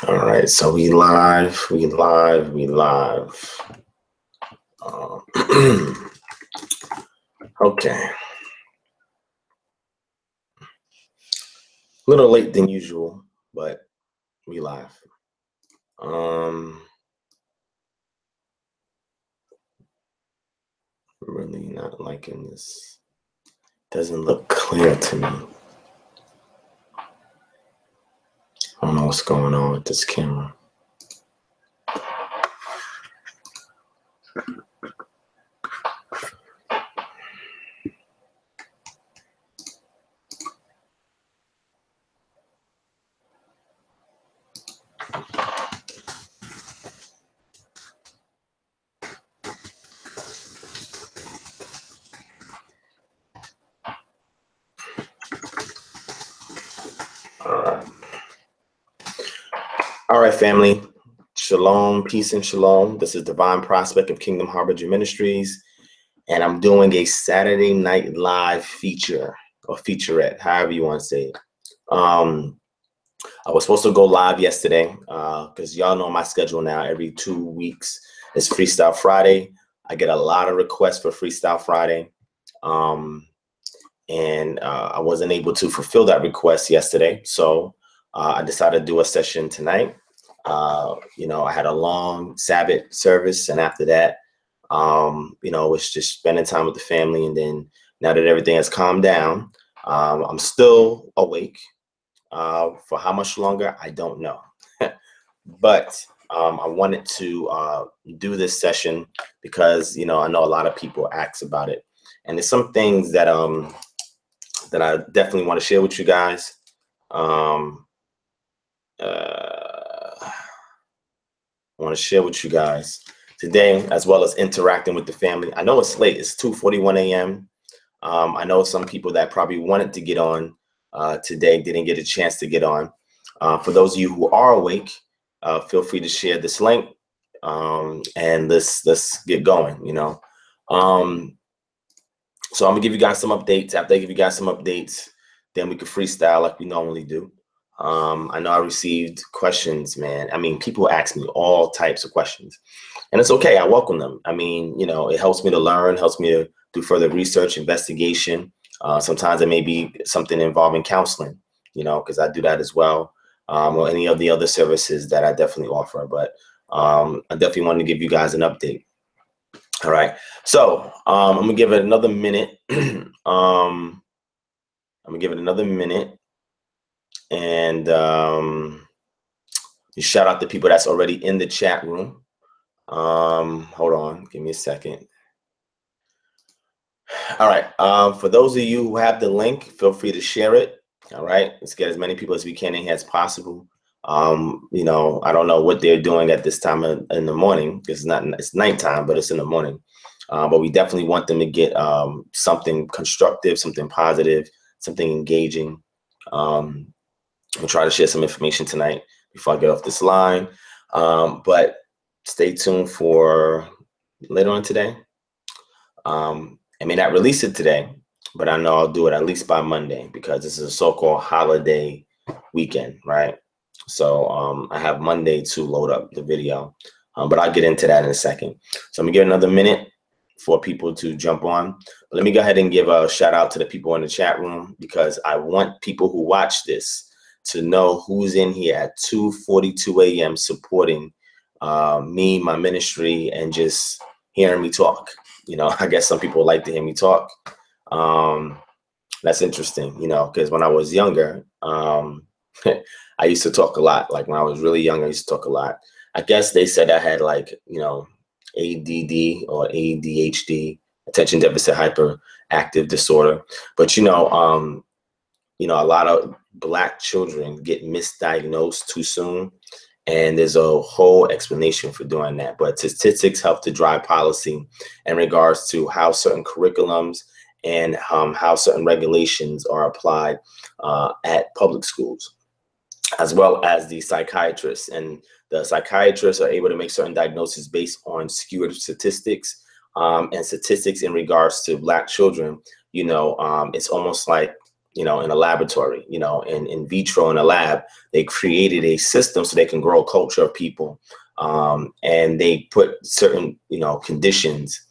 All right, so we live. Okay, a little late than usual, but we live. Really not liking this. Doesn't look clear to me. I don't know what's going on with this camera. All right, family. Shalom, peace, and shalom. This is Divine Prospect of Kingdom Harbinger Ministries, and I'm doing a Saturday Night Live feature or featurette, however you want to say it. I was supposed to go live yesterday because y'all know my schedule now. Every 2 weeks is Freestyle Friday. I get a lot of requests for Freestyle Friday, and I wasn't able to fulfill that request yesterday, so I decided to do a session tonight. I had a long Sabbath service, and after that, it was just spending time with the family. And then now that everything has calmed down, I'm still awake. For how much longer, I don't know. But I wanted to do this session because, I know a lot of people ask about it. And there's some things that that I definitely want to share with you guys. I want to share with you guys today, as well as interacting with the family. I know it's late. It's 2:41 a.m. I know some people that probably wanted to get on today didn't get a chance to get on. For those of you who are awake, feel free to share this link, and let's get going. So I'm gonna give you guys some updates. After I give you guys some updates, then we can freestyle like we normally do. I know I received questions, man. I mean, people ask me all types of questions, and it's okay. I welcome them. I mean, it helps me to learn, helps me to do further research, investigation. Sometimes it may be something involving counseling, because I do that as well, or any of the other services that I definitely offer. But I definitely wanted to give you guys an update. All right, so I'm gonna give it another minute. I'm gonna give it another minute, and you shout out the people that's already in the chat room. Hold on, give me a second. All right, for those of you who have the link, feel free to share it. All right, let's get as many people as we can in here as possible. I don't know what they're doing at this time in the morning. It's nighttime, but it's in the morning. But we definitely want them to get something constructive, something positive, something engaging. We'll try to share some information tonight before I get off this line. But stay tuned for later on today. I may not release it today, but I know I'll do it at least by Monday because this is a so-called holiday weekend, right? So I have Monday to load up the video, but I'll get into that in a second. So I'm gonna give another minute for people to jump on. But let me go ahead and give a shout out to the people in the chat room because I want people who watch this to know who's in here at 2:42 a.m. supporting me, my ministry, and just hearing me talk. I guess some people like to hear me talk. That's interesting, because when I was younger, I used to talk a lot. Like when I was really young, I used to talk a lot. I guess they said I had like, ADD or ADHD, attention deficit hyperactive disorder. But, a lot of Black children get misdiagnosed too soon. And there's a whole explanation for doing that. But statistics help to drive policy in regards to how certain curriculums and how certain regulations are applied at public schools, as well as the psychiatrists. And the psychiatrists are able to make certain diagnoses based on skewed statistics and statistics in regards to Black children. It's almost like in a laboratory, in vitro in a lab. They created a system so they can grow a culture of people. And they put certain, conditions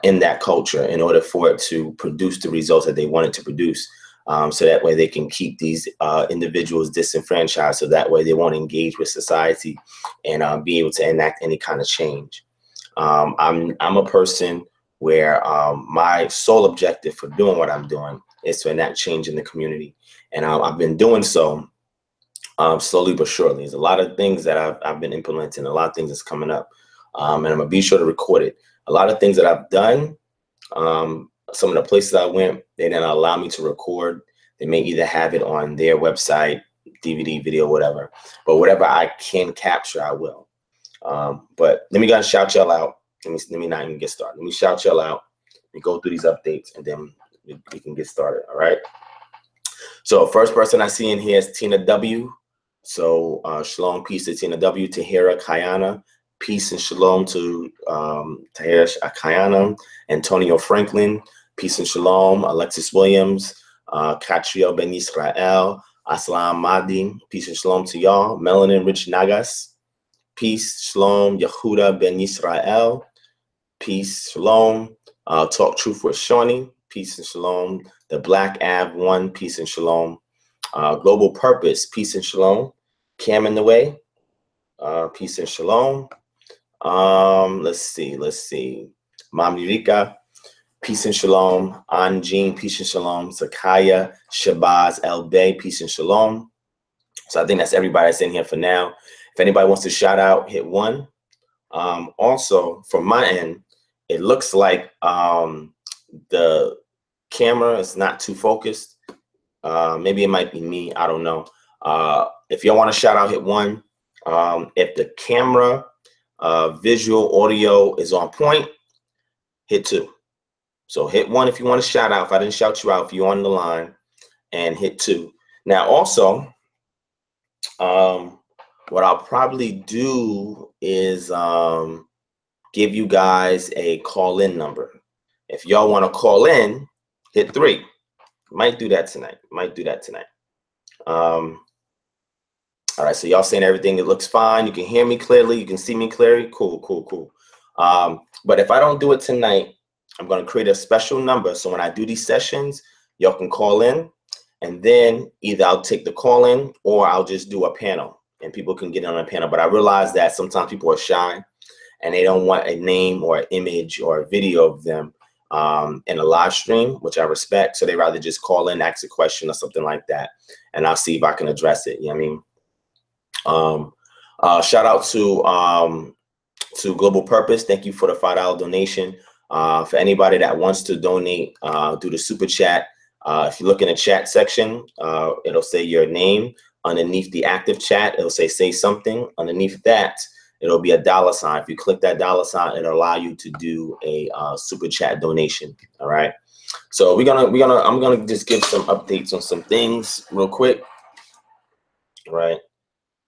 in that culture in order for it to produce the results that they wanted to produce. So that way they can keep these individuals disenfranchised. So that way they won't engage with society and be able to enact any kind of change. I'm a person where my sole objective for doing what I'm doing is to enact change in the community. And I've been doing so slowly but surely. There's a lot of things that I've been implementing, a lot of things that's coming up. And I'm gonna be sure to record it. A lot of things that I've done, some of the places I went, they didn't allow me to record. They may either have it on their website, DVD, video, whatever. But whatever I can capture, I will. But let me go and shout y'all out. Let me not even get started. Let me shout y'all out and go through these updates, and then we can get started. All right. So first person I see in here is Tina W. So shalom, peace to Tina W. Tahira Kayana, peace and shalom to Tahira Kayana. Antonio Franklin, peace and shalom. Alexis Williams, Katriel Ben Israel, Aslam Mahdi, peace and shalom to y'all. Melanin Rich Nagas, peace, shalom. Yehuda Ben Israel, peace, shalom. Talk Truth with Shawnee, peace and shalom. The Black Av One, peace and shalom. Global Purpose, peace and shalom. Cam in the Way, peace and shalom. Let's see. Mami Rika, peace and shalom. Anjin, peace and shalom. Zakaya, Shabazz, El Bay, peace and shalom. So I think that's everybody that's in here for now. If anybody wants to shout out, hit 1. Also, from my end, it looks like the camera is not too focused. Maybe it might be me. I don't know. If y'all want to shout out, hit 1. If the camera, visual, audio is on point, hit 2. So hit 1 if you want to shout out. If I didn't shout you out, if you're on the line, and hit 2. Now, also, what I'll probably do is give you guys a call-in number. If y'all want to call in, hit 3. Might do that tonight. All right, so y'all saying everything, it looks fine. You can hear me clearly. You can see me clearly. Cool. But if I don't do it tonight, I'm going to create a special number. So when I do these sessions, y'all can call in, and then either I'll take the call in or I'll just do a panel and people can get on a panel. But I realize that sometimes people are shy and they don't want a name or an image or a video of them in a live stream, which I respect. So they rather just call in, ask a question or something like that, and I'll see if I can address it. You know what I mean? Shout out to Global Purpose. Thank you for the $5 donation. For anybody that wants to donate, do the super chat. If you look in the chat section, it'll say your name. Underneath the active chat, it'll say something. Underneath that, it'll be a $. If you click that $, it'll allow you to do a super chat donation. All right. So I'm gonna just give some updates on some things real quick. All right.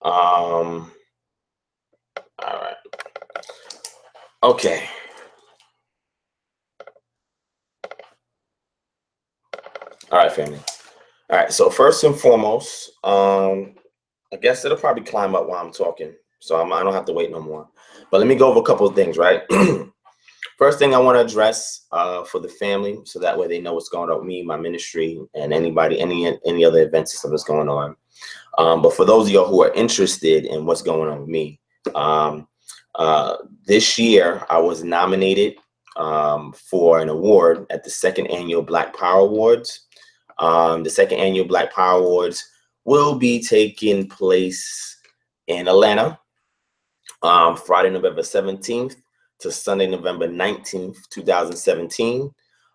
All right. Okay. All right, family. All right. So first and foremost, I guess it'll probably climb up while I'm talking, so I don't have to wait no more. But let me go over a couple of things, right? First thing I want to address for the family, so that way they know what's going on with me, my ministry, and anybody, any other events and stuff that's going on. But for those of y'all who are interested in what's going on with me, this year I was nominated for an award at the 2nd Annual Black Power Awards. The 2nd Annual Black Power Awards will be taking place in Atlanta, Friday, November 17th to Sunday, November 19th, 2017.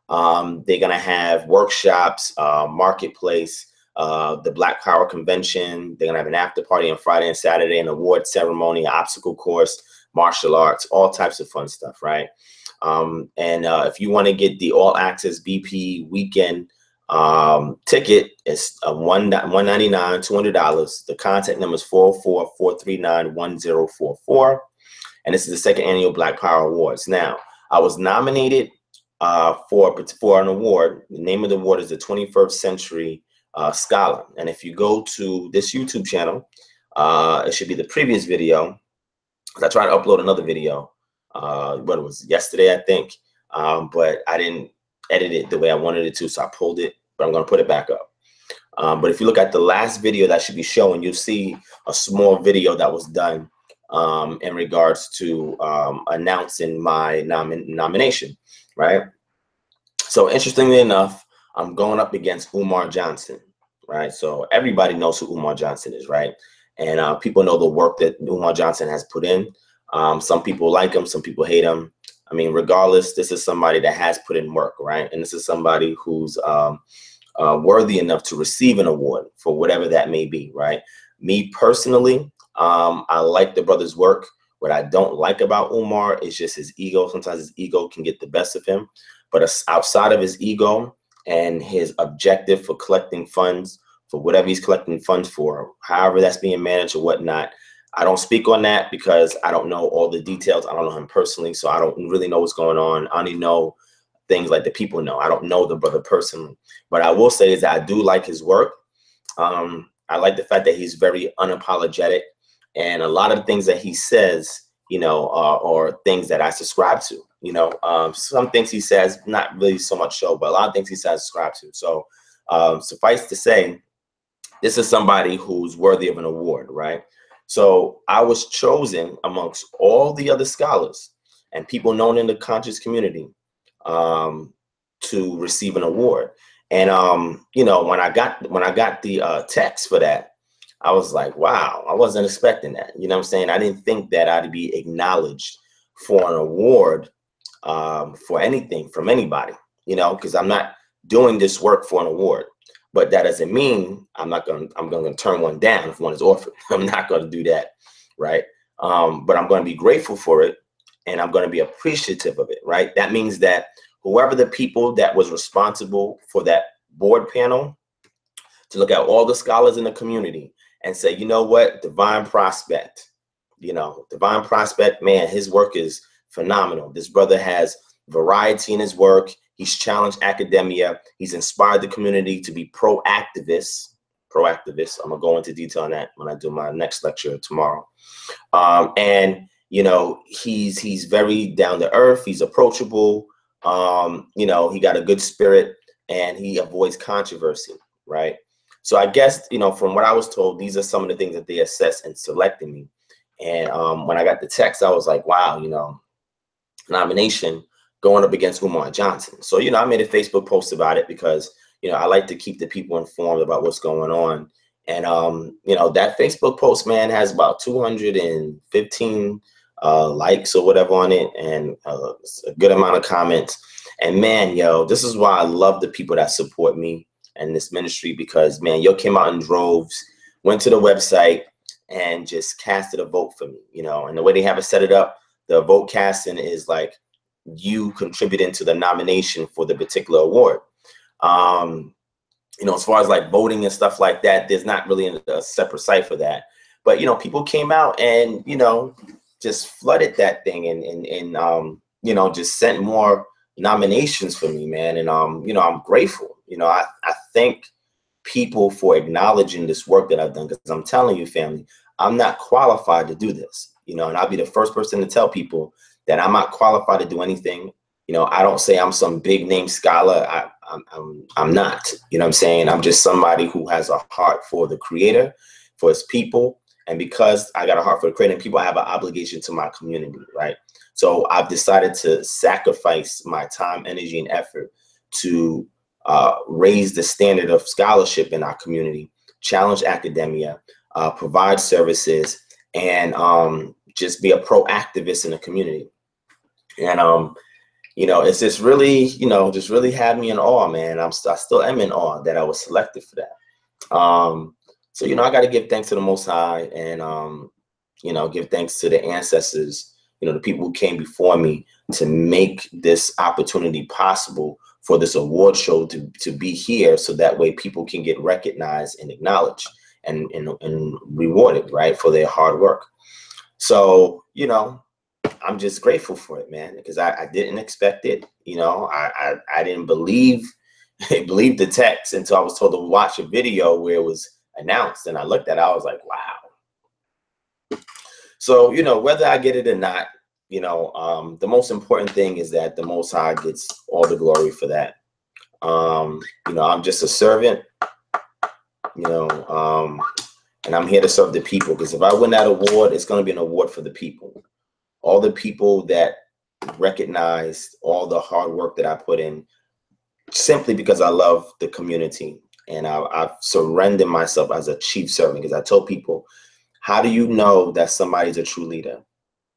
They're gonna have workshops, marketplace, the Black Power Convention. They're gonna have an after party on Friday and Saturday, an award ceremony, obstacle course, martial arts, all types of fun stuff, right? If you want to get the all access BP weekend ticket, it's $199, $200. The contact number is 404-439-1044. And this is the 2nd Annual Black Power Awards. Now, I was nominated for an award. The name of the award is the 21st Century scholar. And if you go to this YouTube channel, it should be the previous video. I tried to upload another video, what it was yesterday, I think, but I didn't edit it the way I wanted it to, so I pulled it, but I'm going to put it back up. But if you look at the last video that should be showing, you'll see a small video that was done in regards to announcing my nomination, right? So interestingly enough, I'm going up against Umar Johnson, right? So everybody knows who Umar Johnson is, right? And people know the work that Umar Johnson has put in. Some people like him, some people hate him. I mean, regardless, this is somebody that has put in work, right? And this is somebody who's worthy enough to receive an award for whatever that may be, right? Me personally, I like the brother's work. What I don't like about Umar is just his ego. Sometimes his ego can get the best of him. But outside of his ego and his objective for collecting funds for whatever he's collecting funds for, however that's being managed or whatnot, I don't speak on that because I don't know all the details. I don't know him personally, so I don't really know what's going on. I only know things like the people know. I don't know the brother personally. But I will say is that I do like his work. I like the fact that he's very unapologetic. And a lot of the things that he says, you know, are things that I subscribe to. You know, some things he says, not really so much so, but a lot of things he says I subscribe to. So suffice to say, this is somebody who's worthy of an award, right? So I was chosen amongst all the other scholars and people known in the conscious community to receive an award. And you know, when I got the text for that, I was like, wow, I wasn't expecting that. You know what I'm saying? I didn't think that I'd be acknowledged for an award for anything from anybody, you know, because I'm not doing this work for an award. But that doesn't mean I'm going to turn one down if one is offered. I'm not going to do that, right? But I'm going to be grateful for it, and I'm going to be appreciative of it, right? That means that whoever the people that was responsible for that board panel to look at all the scholars in the community and say, you know what, Divine Prospect, you know, Divine Prospect, man, his work is phenomenal. This brother has variety in his work. He's challenged academia. He's inspired the community to be proactivists. I'm gonna go into detail on that when I do my next lecture tomorrow. And you know, he's very down to earth. He's approachable. You know, he got a good spirit, and he avoids controversy, right? So I guess, you know, from what I was told, these are some of the things that they assess in selecting me. And when I got the text, I was like, wow, you know, nomination going up against Umar Johnson. So, you know, I made a Facebook post about it because, you know, I like to keep the people informed about what's going on. And, you know, that Facebook post, man, has about 215 likes or whatever on it, and a good amount of comments. And man, yo, this is why I love the people that support me and this ministry, because, man, yo came out in droves, went to the website and just casted a vote for me, you know. And the way they have it set it up, the vote casting is like you contributing to the nomination for the particular award. You know, as far as like voting and stuff like that, there's not really a separate site for that. But, you know, people came out and, you know, just flooded that thing and you know, just sent more nominations for me, man. And, you know, I'm grateful. You know, I thank people for acknowledging this work that I've done, because I'm telling you, family, I'm not qualified to do this, you know, and I'll be the first person to tell people that I'm not qualified to do anything. You know, I don't say I'm some big name scholar. I'm not, you know what I'm saying? I'm just somebody who has a heart for the creator, for his people. And because I got a heart for the creator and people, I have an obligation to my community, right? So I've decided to sacrifice my time, energy, and effort to raise the standard of scholarship in our community, challenge academia, provide services, and just be a proactivist in the community. And you know, it's just really, you know, just really had me in awe, man. I still am in awe that I was selected for that. So, you know, I got to give thanks to the Most High, and you know, give thanks to the ancestors, you know, the people who came before me to make this opportunity possible for this award show to be here, so that way people can get recognized and acknowledged and rewarded, right, for their hard work. So, you know, I'm just grateful for it, man, because I didn't expect it. You know, I didn't believe, believe the text until I was told to watch a video where it was announced, and I looked at it, I was like, wow. So, you know, whether I get it or not, you know, the most important thing is that the Most High gets all the glory for that. You know, I'm just a servant, you know, and I'm here to serve the people, because if I win that award, it's going to be an award for the people. All the people that recognize all the hard work that I put in, simply because I love the community, and I've surrendered myself as a chief servant. Because I told people, how do you know that somebody's a true leader?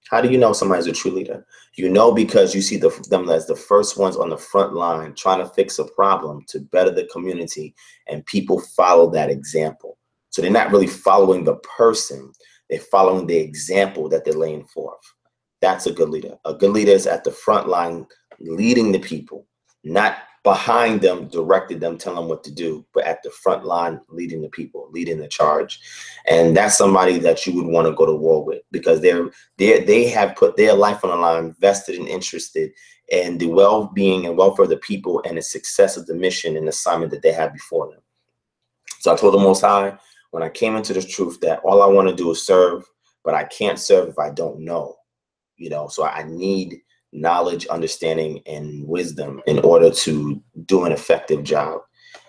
How do you know somebody's a true leader? You know, because you see them as the first ones on the front line trying to fix a problem to better the community, and people follow that example. So they're not really following the person, they're following the example that they're laying forth. That's a good leader. A good leader is at the front line leading the people, not behind them, directed them, telling them what to do, but at the front line leading the people, leading the charge. And that's somebody that you would want to go to war with, because they have put their life on the line, vested and interested in the well-being and welfare of the people and the success of the mission and assignment that they have before them. So I told the Most High, when I came into this truth, that all I want to do is serve, but I can't serve if I don't know. You know, so I need knowledge, understanding, and wisdom in order to do an effective job.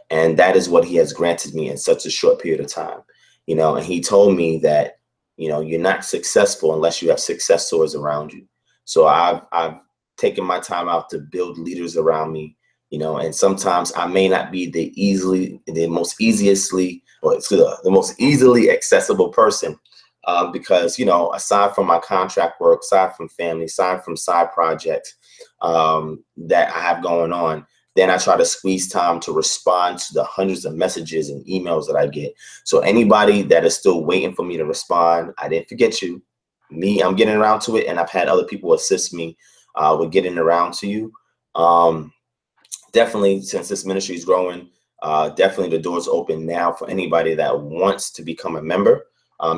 And that is what he has granted me in such a short period of time. You know, and he told me that, you know, you're not successful unless you have successors around you. So I've taken my time out to build leaders around me, you know, and sometimes I may not be the most easily accessible person. Because, you know, aside from my contract work, aside from family, aside from side projects that I have going on, then I try to squeeze time to respond to the hundreds of messages and emails that I get. So anybody that is still waiting for me to respond, I didn't forget you. I'm getting around to it, and I've had other people assist me with getting around to you. Definitely, since this ministry is growing, definitely the door's open now for anybody that wants to become a member.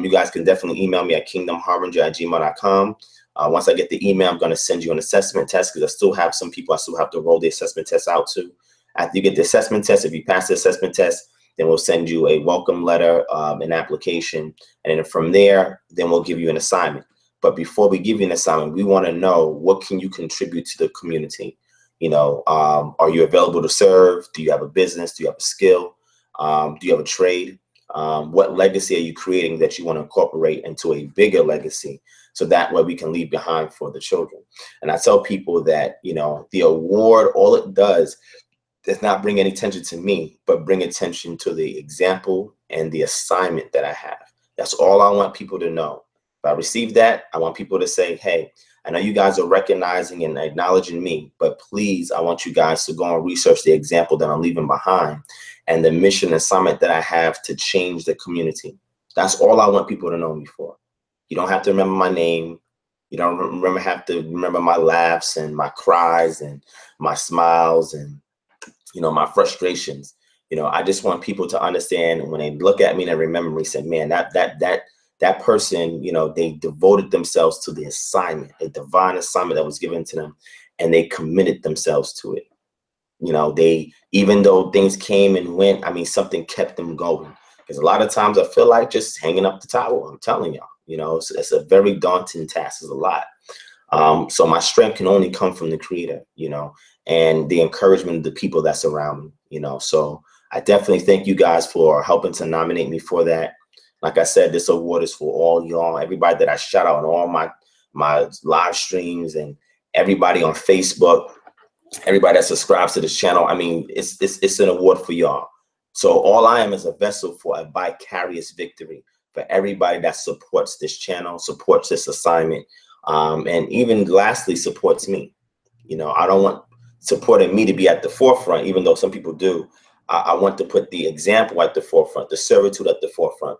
You guys can definitely email me at kingdomharbinger@gmail.com. Once I get the email, I'm going to send you an assessment test, because I still have some people I still have to roll the assessment test out to. After you get the assessment test, if you pass the assessment test, then we'll send you a welcome letter, an application, and then from there, then we'll give you an assignment. But before we give you an assignment, we want to know, what can you contribute to the community? You know, are you available to serve? Do you have a business? Do you have a skill? Do you have a trade? What legacy are you creating that you want to incorporate into a bigger legacy, so that way we can leave behind for the children? And I tell people that, you know, the award, all it does not bring any attention to me, but bring attention to the example and the assignment that I have. That's all I want people to know. If I receive that, I want people to say, hey, I know you guys are recognizing and acknowledging me, but please, I want you guys to go and research the example that I'm leaving behind and the mission assignment that I have to change the community. That's all I want people to know me for. You don't have to remember my name. You don't have to remember my laughs and my cries and my smiles and, you know, my frustrations. You know, I just want people to understand, when they look at me and they remember me, say, man, that person, you know, they devoted themselves to the assignment, a divine assignment that was given to them, and they committed themselves to it. You know, even though things came and went, I mean, something kept them going. Because a lot of times I feel like just hanging up the towel. I'm telling y'all, you know, it's a very daunting task. It's a lot. So my strength can only come from the Creator, you know, and the encouragement of the people that surround me, you know. So I definitely thank you guys for helping to nominate me for that. Like I said, this award is for all y'all, everybody that I shout out on all my live streams, and everybody on Facebook, everybody that subscribes to this channel. I mean, it's an award for y'all. So all I am is a vessel for a vicarious victory for everybody that supports this channel, supports this assignment, and even lastly supports me. You know, I don't want supporting me to be at the forefront, even though some people do. I want to put the example at the forefront, the servitude at the forefront,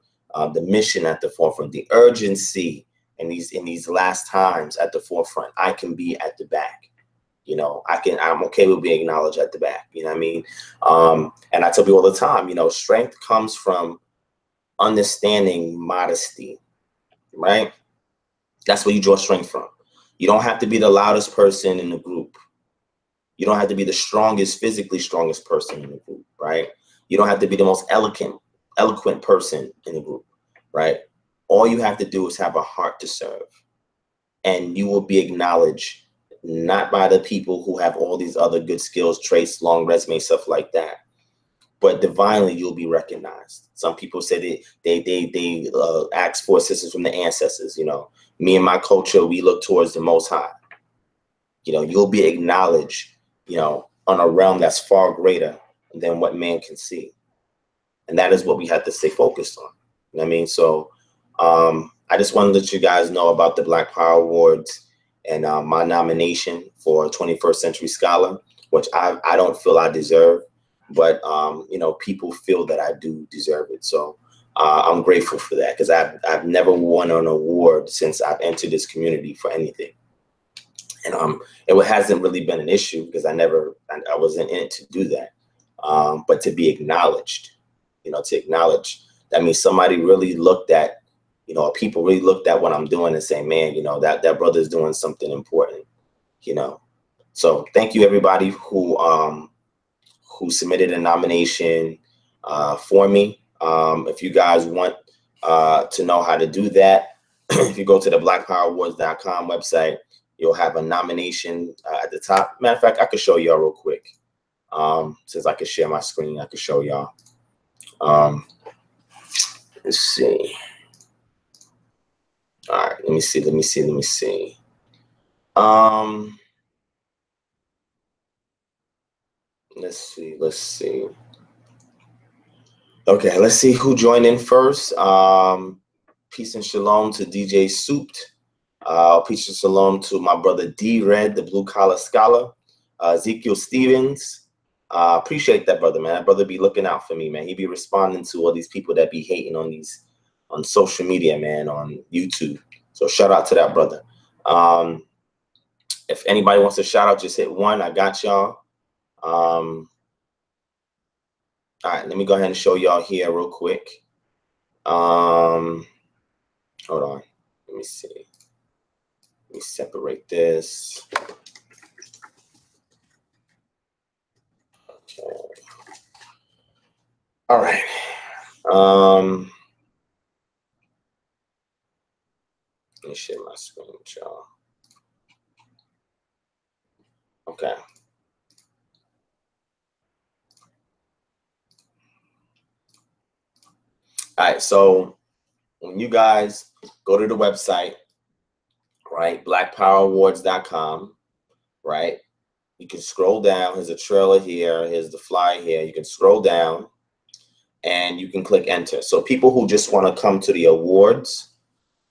the mission at the forefront, the urgency in these last times at the forefront. I can be at the back. You know, I'm okay with being acknowledged at the back. You know what I mean? And I tell people all the time, you know, strength comes from understanding modesty, right? That's where you draw strength from. You don't have to be the loudest person in the group. You don't have to be the strongest, physically strongest person in the group, right? You don't have to be the most eloquent person in the group, right? All you have to do is have a heart to serve, and you will be acknowledged, not by the people who have all these other good skills, traits, long resume, stuff like that, but divinely you'll be recognized. Some people say they ask for assistance from the ancestors. You know, me and my culture, we look towards the Most High. You know, you'll be acknowledged, you know, on a realm that's far greater than what man can see. And that is what we have to stay focused on. You know what I mean? So I just want to let you guys know about the Black Power Awards and my nomination for 21st Century Scholar, which I don't feel I deserve, but you know, people feel that I do deserve it. So I'm grateful for that, because I've never won an award since I've entered this community for anything. And it hasn't really been an issue, because I wasn't in it to do that. But to be acknowledged, you know, to acknowledge, that means somebody really looked at, you know, people really looked at what I'm doing and say, man, you know, that brother's doing something important, you know. So thank you everybody who submitted a nomination for me. If you guys want to know how to do that, if you go to the blackpowerawards.com website, you'll have a nomination at the top. Matter of fact, I could show y'all real quick. Since I could share my screen, I could show y'all. Let's see. All right, let me see. Let's see. Okay, let's see who joined in first. Peace and shalom to DJ Souped. Peace and shalom to my brother D Red, the Blue Collar Scholar. Ezekiel Stevens. Appreciate that brother, man. That brother be looking out for me, man. He be responding to all these people that be hating on social media, man, on YouTube. So shout out to that brother. If anybody wants to shout out, just hit 1. I got y'all. All right, let me go ahead and show y'all here real quick. Hold on. Let me see. Let me separate this. Okay. All right. Let me share my screen with y'all. Okay. All right, so when you guys go to the website, right, blackpowerawards.com, right, you can scroll down. Here's a trailer here. Here's the flyer here. You can scroll down and you can click enter. So people who just want to come to the awards,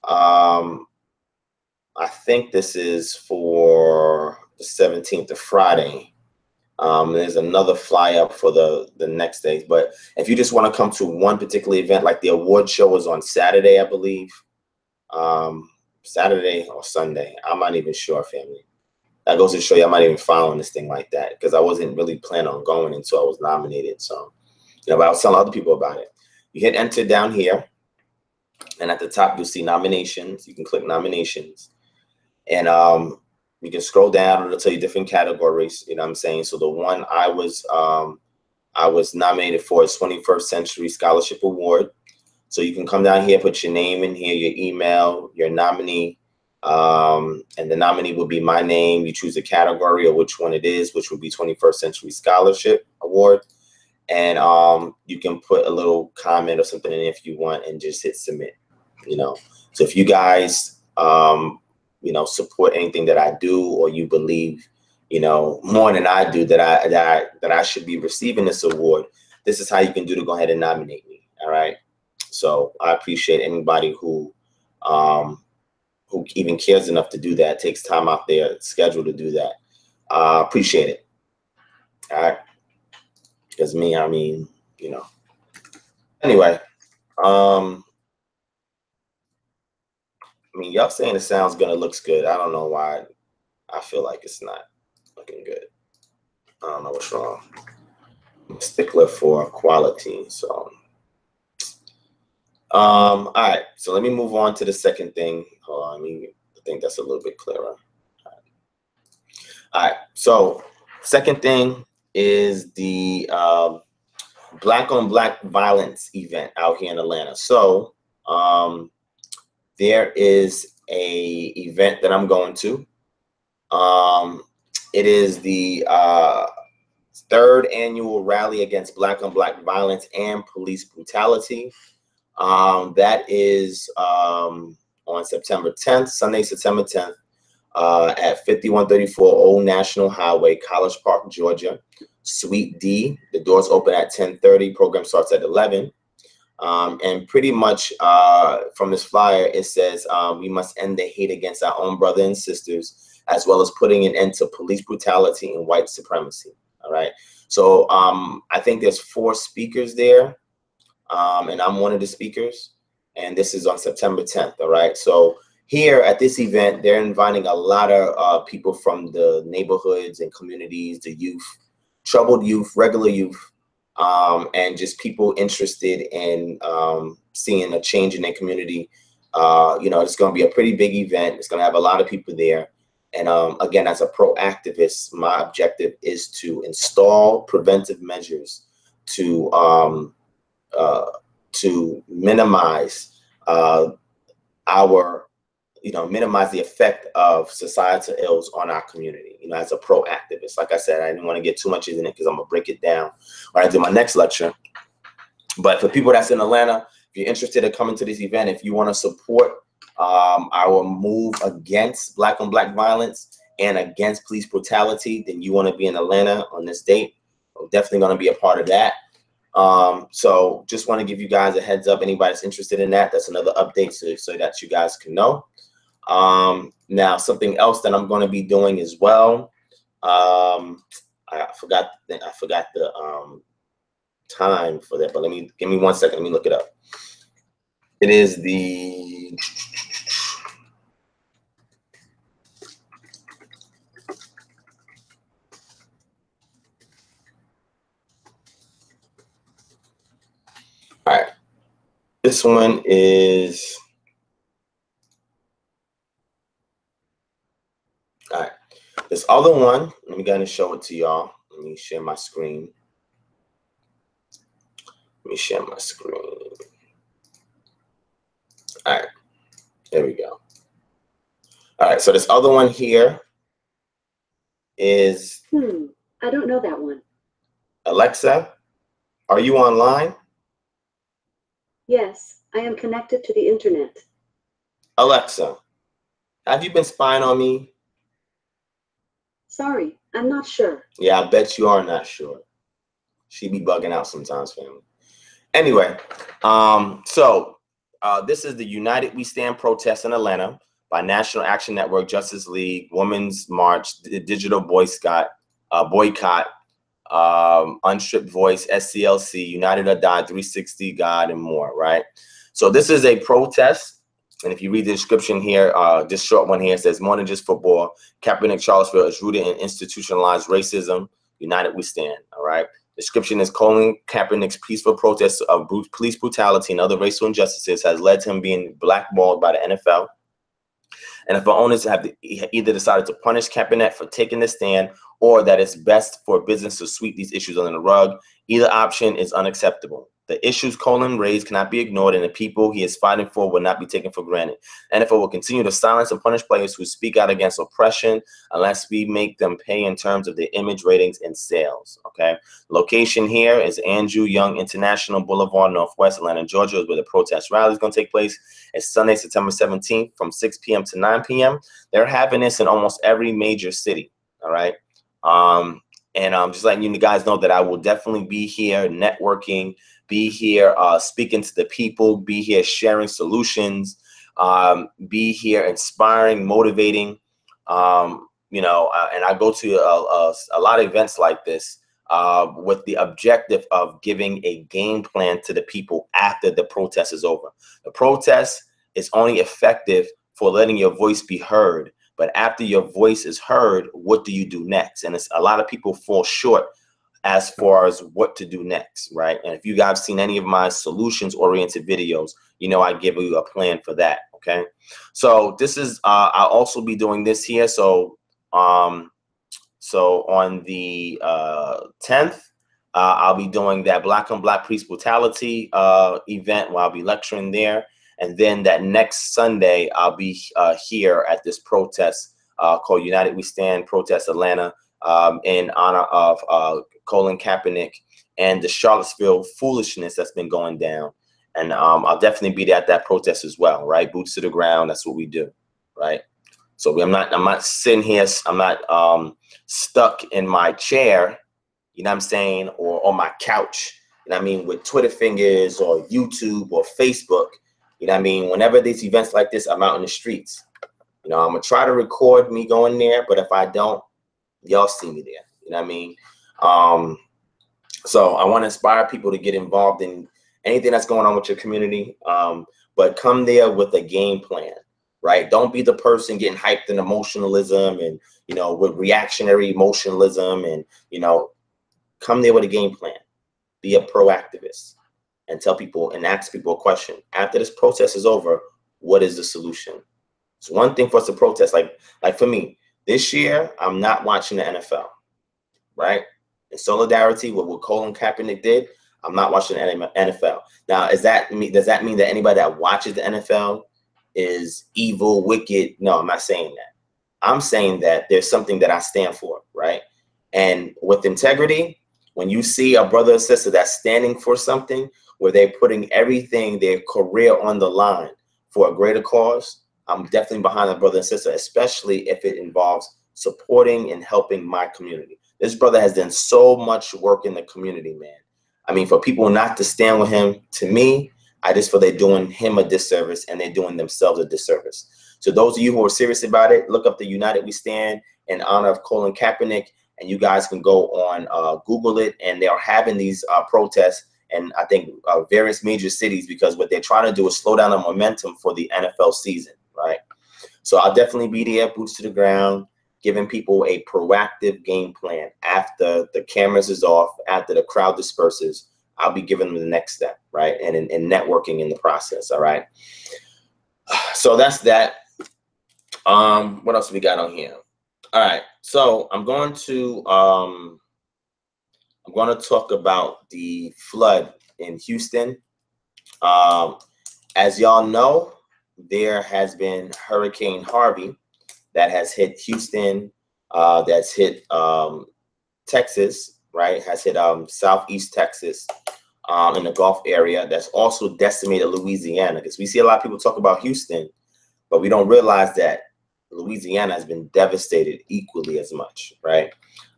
I think this is for the 17th of Friday. There's another fly up for the next day. But if you just want to come to one particular event, like the award show is on Saturday, I believe. Saturday or Sunday. I'm not even sure, family. That goes to show you I'm not even following this thing like that, because I wasn't really planning on going until I was nominated. So, you know, but I was telling other people about it. You hit enter down here, and at the top you'll see nominations. You can click nominations, and you can scroll down. It'll tell you different categories. You know what I'm saying? So the one I was nominated for is 21st Century Scholarship Award. So you can come down here, put your name in here, your email, your nominee, and the nominee will be my name. You choose a category or which one it is, which would be 21st Century Scholarship Award. And you can put a little comment or something in if you want, and just hit submit, you know. So if you guys, you know, support anything that I do, or you believe, you know, more than I do that I should be receiving this award, this is how you can do to go ahead and nominate me. All right. So I appreciate anybody who even cares enough to do that, takes time out their schedule to do that. Appreciate it. All right. Because me, I mean, you know. Anyway, I mean, y'all saying it sounds good, it looks good. I don't know why I feel like it's not looking good. I don't know what's wrong. I'm a stickler for quality, so. All right, so let me move on to the second thing. Hold on, I think that's a little bit clearer. All right, so Second thing is the Black on Black violence event out here in Atlanta. So there is a event that I'm going to. It is the third annual rally against Black on Black violence and police brutality. That is on September 10th, Sunday, September 10th, at 5134 Old National Highway, College Park, Georgia, Suite D. The doors open at 10:30. Program starts at 11. And pretty much from this flyer, it says we must end the hate against our own brothers and sisters, as well as putting an end to police brutality and white supremacy. All right. So I think there's 4 speakers there, and I'm one of the speakers. And this is on September 10th. All right. So here at this event, they're inviting a lot of people from the neighborhoods and communities, the youth, troubled youth, regular youth, and just people interested in seeing a change in their community. You know, it's going to be a pretty big event. It's going to have a lot of people there. And again, as a pro-activist, my objective is to install preventive measures to minimize minimize the effect of societal ills on our community, you know, as a pro-activist. Like I said, I didn't want to get too much in it because I'm going to break it down when I do my next lecture. But for people that's in Atlanta, if you're interested in coming to this event, if you want to support our move against Black on Black violence and against police brutality, then you want to be in Atlanta on this date. I'm definitely going to be a part of that. So just want to give you guys a heads up. Anybody that's interested in that, that's another update so that you guys can know. Now, something else that I'm going to be doing as well. I forgot the time for that, but give me 1 second. Let me look it up. It is the all right. This one is all right. This other one, let me go ahead and show it to y'all. Let me share my screen. Let me share my screen. All right, there we go. All right, so this other one here is I don't know that one. Alexa, are you online? Yes, I am connected to the internet. Alexa, have you been spying on me? Sorry, I'm not sure. Yeah, I bet you are not sure. She be bugging out sometimes, family. Anyway, this is the United We Stand protest in Atlanta by National Action Network, Justice League, Women's March, Digital Boycott, Unstripped Voice, SCLC, United or Die, 360 God, and more, right? So this is a protest. And if you read the description here, this short one here says, more than just football, Kaepernick Charlottesville is rooted in institutionalized racism. United We Stand, all right? Description is Colin Kaepernick's peaceful protest of police brutality and other racial injustices has led to him being blackballed by the NFL. And if our owners have either decided to punish Kaepernick for taking this stand or that it's best for business to sweep these issues under the rug, either option is unacceptable. The issues Colin raised cannot be ignored, and the people he is fighting for will not be taken for granted. NFL will continue to silence and punish players who speak out against oppression unless we make them pay in terms of their image, ratings, and sales. Okay. Location here is Andrew Young International Boulevard, Northwest Atlanta, Georgia, is where the protest rally is going to take place. It's Sunday, September 17th from 6 p.m. to 9 p.m. They're having this in almost every major city. All right. And just letting you guys know that I will definitely be here networking, be here speaking to the people, be here sharing solutions, be here inspiring, motivating. And I go to a lot of events like this with the objective of giving a game plan to the people after the protest is over. The protest is only effective for letting your voice be heard. But after your voice is heard, what do you do next? And a lot of people fall short as far as what to do next, right? And if you guys seen any of my solutions-oriented videos, you know I give you a plan for that, okay? So this is, I'll also be doing this here. So So on the 10th, I'll be doing that Black on Black Police Brutality event where I'll be lecturing there. And then that next Sunday, I'll be here at this protest called United We Stand Protest Atlanta in honor of Colin Kaepernick and the Charlottesville foolishness that's been going down. And I'll definitely be there at that protest as well, right? Boots to the ground. That's what we do, right? So I'm not sitting here. I'm not stuck in my chair, you know what I'm saying, or on my couch, you know what I mean, with Twitter fingers or YouTube or Facebook. You know what I mean? Whenever there's events like this, I'm out in the streets. You know, I'm going to try to record me going there, but if I don't, y'all see me there. You know what I mean? So I want to inspire people to get involved in anything that's going on with your community, but come there with a game plan, right? Don't be the person getting hyped in emotionalism and, you know, with reactionary emotionalism and, you know, come there with a game plan. Be a proactivist and tell people and ask people a question. After this protest is over, what is the solution? It's one thing for us to protest. Like for me, this year, I'm not watching the NFL, right? In solidarity with what Colin Kaepernick did, I'm not watching the NFL. Now, does that mean that anybody that watches the NFL is evil, wicked? No, I'm not saying that. I'm saying that there's something that I stand for, right? And with integrity, when you see a brother or sister that's standing for something where they're putting everything, their career on the line for a greater cause, I'm definitely behind that brother and sister, especially if it involves supporting and helping my community. This brother has done so much work in the community, man. I mean, for people not to stand with him, to me, I just feel they're doing him a disservice and they're doing themselves a disservice. So those of you who are serious about it, look up the United We Stand in honor of Colin Kaepernick, and you guys can go on Google it, and they are having these protests in, I think, various major cities, because what they're trying to do is slow down the momentum for the NFL season, right? So I'll definitely be there, boots to the ground, giving people a proactive game plan. After the cameras is off, after the crowd disperses, I'll be giving them the next step, right? And networking in the process, all right? So that's that. What else we got on here? All right, so I'm going to talk about the flood in Houston. As y'all know, there has been Hurricane Harvey that has hit Houston, that's hit Texas, right? Has hit Southeast Texas in the Gulf area. That's also decimated Louisiana, because we see a lot of people talk about Houston, but we don't realize that Louisiana has been devastated equally as much, right?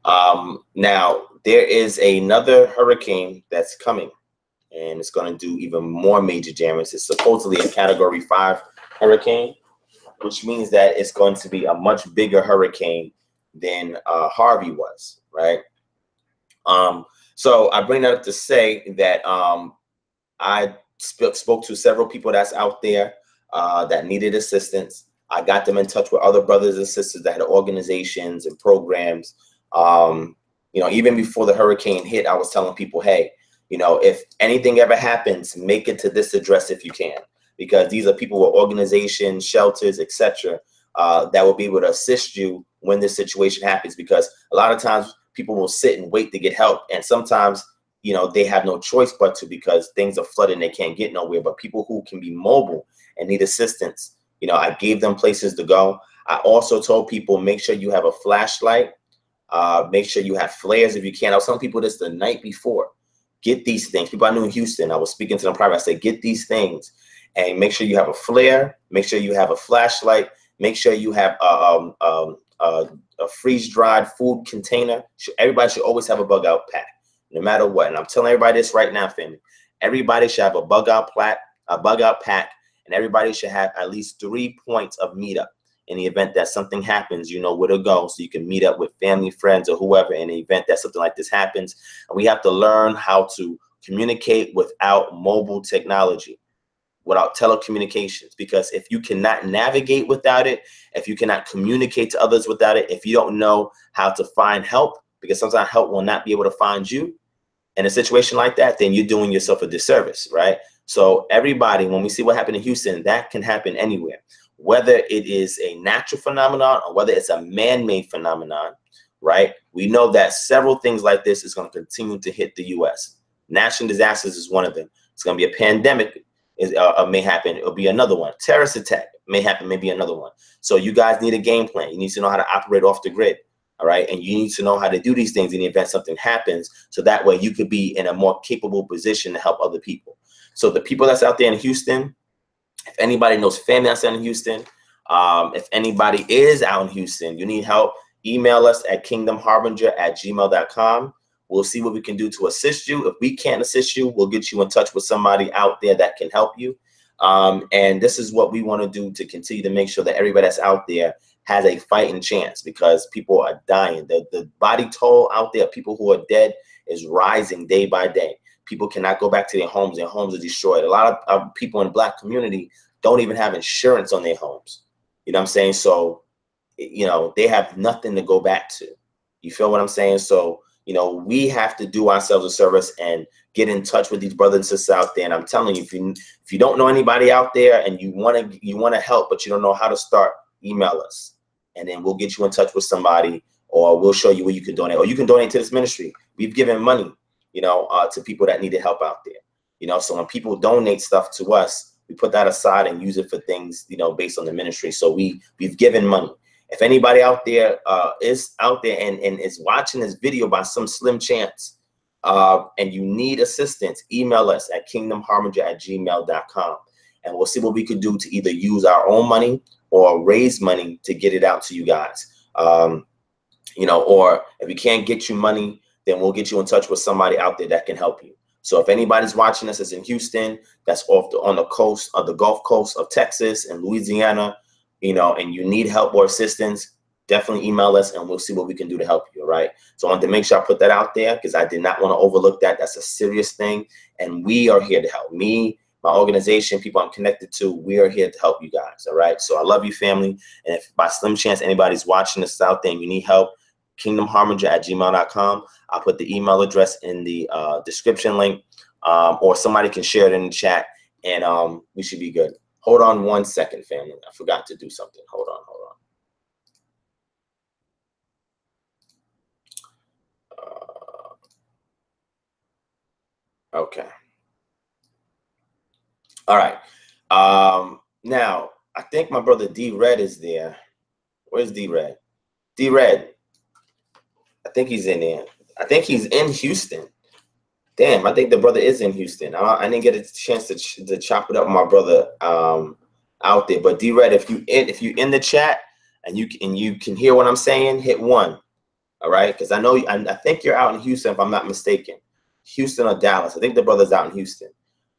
Now, there is another hurricane that's coming, and it's going to do even more major damage. It's supposedly a Category 5 hurricane, which means that it's going to be a much bigger hurricane than Harvey was, right? So I bring that up to say that I spoke to several people that's out there that needed assistance. I got them in touch with other brothers and sisters that had organizations and programs. You know, even before the hurricane hit, I was telling people, hey, you know, if anything ever happens, make it to this address if you can, because these are people with organizations, shelters, etc., that will be able to assist you when this situation happens. Because a lot of times people will sit and wait to get help, and sometimes, you know, they have no choice but to, because things are flooding, they can't get nowhere. But people who can be mobile and need assistance, you know, I gave them places to go. I also told people, make sure you have a flashlight. Make sure you have flares if you can. I was telling people this the night before. Get these things. People I knew in Houston, I was speaking to them private. I said, get these things, and make sure you have a flare. Make sure you have a flashlight. Make sure you have a freeze-dried food container. Everybody should always have a bug-out pack, no matter what. And I'm telling everybody this right now, family. Everybody should have a bug-out pack, and everybody should have at least 3 points of meetup. In the event that something happens, you know where to go, so you can meet up with family, friends, or whoever in the event that something like this happens. And we have to learn how to communicate without mobile technology, without telecommunications, because if you cannot navigate without it, if you cannot communicate to others without it, if you don't know how to find help, because sometimes help will not be able to find you in a situation like that, then you're doing yourself a disservice, right? So everybody, when we see what happened in Houston, that can happen anywhere. Whether it is a natural phenomenon or whether it's a man-made phenomenon, right? We know that several things like this is going to continue to hit the U.S. Natural disasters is one of them. It's going to be a pandemic, may happen. It'll be another one. Terrorist attack may happen, maybe another one. So you guys need a game plan. You need to know how to operate off the grid, all right? And you need to know how to do these things in the event something happens, so that way you could be in a more capable position to help other people. So the people that's out there in Houston, if anybody knows family that's out in Houston, if anybody is out in Houston, you need help, email us at kingdomharbinger@gmail.com. We'll see what we can do to assist you. If we can't assist you, we'll get you in touch with somebody out there that can help you. And this is what we want to do to continue to make sure that everybody that's out there has a fighting chance, because people are dying. The body toll out there, people who are dead, is rising day by day. People cannot go back to their homes. Their homes are destroyed. A lot of people in the Black community don't even have insurance on their homes. You know what I'm saying? So, you know, they have nothing to go back to. You feel what I'm saying? So, you know, we have to do ourselves a service and get in touch with these brothers and sisters out there. And I'm telling you, if you don't know anybody out there and you want to help, but you don't know how to start, email us, and then we'll get you in touch with somebody, or we'll show you where you can donate, or you can donate to this ministry. We've given money, you know, to people that needed help out there. You know, so when people donate stuff to us, we put that aside and use it for things, you know, based on the ministry. So we've given money. If anybody out there is out there and is watching this video by some slim chance, and you need assistance, email us at kingdomharbinger@gmail.com, and we'll see what we could do to either use our own money or raise money to get it out to you guys. You know, or if we can't get you money, then we'll get you in touch with somebody out there that can help you. So if anybody's watching us that's in Houston, that's on the coast of the Gulf Coast of Texas and Louisiana, you know, and you need help or assistance, definitely email us and we'll see what we can do to help you. All right. So I wanted to make sure I put that out there, because I did not want to overlook that. That's a serious thing. And we are here to help. Me, my organization, people I'm connected to, we are here to help you guys. All right. So I love you, family. And if by slim chance anybody's watching this out there and you need help, kingdomharbinger@gmail.com. I'll put the email address in the description link, or somebody can share it in the chat, and we should be good. Hold on one second, family. I forgot to do something. Hold on. Okay. All right. Now, I think my brother D-Red is there. Where's D-Red? D-Red. I think he's in there. I think he's in Houston. Damn, I think the brother is in Houston. I didn't get a chance to chop it up with my brother out there. But D-Red, if you in the chat and you can hear what I'm saying, hit 1. All right, because I think you're out in Houston, if I'm not mistaken. Houston or Dallas. I think the brother's out in Houston.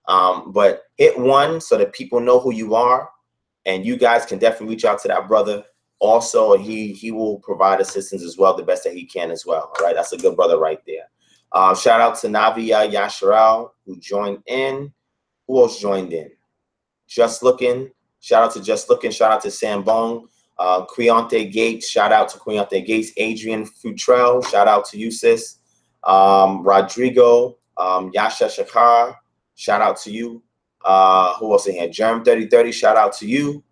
But hit 1 so that people know who you are, and you guys can definitely reach out to that brother. Also, he will provide assistance as well, the best that he can as well. All right, that's a good brother right there. Shout out to Navia Yasharal, who joined in. Who else joined in? Just Looking. Shout out to Just Looking. Shout out to Sam Bong. Creonte Gates. Shout out to Creonte Gates. Adrian Futrell. Shout out to you, sis. Rodrigo. Yasha Shakar. Shout out to you. Who else in here? Germ 3030. Shout out to you.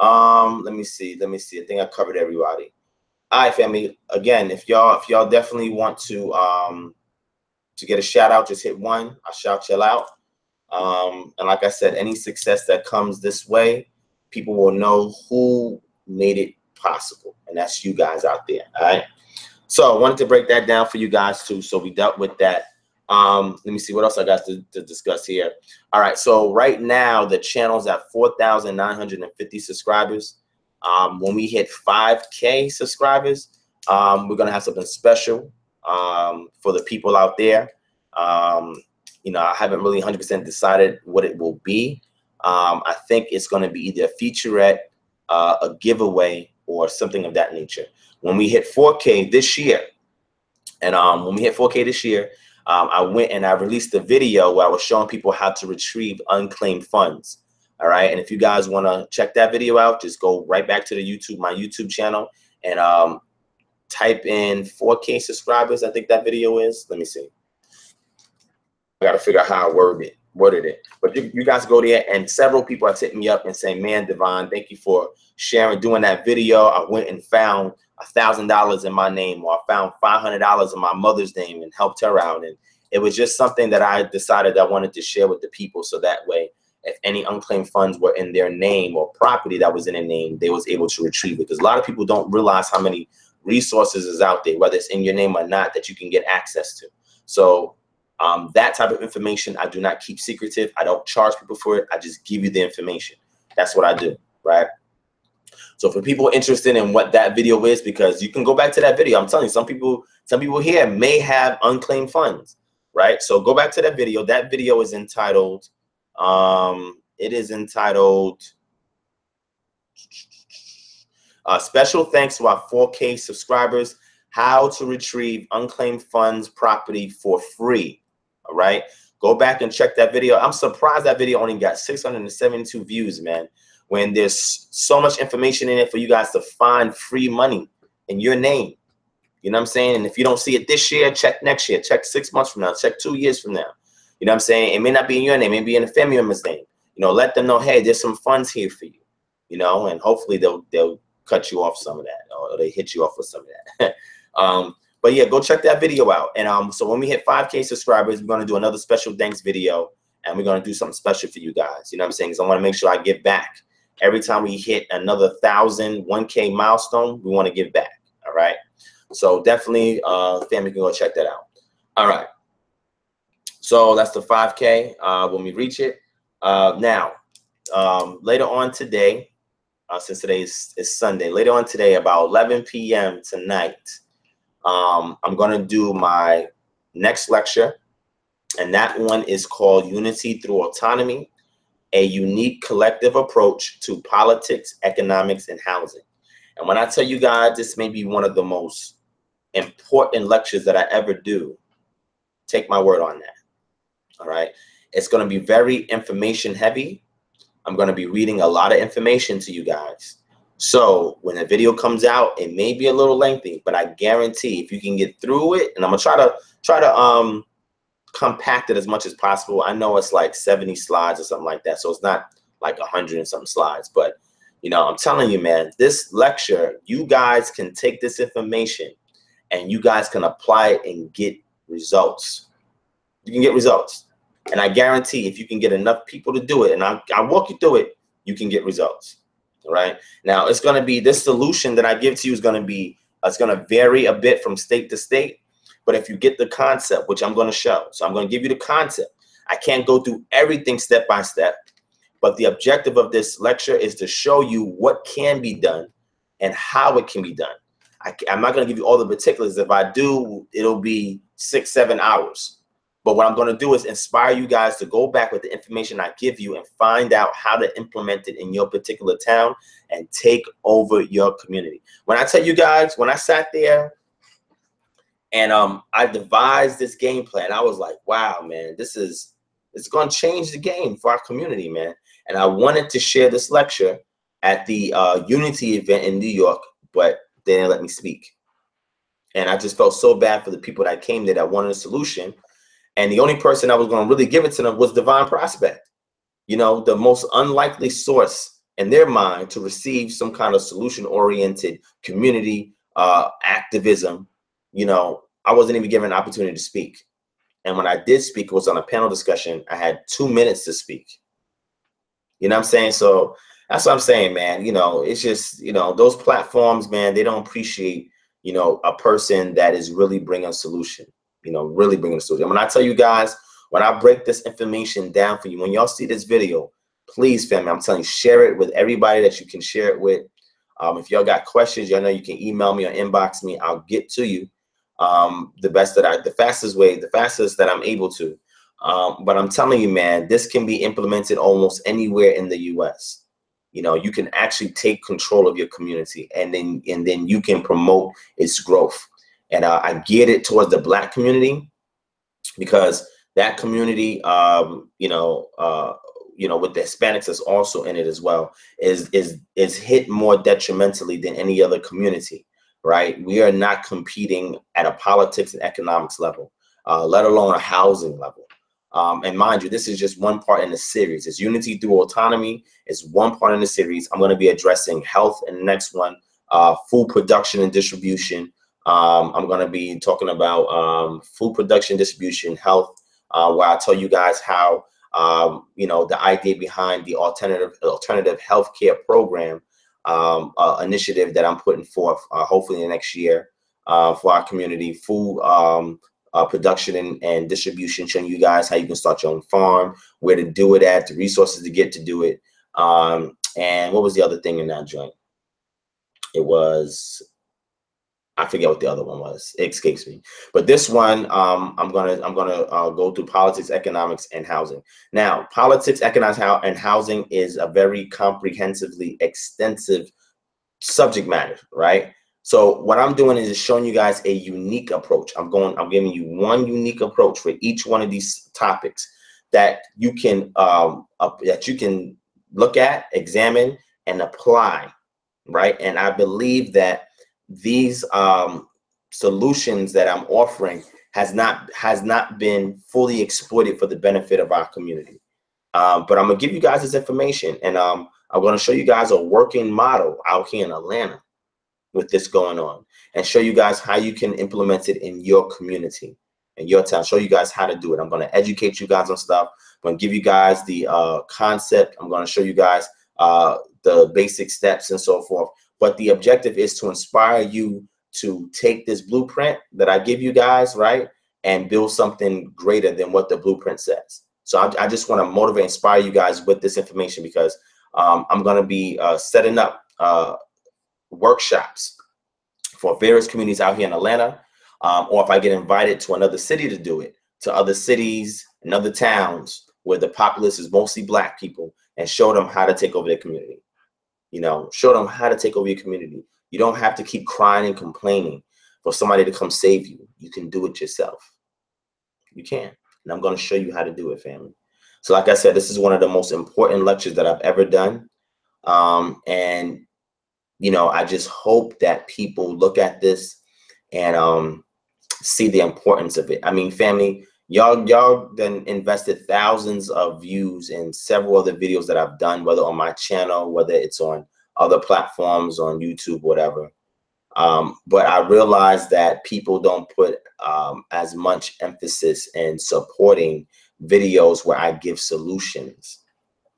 Let me see. I think I covered everybody. All right, family. Again, if y'all definitely want to get a shout out, just hit 1. I'll shout y'all out. And like I said, any success that comes this way, people will know who made it possible, and that's you guys out there. All right. So I wanted to break that down for you guys too. So we dealt with that. Let me see what else I got to discuss here. All right. So right now the channel's at 4,950 subscribers. When we hit 5K subscribers, we're gonna have something special for the people out there. You know, I haven't really 100% decided what it will be. I think it's going to be either a featurette, a giveaway, or something of that nature. When we hit 4K this year, and I went and I released a video where I was showing people how to retrieve unclaimed funds. All right, and if you guys want to check that video out, just go right back to my YouTube channel, and type in 4K subscribers. I think that video is. Let me see. I got to figure out how I worded it. But you guys go there, and several people have hit me up and saying, man, Devon, thank you for doing that video. I went and found $1,000 in my name, or I found $500 in my mother's name and helped her out. And it was just something that I decided I wanted to share with the people, so that way, if any unclaimed funds were in their name or property that was in their name, they was able to retrieve it. Because a lot of people don't realize how many resources is out there, whether it's in your name or not, that you can get access to. So that type of information I do not keep secretive. I don't charge people for it. I just give you the information. That's what I do, right? So for people interested in what that video is, because you can go back to that video. I'm telling you, some people here may have unclaimed funds, right? So go back to that video. That video is entitled, special thanks to our 4K subscribers, how to retrieve unclaimed funds property for free. All right, go back and check that video. I'm surprised that video only got 672 views, man, when there's so much information in it for you guys to find free money in your name. You know what I'm saying? And if you don't see it this year, check next year, check 6 months from now, check 2 years from now. You know what I'm saying? It may not be in your name, it may be in a family member's name. You know, let them know, hey, there's some funds here for you. You know, and hopefully they'll cut you off some of that, or they hit you off with some of that. But yeah, go check that video out. And so when we hit 5K subscribers, we're going to do another special thanks video, and we're going to do something special for you guys. You know what I'm saying? Because I want to make sure I give back. Every time we hit another 1,000, 1K milestone, we want to give back. All right. So definitely, family, can go check that out. All right. So that's the 5K when we reach it. Now, later on today, since today is Sunday, later on today, about 11 p.m. tonight, I'm going to do my next lecture. And that one is called Unity Through Autonomy, a unique collective approach to politics, economics, and housing. And when I tell you guys, this may be one of the most important lectures that I ever do, take my word on that. All right. It's going to be very information heavy. I'm going to be reading a lot of information to you guys. So when the video comes out, it may be a little lengthy, but I guarantee if you can get through it, and I'm going to try to compact it as much as possible. I know it's like 70 slides or something like that, so it's not like 100 and something slides, but you know, I'm telling you, man, this lecture, you guys can take this information and you guys can apply it and get results. You can get results. And I guarantee if you can get enough people to do it, and I'll walk you through it, you can get results. All right. Now it's going to be, this solution that I give to you is going to be, it's going to vary a bit from state to state. But if you get the concept, which I'm going to show, so I'm going to give you the concept. I can't go through everything step by step, but the objective of this lecture is to show you what can be done and how it can be done. I'm not going to give you all the particulars. If I do, it'll be 6-7 hours. But what I'm going to do is inspire you guys to go back with the information I give you and find out how to implement it in your particular town and take over your community. When I tell you guys, when I sat there and I devised this game plan, I was like, wow, man, it's going to change the game for our community, man. And I wanted to share this lecture at the Unity event in New York, but they didn't let me speak. And I just felt so bad for the people that came there that wanted a solution. And the only person that was going to really give it to them was Divine Prospect. You know, the most unlikely source in their mind to receive some kind of solution-oriented community activism. You know, I wasn't even given an opportunity to speak. And when I did speak, it was on a panel discussion. I had 2 minutes to speak. You know what I'm saying? So that's what I'm saying, man. You know, it's just, you know, those platforms, man, they don't appreciate, you know, a person that is really bringing a solution. You know, really bringing a solution. When I tell you guys, when I break this information down for you, when y'all see this video, please, family, I'm telling you, share it with everybody that you can share it with. If y'all got questions, y'all know you can email me or inbox me. I'll get to you the fastest that I'm able to. But I'm telling you, man, this can be implemented almost anywhere in the U.S. You know, you can actually take control of your community, and then you can promote its growth. And I geared it towards the Black community because that community, you know, with the Hispanics that's also in it as well, is hit more detrimentally than any other community, right? We are not competing at a politics and economics level, let alone a housing level. And mind you, this is just one part in the series. It's Unity Through Autonomy. It's one part in the series. I'm going to be addressing health in the next one, food production and distribution. I'm going to be talking about food production, distribution, health, where I tell you guys how, you know, the idea behind the alternative healthcare program initiative that I'm putting forth, hopefully in the next year, for our community. Food production and distribution, showing you guys how you can start your own farm, where to do it at, the resources to get to do it. And what was the other thing in that joint? It was, I forget what the other one was. It escapes me. But this one, I'm gonna go through politics, economics, and housing. Now, politics, economics, and housing is a very comprehensively extensive subject matter, right? So what I'm doing is just showing you guys a unique approach. I'm giving you one unique approach for each one of these topics that you can look at, examine, and apply, right? And I believe that these solutions that I'm offering has not been fully exploited for the benefit of our community. But I'm gonna give you guys this information, and I'm gonna show you guys a working model out here in Atlanta with this going on, and show you guys how you can implement it in your community, in your town. Show you guys how to do it. I'm gonna educate you guys on stuff. I'm gonna give you guys the concept. I'm gonna show you guys the basic steps and so forth. But the objective is to inspire you to take this blueprint that I give you guys, right, and build something greater than what the blueprint says. So I just want to motivate, inspire you guys with this information, because I'm going to be setting up workshops for various communities out here in Atlanta, or if I get invited to another city to do it, to other cities and other towns where the populace is mostly Black people, and show them how to take over their community. You know, show them how to take over your community. You don't have to keep crying and complaining for somebody to come save you. You can do it yourself. You can. And I'm going to show you how to do it, family. So like I said, this is one of the most important lectures that I've ever done. And, you know, I just hope that people look at this and see the importance of it. I mean, family, y'all then invested thousands of views in several other videos that I've done, whether on my channel, whether it's on other platforms, on YouTube, whatever. But I realized that people don't put as much emphasis in supporting videos where I give solutions.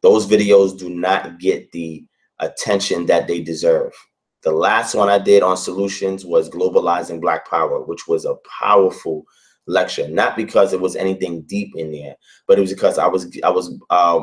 Those videos do not get the attention that they deserve. The last one I did on solutions was Globalizing Black Power, which was a powerful lecture, not because it was anything deep in there, but it was because I was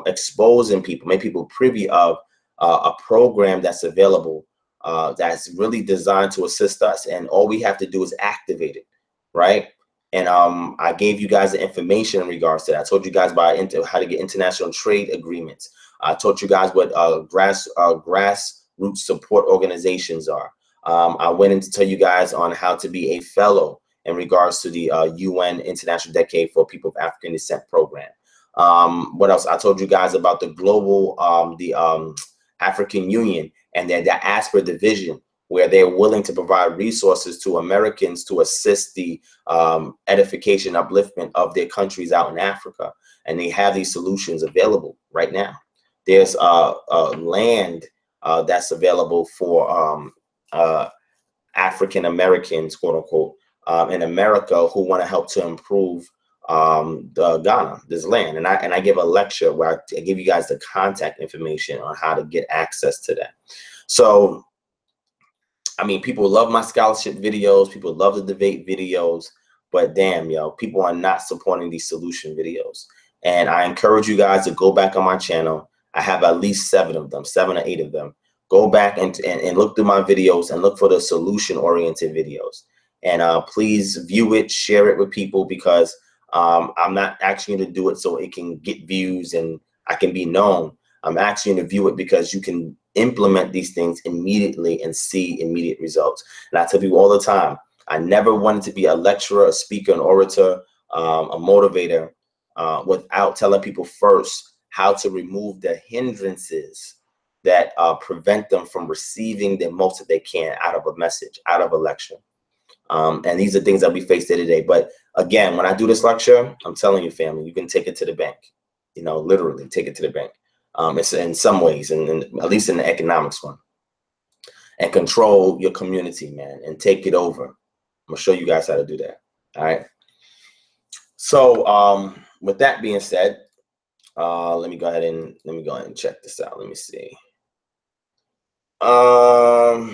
exposing people, make people privy of a program that's available, that's really designed to assist us, and all we have to do is activate it, right? And I gave you guys the information in regards to that. I told you guys about how to get international trade agreements. I taught you guys what grassroots support organizations are. I went in to tell you guys on how to be a fellow in regards to the UN International Decade for People of African Descent program. What else? I told you guys about the global, African Union and their diaspora division, where they're willing to provide resources to Americans to assist the edification, upliftment of their countries out in Africa. And they have these solutions available right now. There's land that's available for African Americans, quote unquote, in America who want to help to improve Ghana, this land. And I give a lecture where I give you guys the contact information on how to get access to that. So, I mean, people love my scholarship videos, people love the debate videos, but damn, yo, people are not supporting these solution videos. And I encourage you guys to go back on my channel. I have at least 7 of them, 7 or 8 of them. Go back and look through my videos and look for the solution-oriented videos. And please view it, share it with people, because I'm not asking you to do it so it can get views and I can be known. I'm asking you to view it because you can implement these things immediately and see immediate results. And I tell people all the time, I never wanted to be a lecturer, a speaker, an orator, a motivator, without telling people first how to remove the hindrances that prevent them from receiving the most that they can out of a message, out of a lecture. And these are things that we face day to day. But again, when I do this lecture, I'm telling you, family, you can take it to the bank. You know, literally take it to the bank. It's in some ways, and at least in the economics one. and control your community, man, and take it over. I'm gonna show you guys how to do that. All right. So with that being said, let me go ahead and check this out. Let me see. All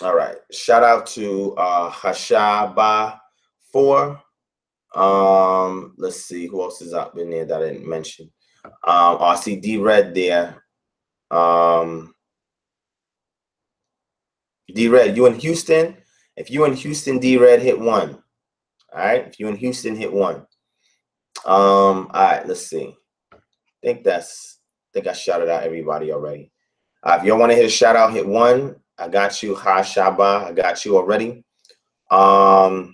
right. Shout out to Hashaba 4. Let's see who else is up in there that I didn't mention. I see D-Red there. D-Red, you in Houston? If you in Houston, D-Red, hit 1. All right. If you in Houston, hit 1. All right. Let's see. I think I shouted out everybody already. If y'all want to hit a shout out, hit 1. I got you. Ha Shaba, I got you already. All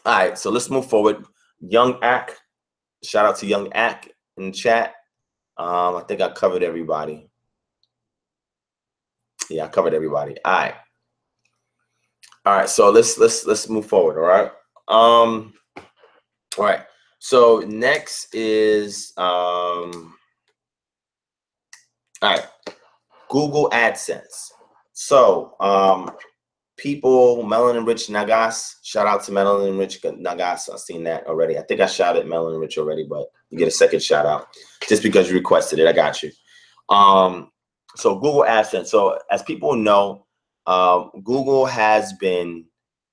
right, so let's move forward. Young Ak, shout out to Young Ak in the chat. I think I covered everybody. Yeah, I covered everybody. All right. So let's move forward. All right. So next is all right, Google AdSense. So people, Melanin Rich Nagas, shout out to Melanin Rich Nagas. I've seen that already. I think I shouted Melanin Rich already, but you get a second shout out just because you requested it. I got you. So Google AdSense. So as people know, Google has been,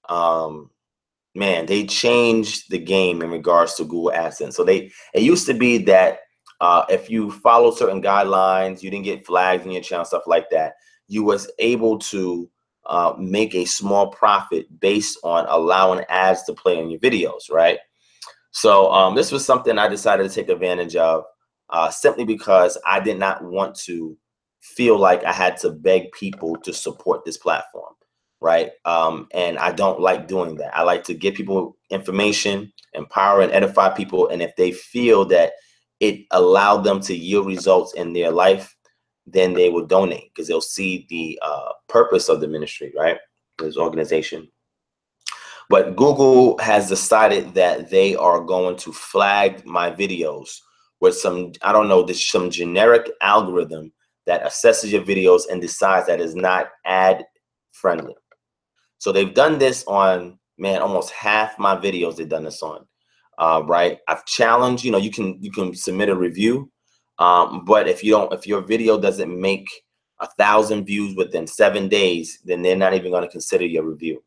man, they changed the game in regards to Google AdSense. So it used to be that if you follow certain guidelines, you didn't get flags in your channel, stuff like that, you was able to make a small profit based on allowing ads to play on your videos, right? So this was something I decided to take advantage of simply because I did not want to feel like I had to beg people to support this platform, right? And I don't like doing that. I like to give people information, empower and edify people. And if they feel that it allowed them to yield results in their life, then they will donate because they'll see the purpose of the ministry, right? This organization. But Google has decided that they are going to flag my videos with some, I don't know, this some generic algorithm that assesses your videos and decides that is not ad friendly. So they've done this on, man, almost half my videos they've done this on, right? I've challenged, you know, you can submit a review, but if your video doesn't make 1,000 views within 7 days, then they're not even going to consider your review.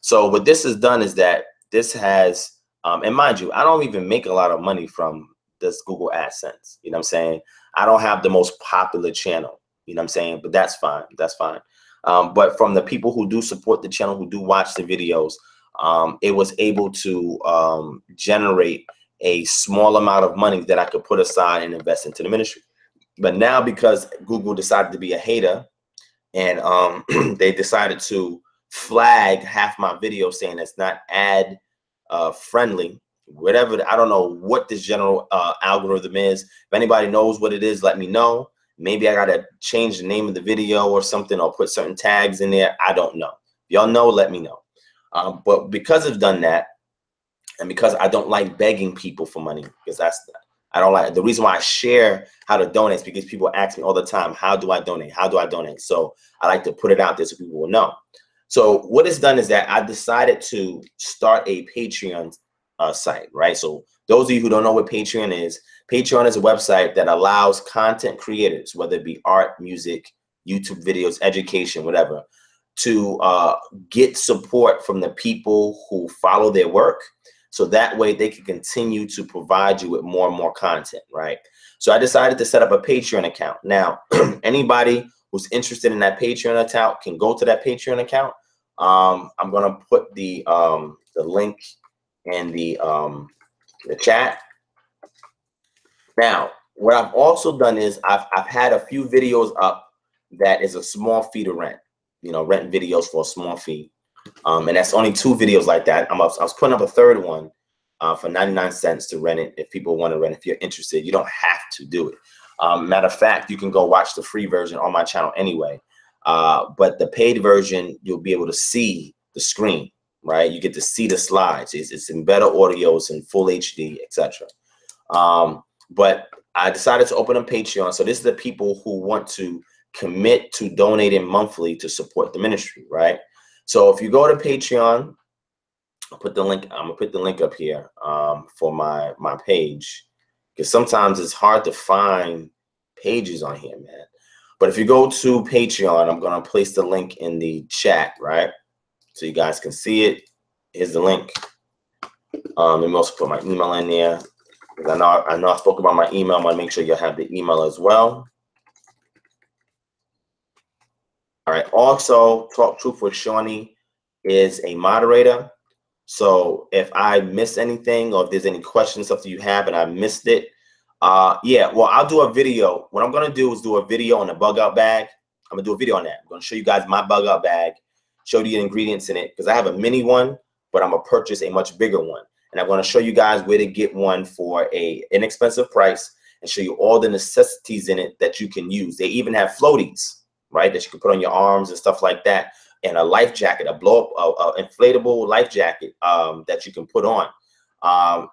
So what this has done is that this has, and mind you, I don't even make a lot of money from this Google AdSense. You know what I'm saying? I don't have the most popular channel. You know what I'm saying? But that's fine. That's fine. But from the people who do support the channel, who do watch the videos, it was able to generate a small amount of money that I could put aside and invest into the ministry. But now because Google decided to be a hater and they decided to flag half my video saying it's not ad friendly, whatever, I don't know what this general algorithm is. If anybody knows what it is, let me know. Maybe I gotta change the name of the video or something, or put certain tags in there. I don't know. If y'all know, let me know. But because I've done that, and because I don't like begging people for money, because I don't like, the reason why I share how to donate is because people ask me all the time, how do I donate? How do I donate? So I like to put it out there so people will know. So what it's done is that I decided to start a Patreon site, right? So those of you who don't know what Patreon is a website that allows content creators, whether it be art, music, YouTube videos, education, whatever, to get support from the people who follow their work. So that way they can continue to provide you with more and more content, right? So I decided to set up a Patreon account. Now, anybody who's interested in that Patreon account can go to that Patreon account. I'm gonna put the link in the chat. Now, what I've also done is I've had a few videos up that is a small fee to rent. You know, rent videos for a small fee. And that's only 2 videos like that. I was putting up a third one for 99 cents to rent it if people want to rent. If you're interested, you don't have to do it. Matter of fact, you can go watch the free version on my channel anyway. But the paid version, you'll be able to see the screen, right? You get to see the slides. It's in better audio, it's in full HD, etc. But I decided to open a Patreon. So this is the people who want to commit to donating monthly to support the ministry, right? So if you go to Patreon, I'll put the link. I'm gonna put the link up here for my page, because sometimes it's hard to find pages on here, man. But if you go to Patreon, I'm gonna place the link in the chat, right? So you guys can see it. Here's the link. Let me also put my email in there. I know I spoke about my email. I want to make sure you have the email as well. All right. Also, Talk Truth with Shawnee is a moderator. So if I miss anything, or if there's any questions, stuff that you have, and I missed it, yeah, well, I'll do a video. What I'm gonna do is do a video on the bug out bag. I'm gonna do a video on that. I'm gonna show you guys my bug out bag, show you the ingredients in it, because I have a mini one, but I'm gonna purchase a much bigger one. And I'm gonna show you guys where to get one for a inexpensive price, and show you all the necessities in it that you can use. They even have floaties, right, that you can put on your arms and stuff like that. And a life jacket, a blow up, inflatable life jacket that you can put on.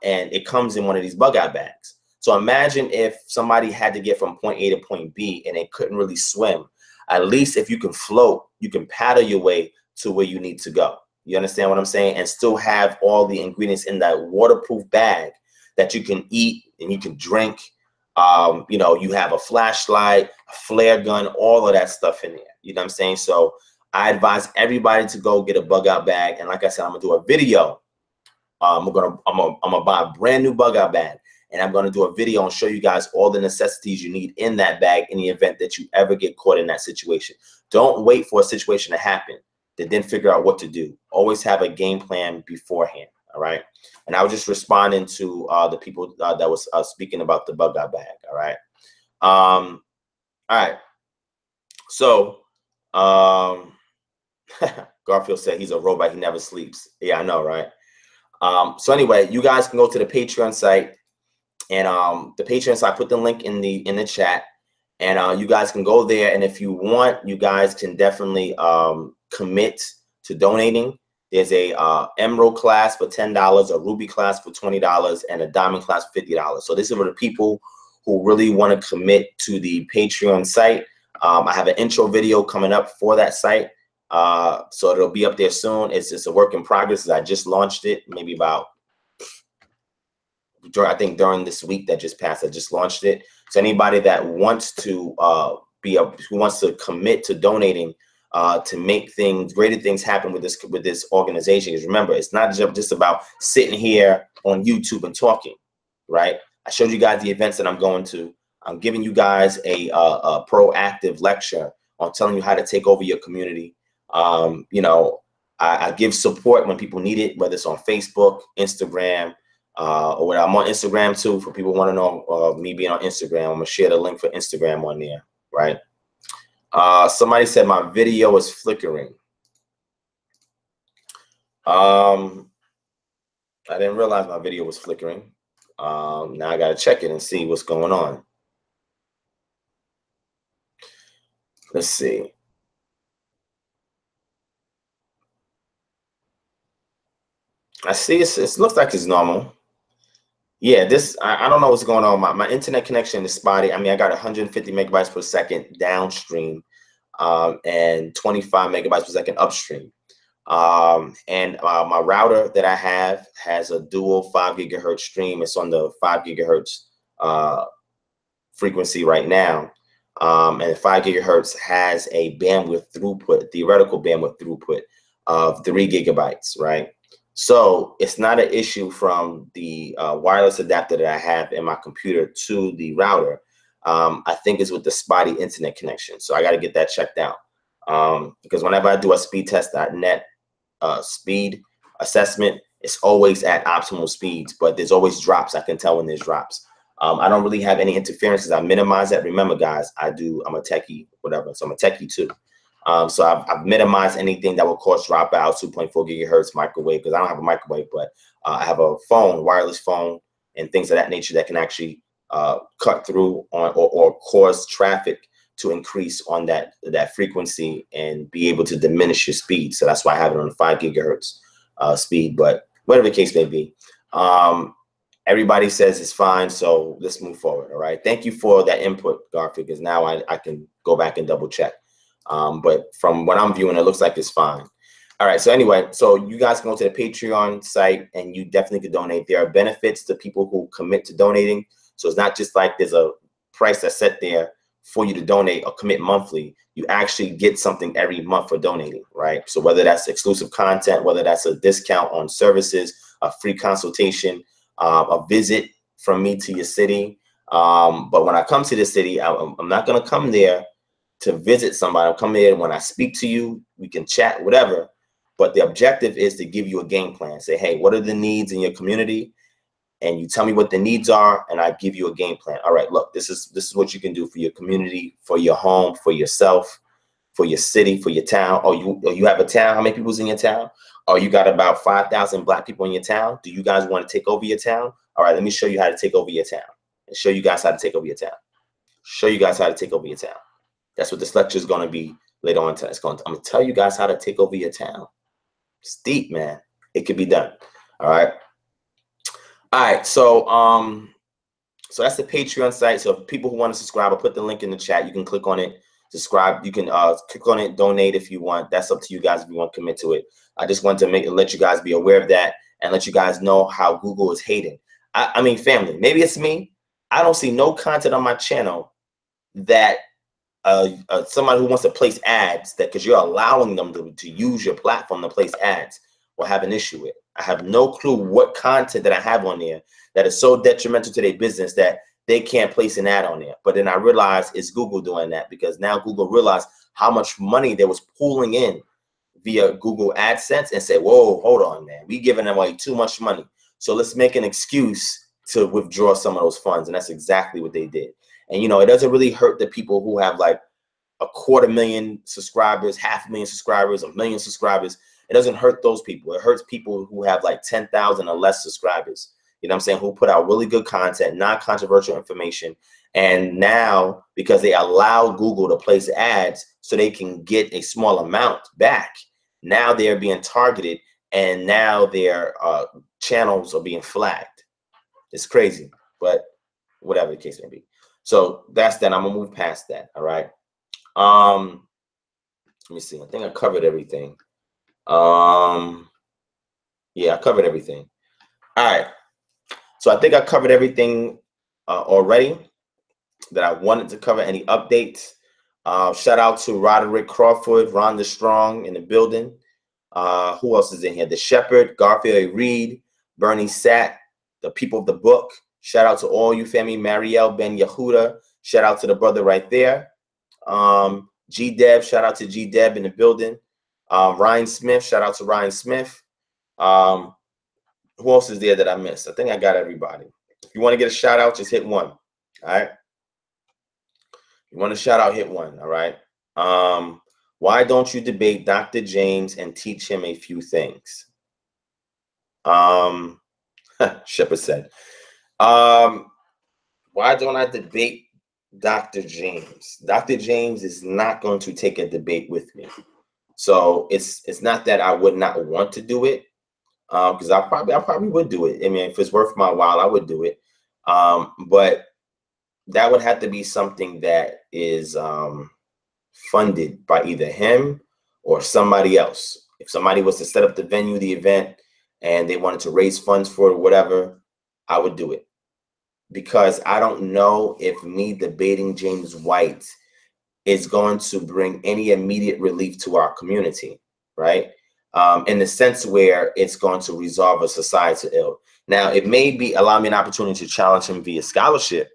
And it comes in one of these bug out bags. So imagine if somebody had to get from point A to point B and they couldn't really swim. At least if you can float, you can paddle your way to where you need to go. You understand what I'm saying? And still have all the ingredients in that waterproof bag that you can eat and you can drink. You know, you have a flashlight, a flare gun, all of that stuff in there. You know what I'm saying? So I advise everybody to go get a bug out bag. And like I said, I'm gonna do a video. I'm gonna buy a brand new bug out bag, and I'm gonna do a video and show you guys all the necessities you need in that bag in the event that you ever get caught in that situation. Don't wait for a situation to happen to then figure out what to do. Always have a game plan beforehand. All right. And I was just responding to the people that was speaking about the bug out bag. All right. All right. So Garfield said he's a robot. He never sleeps. Yeah, I know, right? So anyway, you guys can go to the Patreon site, and the Patreon site, I put the link in the chat, and you guys can go there. And if you want, you guys can definitely commit to donating. There's a Emerald class for $10, a Ruby class for $20, and a Diamond class for $50. So this is for the people who really want to commit to the Patreon site. I have an intro video coming up for that site. So it'll be up there soon. It's just a work in progress. I just launched it maybe about, I think during this week that just passed, I just launched it. So anybody that wants to who wants to commit to donating to make greater things happen with this organization, because remember, it's not just about sitting here on YouTube and talking, right? I showed you guys the events that I'm going to. I'm giving you guys a proactive lecture on telling you how to take over your community. You know, I give support when people need it, whether it's on Facebook, Instagram, or whatever. I'm on Instagram too, for people who want to know me being on Instagram. I'm gonna share the link for Instagram on there, right? Somebody said my video is flickering. I didn't realize my video was flickering. Now I gotta check it and see what's going on. Let's see. I see it looks like it's normal. Yeah, I don't know what's going on. My internet connection is spotty. I mean, I got 150 megabytes per second downstream, and 25 megabytes per second upstream. And my router that I have has a dual 5 gigahertz stream. It's on the 5 gigahertz frequency right now. And 5 gigahertz has a bandwidth throughput, theoretical bandwidth throughput of 3 gigabytes, right? So it's not an issue from the wireless adapter that I have in my computer to the router. I think it's with the spotty internet connection. So I got to get that checked out. Because whenever I do a speedtest.net speed assessment, it's always at optimal speeds, but there's always drops. I can tell when there's drops. I don't really have any interferences. I minimize that. Remember, guys, I'm a techie, whatever. So I'm a techie too. So I've minimized anything that will cause dropouts, 2.4 gigahertz microwave, because I don't have a microwave, but I have a phone, wireless phone, and things of that nature that can actually cut through on or cause traffic to increase on that frequency and be able to diminish your speed. So that's why I have it on 5 gigahertz speed, but whatever the case may be. Everybody says it's fine, so let's move forward. All right. Thank you for that input, Garfield, because now I can go back and double check. But from what I'm viewing, it looks like it's fine. All right. So anyway, so you guys can go to the Patreon site and you definitely could donate. There are benefits to people who commit to donating. So it's not just like there's a price that's set there for you to donate or commit monthly. You actually get something every month for donating, right? So whether that's exclusive content, whether that's a discount on services, a free consultation, a visit from me to your city. But when I come to the city, I'm not going to come there to visit somebody. I'll come there when I speak to you, we can chat, whatever. But the objective is to give you a game plan. Say, hey, what are the needs in your community? And you tell me what the needs are, and I give you a game plan. All right, look, this is what you can do for your community, for your home, for yourself, for your city, for your town. Or you have a town. How many people's in your town? Oh, you got about 5,000 Black people in your town. Do you guys want to take over your town? All right, let me show you how to take over your town. And show you guys how to take over your town. Show you guys how to take over your town. That's what this lecture is going to be later on. I'm going to tell you guys how to take over your town. It's deep, man. It could be done. All right. All right. So that's the Patreon site. So if people who want to subscribe, I'll put the link in the chat. You can click on it, subscribe. You can click on it, donate if you want. That's up to you guys if you want to commit to it. I just want to let you guys be aware of that and let you guys know how Google is hating. I mean, family, maybe it's me. I don't see no content on my channel that somebody who wants to place ads, that because you're allowing them to use your platform to place ads, will have an issue with. I have no clue what content that I have on there that is so detrimental to their business that they can't place an ad on there. But then I realized it's Google doing that, because now Google realized how much money they was pulling in via Google AdSense and say, whoa, hold on, man, we giving them away too much money. So let's make an excuse to withdraw some of those funds. And that's exactly what they did. And, you know, it doesn't really hurt the people who have like 250,000 subscribers, 500,000 subscribers, 1 million subscribers. It doesn't hurt those people. It hurts people who have like 10,000 or less subscribers. You know what I'm saying? Who put out really good content, non-controversial information. And now, because they allow Google to place ads so they can get a small amount back, now they're being targeted, and now their channels are being flagged. It's crazy, but whatever the case may be. So that's that. I'm gonna move past that. All right. Let me see. I think I covered everything. Yeah, I covered everything. All right. So I think I covered everything already that I wanted to cover. Any updates? Shout out to Roderick Crawford, Rhonda Strong in the building. Who else is in here? The Shepherd, Garfield Reed, Bernie Satt, the people of the book. Shout out to all you family. Marielle Ben Yehuda. Shout out to the brother right there. G Deb, shout out to G Deb in the building. Ryan Smith, shout out to Ryan Smith. Who else is there that I missed? I think I got everybody. If you want to get a shout out, just hit one. All right. You want to shout out, hit one. All right. Why don't you debate Dr. James and teach him a few things? Shepard said. Why don't I debate Dr. James? Dr. James is not going to take a debate with me. So it's not that I would not want to do it, because I probably would do it. I mean, if it's worth my while, I would do it. But that would have to be something that is funded by either him or somebody else. If somebody was to set up the venue, the event, and they wanted to raise funds for it or whatever, I would do it. Because I don't know if me debating James White is going to bring any immediate relief to our community, right? In the sense where it's going to resolve a societal ill. Now, it may be allow me an opportunity to challenge him via scholarship,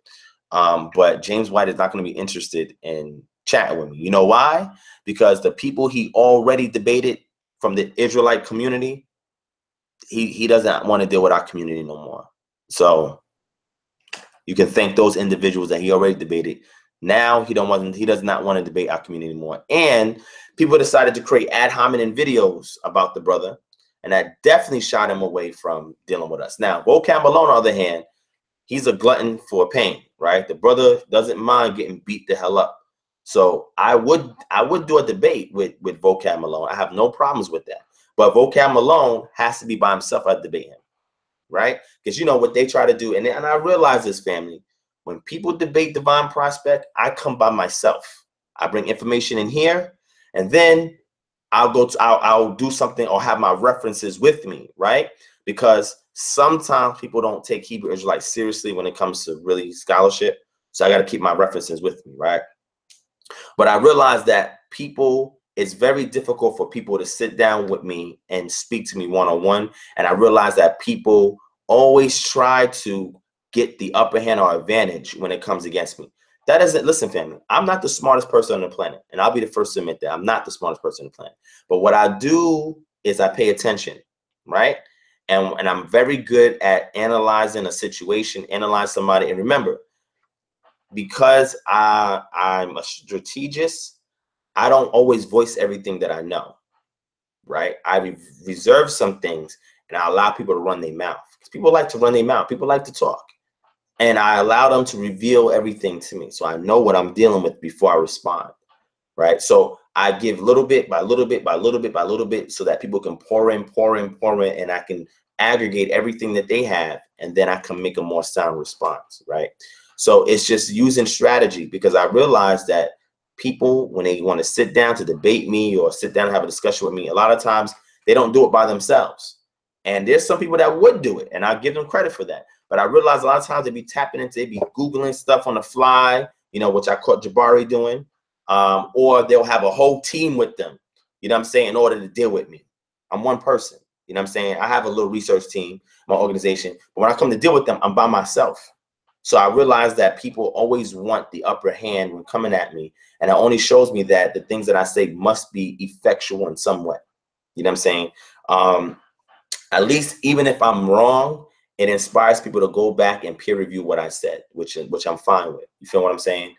but James White is not going to be interested in chatting with me. You know why? Because the people he already debated from the Israelite community, he doesn't want to deal with our community no more. So you can thank those individuals that he already debated. Now he does not want to debate our community anymore. And people decided to create ad hominem videos about the brother, and that definitely shot him away from dealing with us. Now, Vocab Malone, on the other hand, he's a glutton for pain, right? The brother doesn't mind getting beat the hell up. So I would do a debate with Vocab Malone. I have no problems with that. But Vocab Malone has to be by himself. I debate him. right? Because you know what they try to do. And I realize this, family, when people debate divine prospect, I come by myself. I bring information in here, and then I'll do something or have my references with me, right? Because sometimes people don't take Hebrew Israelites seriously when it comes to really scholarship. So I got to keep my references with me, right? But I realized that it's very difficult for people to sit down with me and speak to me one-on-one. And I realized that people always try to get the upper hand or advantage when it comes against me. That isn't, listen, family, I'm not the smartest person on the planet. And I'll be the first to admit that I'm not the smartest person on the planet. But what I do is I pay attention, right? And I'm very good at analyzing a situation, analyze somebody. And remember, because I'm a strategist, I don't always voice everything that I know, right? I reserve some things and I allow people to run their mouth. Because people like to run their mouth. People like to talk. And I allow them to reveal everything to me. So I know what I'm dealing with before I respond, right? So I give little bit by little bit by little bit by little bit so that people can pour in, and I can aggregate everything that they have, and then I can make a more sound response, right? So it's just using strategy, because I realize that people, when they want to sit down to debate me or sit down and have a discussion with me, a lot of times they don't do it by themselves. And there's some people that would do it, and I give them credit for that. But I realize a lot of times they be tapping into, they be Googling stuff on the fly, you know, which I caught Jabari doing. Or they'll have a whole team with them, you know what I'm saying, in order to deal with me. I'm one person, you know what I'm saying? I have a little research team, my organization, but when I come to deal with them, I'm by myself. So I realize that people always want the upper hand when coming at me. And it only shows me that the things that I say must be effectual in some way. You know what I'm saying? At least even if I'm wrong, it inspires people to go back and peer review what I said, which I'm fine with. You feel what I'm saying?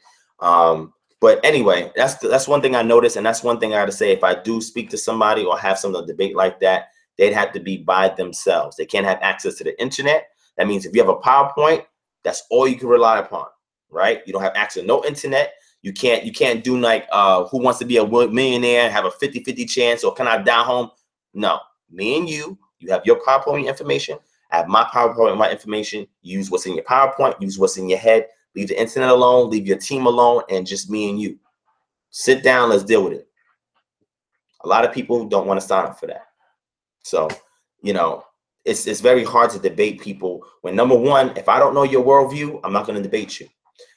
But anyway, that's one thing I noticed, and that's one thing I got to say. If I do speak to somebody or have some debate like that, they'd have to be by themselves. They can't have access to the internet. That means if you have a PowerPoint, that's all you can rely upon, right? You don't have access to no internet. You can't do like Who Wants to Be a Millionaire, have a 50-50 chance, or can I die home? No, me and you have your PowerPoint information. I have my PowerPoint and my information. Use what's in your PowerPoint, use what's in your head. Leave the internet alone, leave your team alone, and just me and you. Sit down, let's deal with it. A lot of people don't want to sign up for that. So, you know, it's very hard to debate people when, number one, if I don't know your worldview, I'm not going to debate you.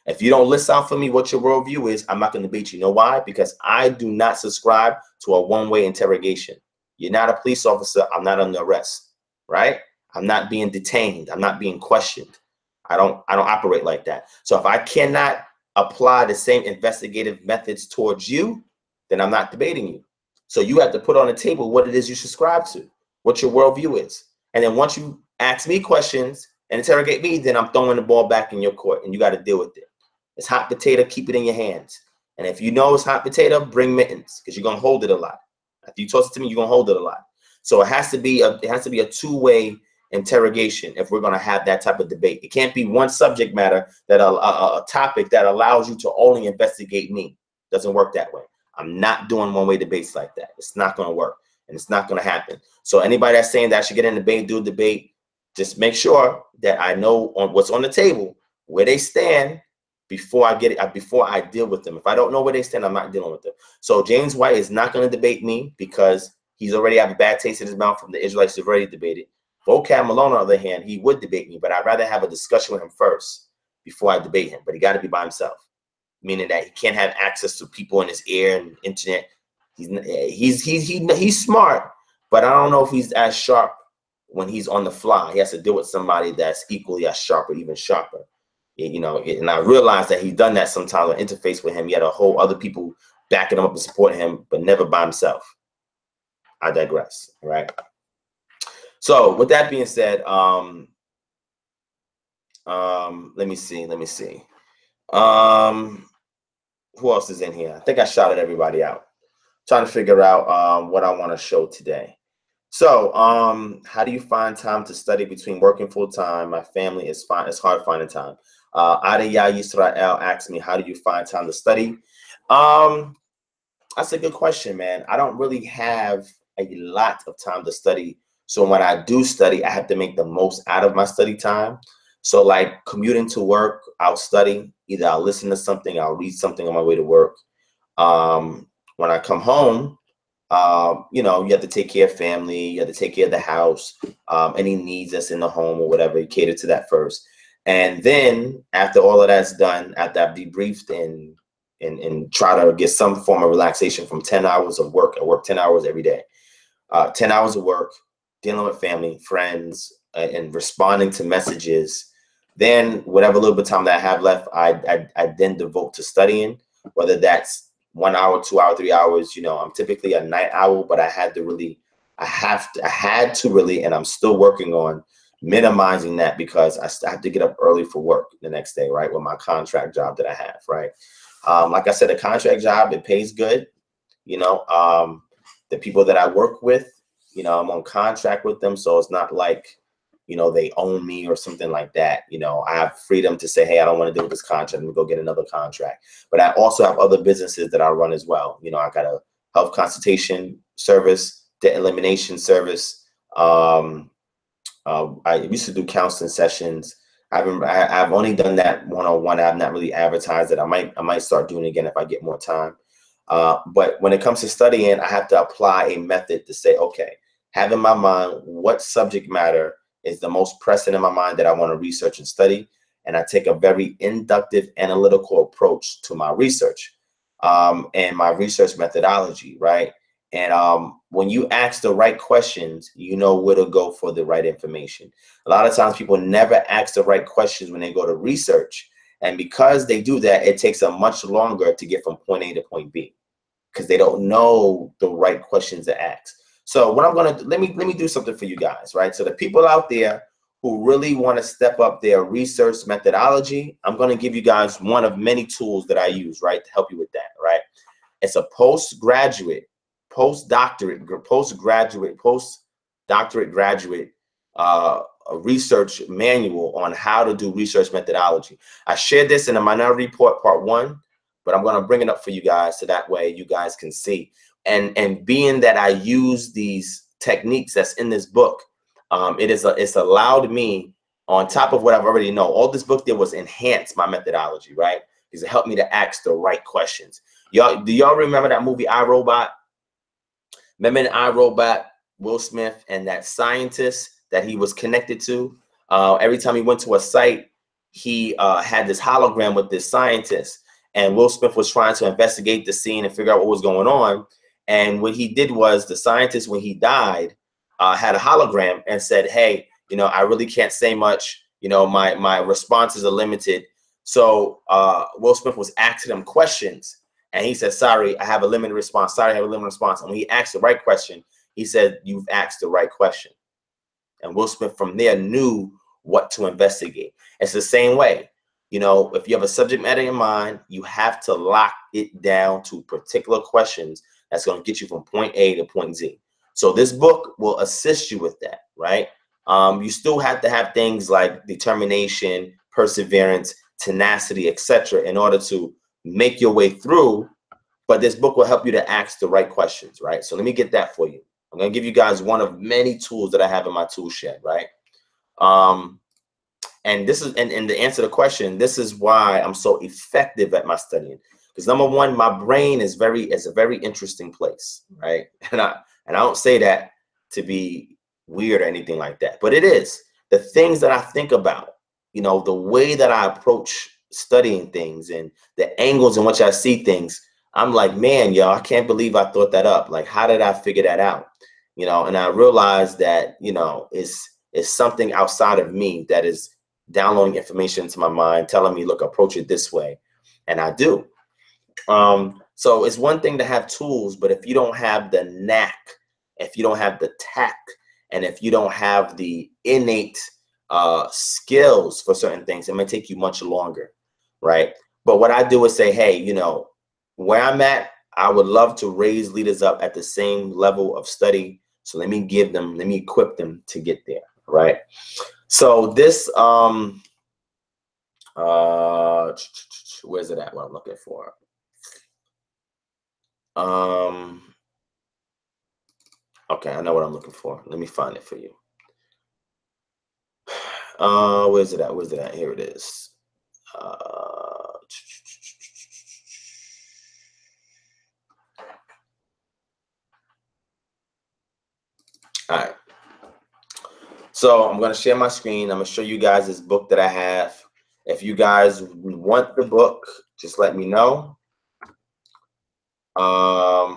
If you don't list out for me what your worldview is, I'm not going to debate you. You know why? Because I do not subscribe to a one-way interrogation. You're not a police officer. I'm not under arrest, right? I'm not being detained. I'm not being questioned. I don't operate like that. So if I cannot apply the same investigative methods towards you, then I'm not debating you. So you have to put on the table what it is you subscribe to, what your worldview is. And then once you ask me questions and interrogate me, then I'm throwing the ball back in your court, and you got to deal with it. It's hot potato, keep it in your hands. And if you know it's hot potato, bring mittens, because you're gonna hold it a lot. After you toss it to me, you're gonna hold it a lot. So it has to be a two-way interrogation if we're gonna have that type of debate. It can't be one subject matter that a topic that allows you to only investigate me. Doesn't work that way. I'm not doing one-way debates like that. It's not gonna work, and it's not gonna happen. So anybody that's saying that I should get in a debate, do a debate, just make sure that I know on what's on the table, where they stand, before I deal with them. If I don't know where they stand, I'm not dealing with them. So James White is not going to debate me because he's already have a bad taste in his mouth from the Israelites who've already debated. Vocab Malone, on the other hand, he would debate me, but I'd rather have a discussion with him first before I debate him. But he got to be by himself, meaning that he can't have access to people in his ear and internet. He's smart, but I don't know if he's as sharp when he's on the fly. He has to deal with somebody that's equally as sharp or even sharper. You know, and I realized that he's done that sometimes on interface with him. He had a whole other people backing him up and supporting him, but never by himself. I digress. All right. So with that being said, let me see. Who else is in here? I think I shouted everybody out. Trying to figure out what I want to show today. So, how do you find time to study between working full time? My family is fine. It's hard finding time. Adiyah Yisrael asked me, how do you find time to study? That's a good question, man. I don't really have a lot of time to study So when I do study, I have to make the most out of my study time. So like commuting to work, I'll study. Either I'll listen to something, I'll read something on my way to work. When I come home, you know, you have to take care of family, you have to take care of the house, any needs that's in the home or whatever, you cater to that first. And then after all of that's done, after I've debriefed and try to get some form of relaxation from 10 hours of work, I work 10 hours every day, 10 hours of work, dealing with family, friends, and responding to messages. Then whatever little bit of time that I have left, I then devote to studying, whether that's 1 hour, 2 hour, 3 hours. You know, I'm typically a night owl, but I had to really, and I'm still working on minimizing that because I have to get up early for work the next day, right? With my contract job that I have, right? Like I said, a contract job, it pays good. You know, the people that I work with, you know, I'm on contract with them, so it's not like, you know, they own me or something like that. You know, I have freedom to say, hey, I don't want to deal with this contract. Let me go get another contract. But I also have other businesses that I run as well. You know, I got a health consultation service, debt elimination service. I used to do counseling sessions. I've only done that one-on-one. I've not really advertised it. I might start doing it again if I get more time. But when it comes to studying, I have to apply a method to say, okay, have in my mind what subject matter is the most pressing in my mind that I want to research and study. And I take a very inductive analytical approach to my research and my research methodology, right? And when you ask the right questions, you know where to go for the right information. A lot of times people never ask the right questions when they go to research. And because they do that, it takes them much longer to get from point A to point B because they don't know the right questions to ask. So what I'm gonna do, let me do something for you guys, right? So the people out there who really want to step up their research methodology, I'm gonna give you guys one of many tools that I use, right, to help you with that, right? It's a postgraduate, graduate a research manual on how to do research methodology. I shared this in a Minority Report Part 1, but I'm going to bring it up for you guys so that way you guys can see. And being that I use these techniques that's in this book, it's allowed me, on top of what I've already know, all this book did was enhance my methodology, right? Because it helped me to ask the right questions. Y'all, do y'all remember that movie I, Robot? Remember in I, Robot, Will Smith and that scientist that he was connected to? Every time he went to a site, he had this hologram with this scientist. And Will Smith was trying to investigate the scene and figure out what was going on. And what he did was the scientist, when he died, had a hologram and said, hey, you know, I really can't say much. You know, my responses are limited. So Will Smith was asking him questions. And he said, sorry, I have a limited response. Sorry, I have a limited response. And when he asked the right question, he said, you've asked the right question. And Will Smith from there knew what to investigate. It's the same way. You know, if you have a subject matter in mind, you have to lock it down to particular questions that's going to get you from point A to point Z. So this book will assist you with that, right? You still have to have things like determination, perseverance, tenacity, etc., in order to make your way through. But this book will help you to ask the right questions, right? So let me get that for you. I'm going to give you guys one of many tools that I have in my tool shed, right? And this is, and to answer the question, this is why I'm so effective at my studying. Because number one, my brain is a very interesting place, right? And I don't say that to be weird or anything like that, but it is. The things that I think about, you know, the way that I approach studying things and the angles in which I see things, I'm like, man, yo, I can't believe I thought that up. Like, how did I figure that out? You know, and I realized that, you know, it's something outside of me that is downloading information into my mind, telling me, look, approach it this way. And I do. So it's one thing to have tools, but if you don't have the knack, if you don't have the tact, and if you don't have the innate skills for certain things, it may take you much longer, right? But what I do is say, hey, you know, where I'm at, I would love to raise leaders up at the same level of study. So let me equip them to get there, right? So this, where's it at? What I'm looking for. Okay, I know what I'm looking for. Let me find it for you. Where's it at? Where's it at? Here it is. All right. So I'm gonna share my screen. I'm gonna show you guys this book that I have. If you guys want the book, just let me know. Yeah,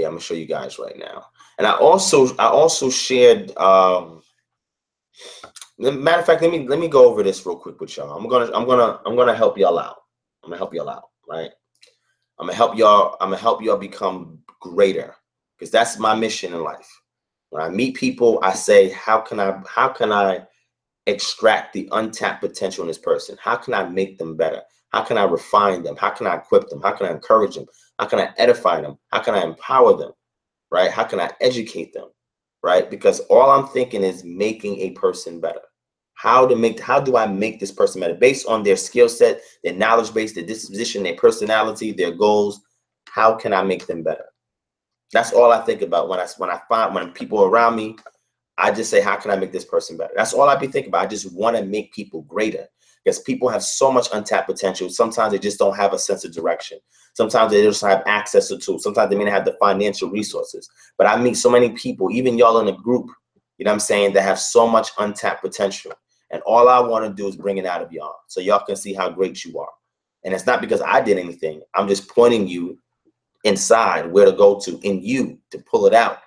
I'm gonna show you guys right now. And I also shared. Matter of fact, let me go over this real quick with y'all. I'm gonna help y'all out. I'm gonna help y'all out, right? I'm gonna help y'all. I'm gonna help y'all become greater, because that's my mission in life. When I meet people, I say, how can I extract the untapped potential in this person? How can I make them better? How can I refine them? How can I equip them? How can I encourage them? How can I edify them? How can I empower them? Right? How can I educate them? Right? Because all I'm thinking is making a person better. How do I make this person better based on their skill set, their knowledge base, their disposition, their personality, their goals? How can I make them better? That's all I think about when people around me. I just say, how can I make this person better? That's all I be thinking about. I just want to make people greater, because people have so much untapped potential. Sometimes they just don't have a sense of direction. Sometimes they just have access to tools. Sometimes they may not have the financial resources. But I meet so many people, even y'all in a group, you know what I'm saying, that have so much untapped potential. And all I want to do is bring it out of y'all so y'all can see how great you are. And it's not because I did anything. I'm just pointing you inside where to go to in you to pull it out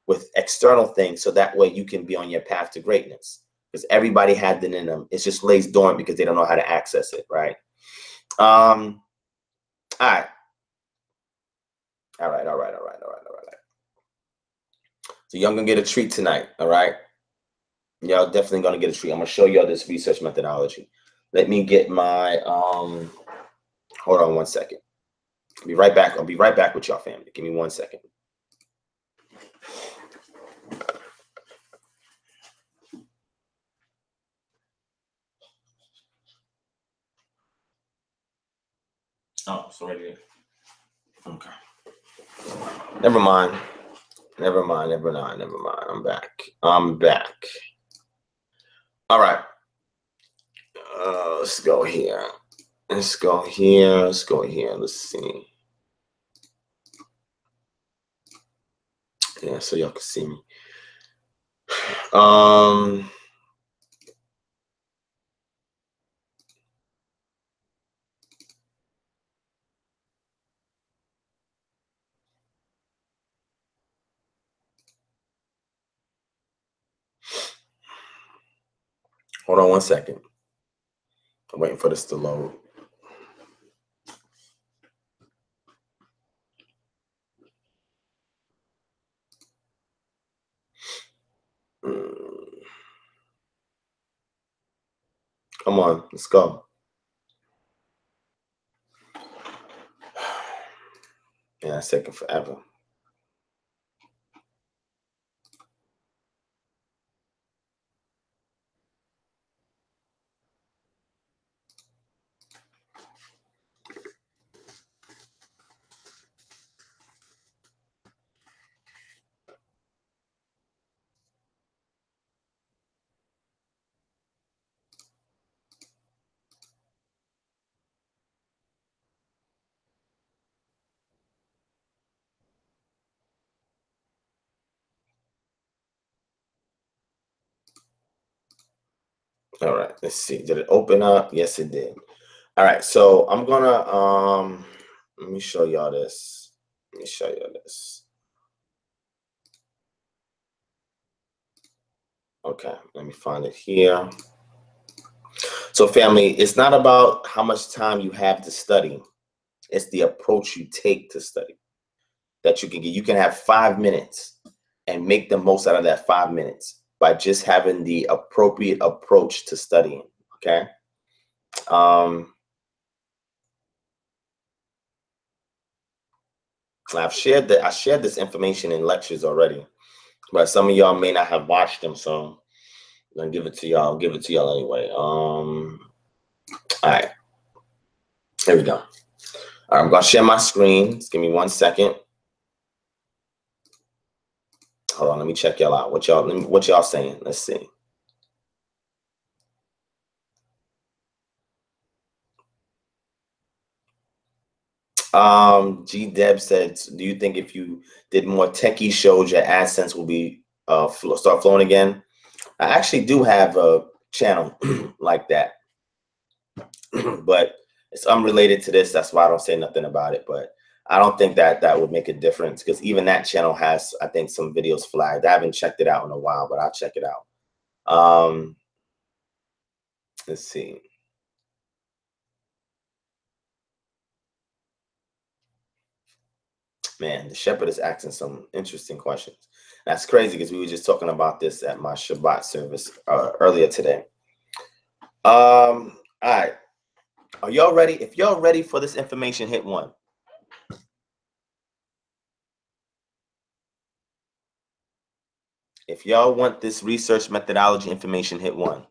with external things, so that way you can be on your path to greatness, because everybody had it in them. It just lays dormant because they don't know how to access it, right? All right. So y'all gonna get a treat tonight, all right? Y'all definitely gonna get a treat. I'm gonna show y'all this research methodology. Let me get my hold on one second. I'll be right back. I'll be right back with y'all, family. Give me 1 second. Oh, it's already there. Okay. Never mind. I'm back. All right. Let's go here. Let's see. Yeah, so y'all can see me. Hold on 1 second. I'm waiting for this to load. Come on, let's go. Yeah, it's taking forever. All right, let's see. Did it open up? Yes, it did. All right, so I'm gonna let me show y'all this. Okay, let me find it here. So family, it's not about how much time you have to study. It's the approach you take to study that you can get. You can have 5 minutes and make the most out of that 5 minutes by just having the appropriate approach to studying. Okay. I shared this information in lectures already, but some of y'all may not have watched them, so I'm gonna give it to y'all. I'll give it to y'all anyway. All right, here we go. All right, I'm gonna share my screen. Just give me 1 second. Hold on, let me check y'all out. What y'all saying? Let's see. G Deb said, do you think if you did more techie shows, your AdSense will be start flowing again? I actually do have a channel like that, but it's unrelated to this. That's why I don't say nothing about it. But I don't think that that would make a difference, because even that channel has, I think, some videos flagged. I haven't checked it out in a while, but I'll check it out. Let's see. Man, the shepherd is asking some interesting questions. That's crazy, because we were just talking about this at my Shabbat service earlier today. All right. Are y'all ready? If y'all ready for this information, hit 1. If y'all want this research methodology information, hit 1.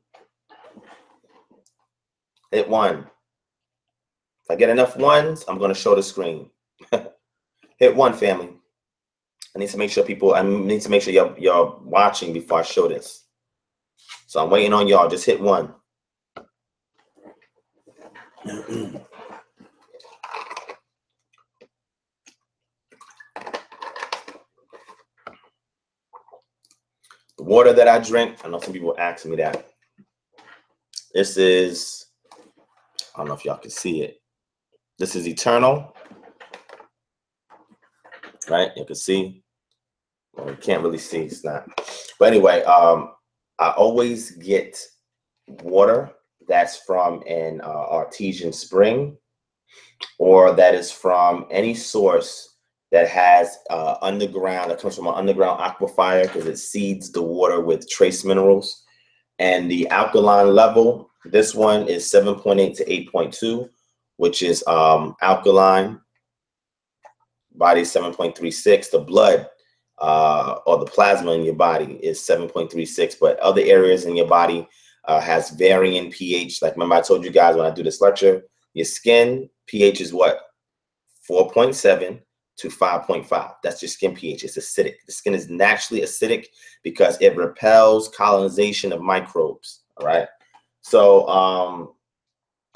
Hit 1. If I get enough ones, I'm going to show the screen. Hit 1, family. I need to make sure y'all watching before I show this. So I'm waiting on y'all. Just hit 1. The water that I drink, I know some people ask me that. This is, I don't know if y'all can see it. This is Eternal, right? You can see. Well, you can't really see, it's not. But anyway, I always get water that's from an artesian spring, or that is from any source that has underground, that comes from an underground aquifer, because it seeds the water with trace minerals. And the alkaline level, this one is 7.8 to 8.2, which is alkaline. Body 7.36. The blood or the plasma in your body is 7.36, but other areas in your body has varying pH. Like, remember I told you guys when I do this lecture, your skin pH is what? 4.7 to 5.5. That's your skin pH. It's acidic. The skin is naturally acidic because it repels colonization of microbes. All right. So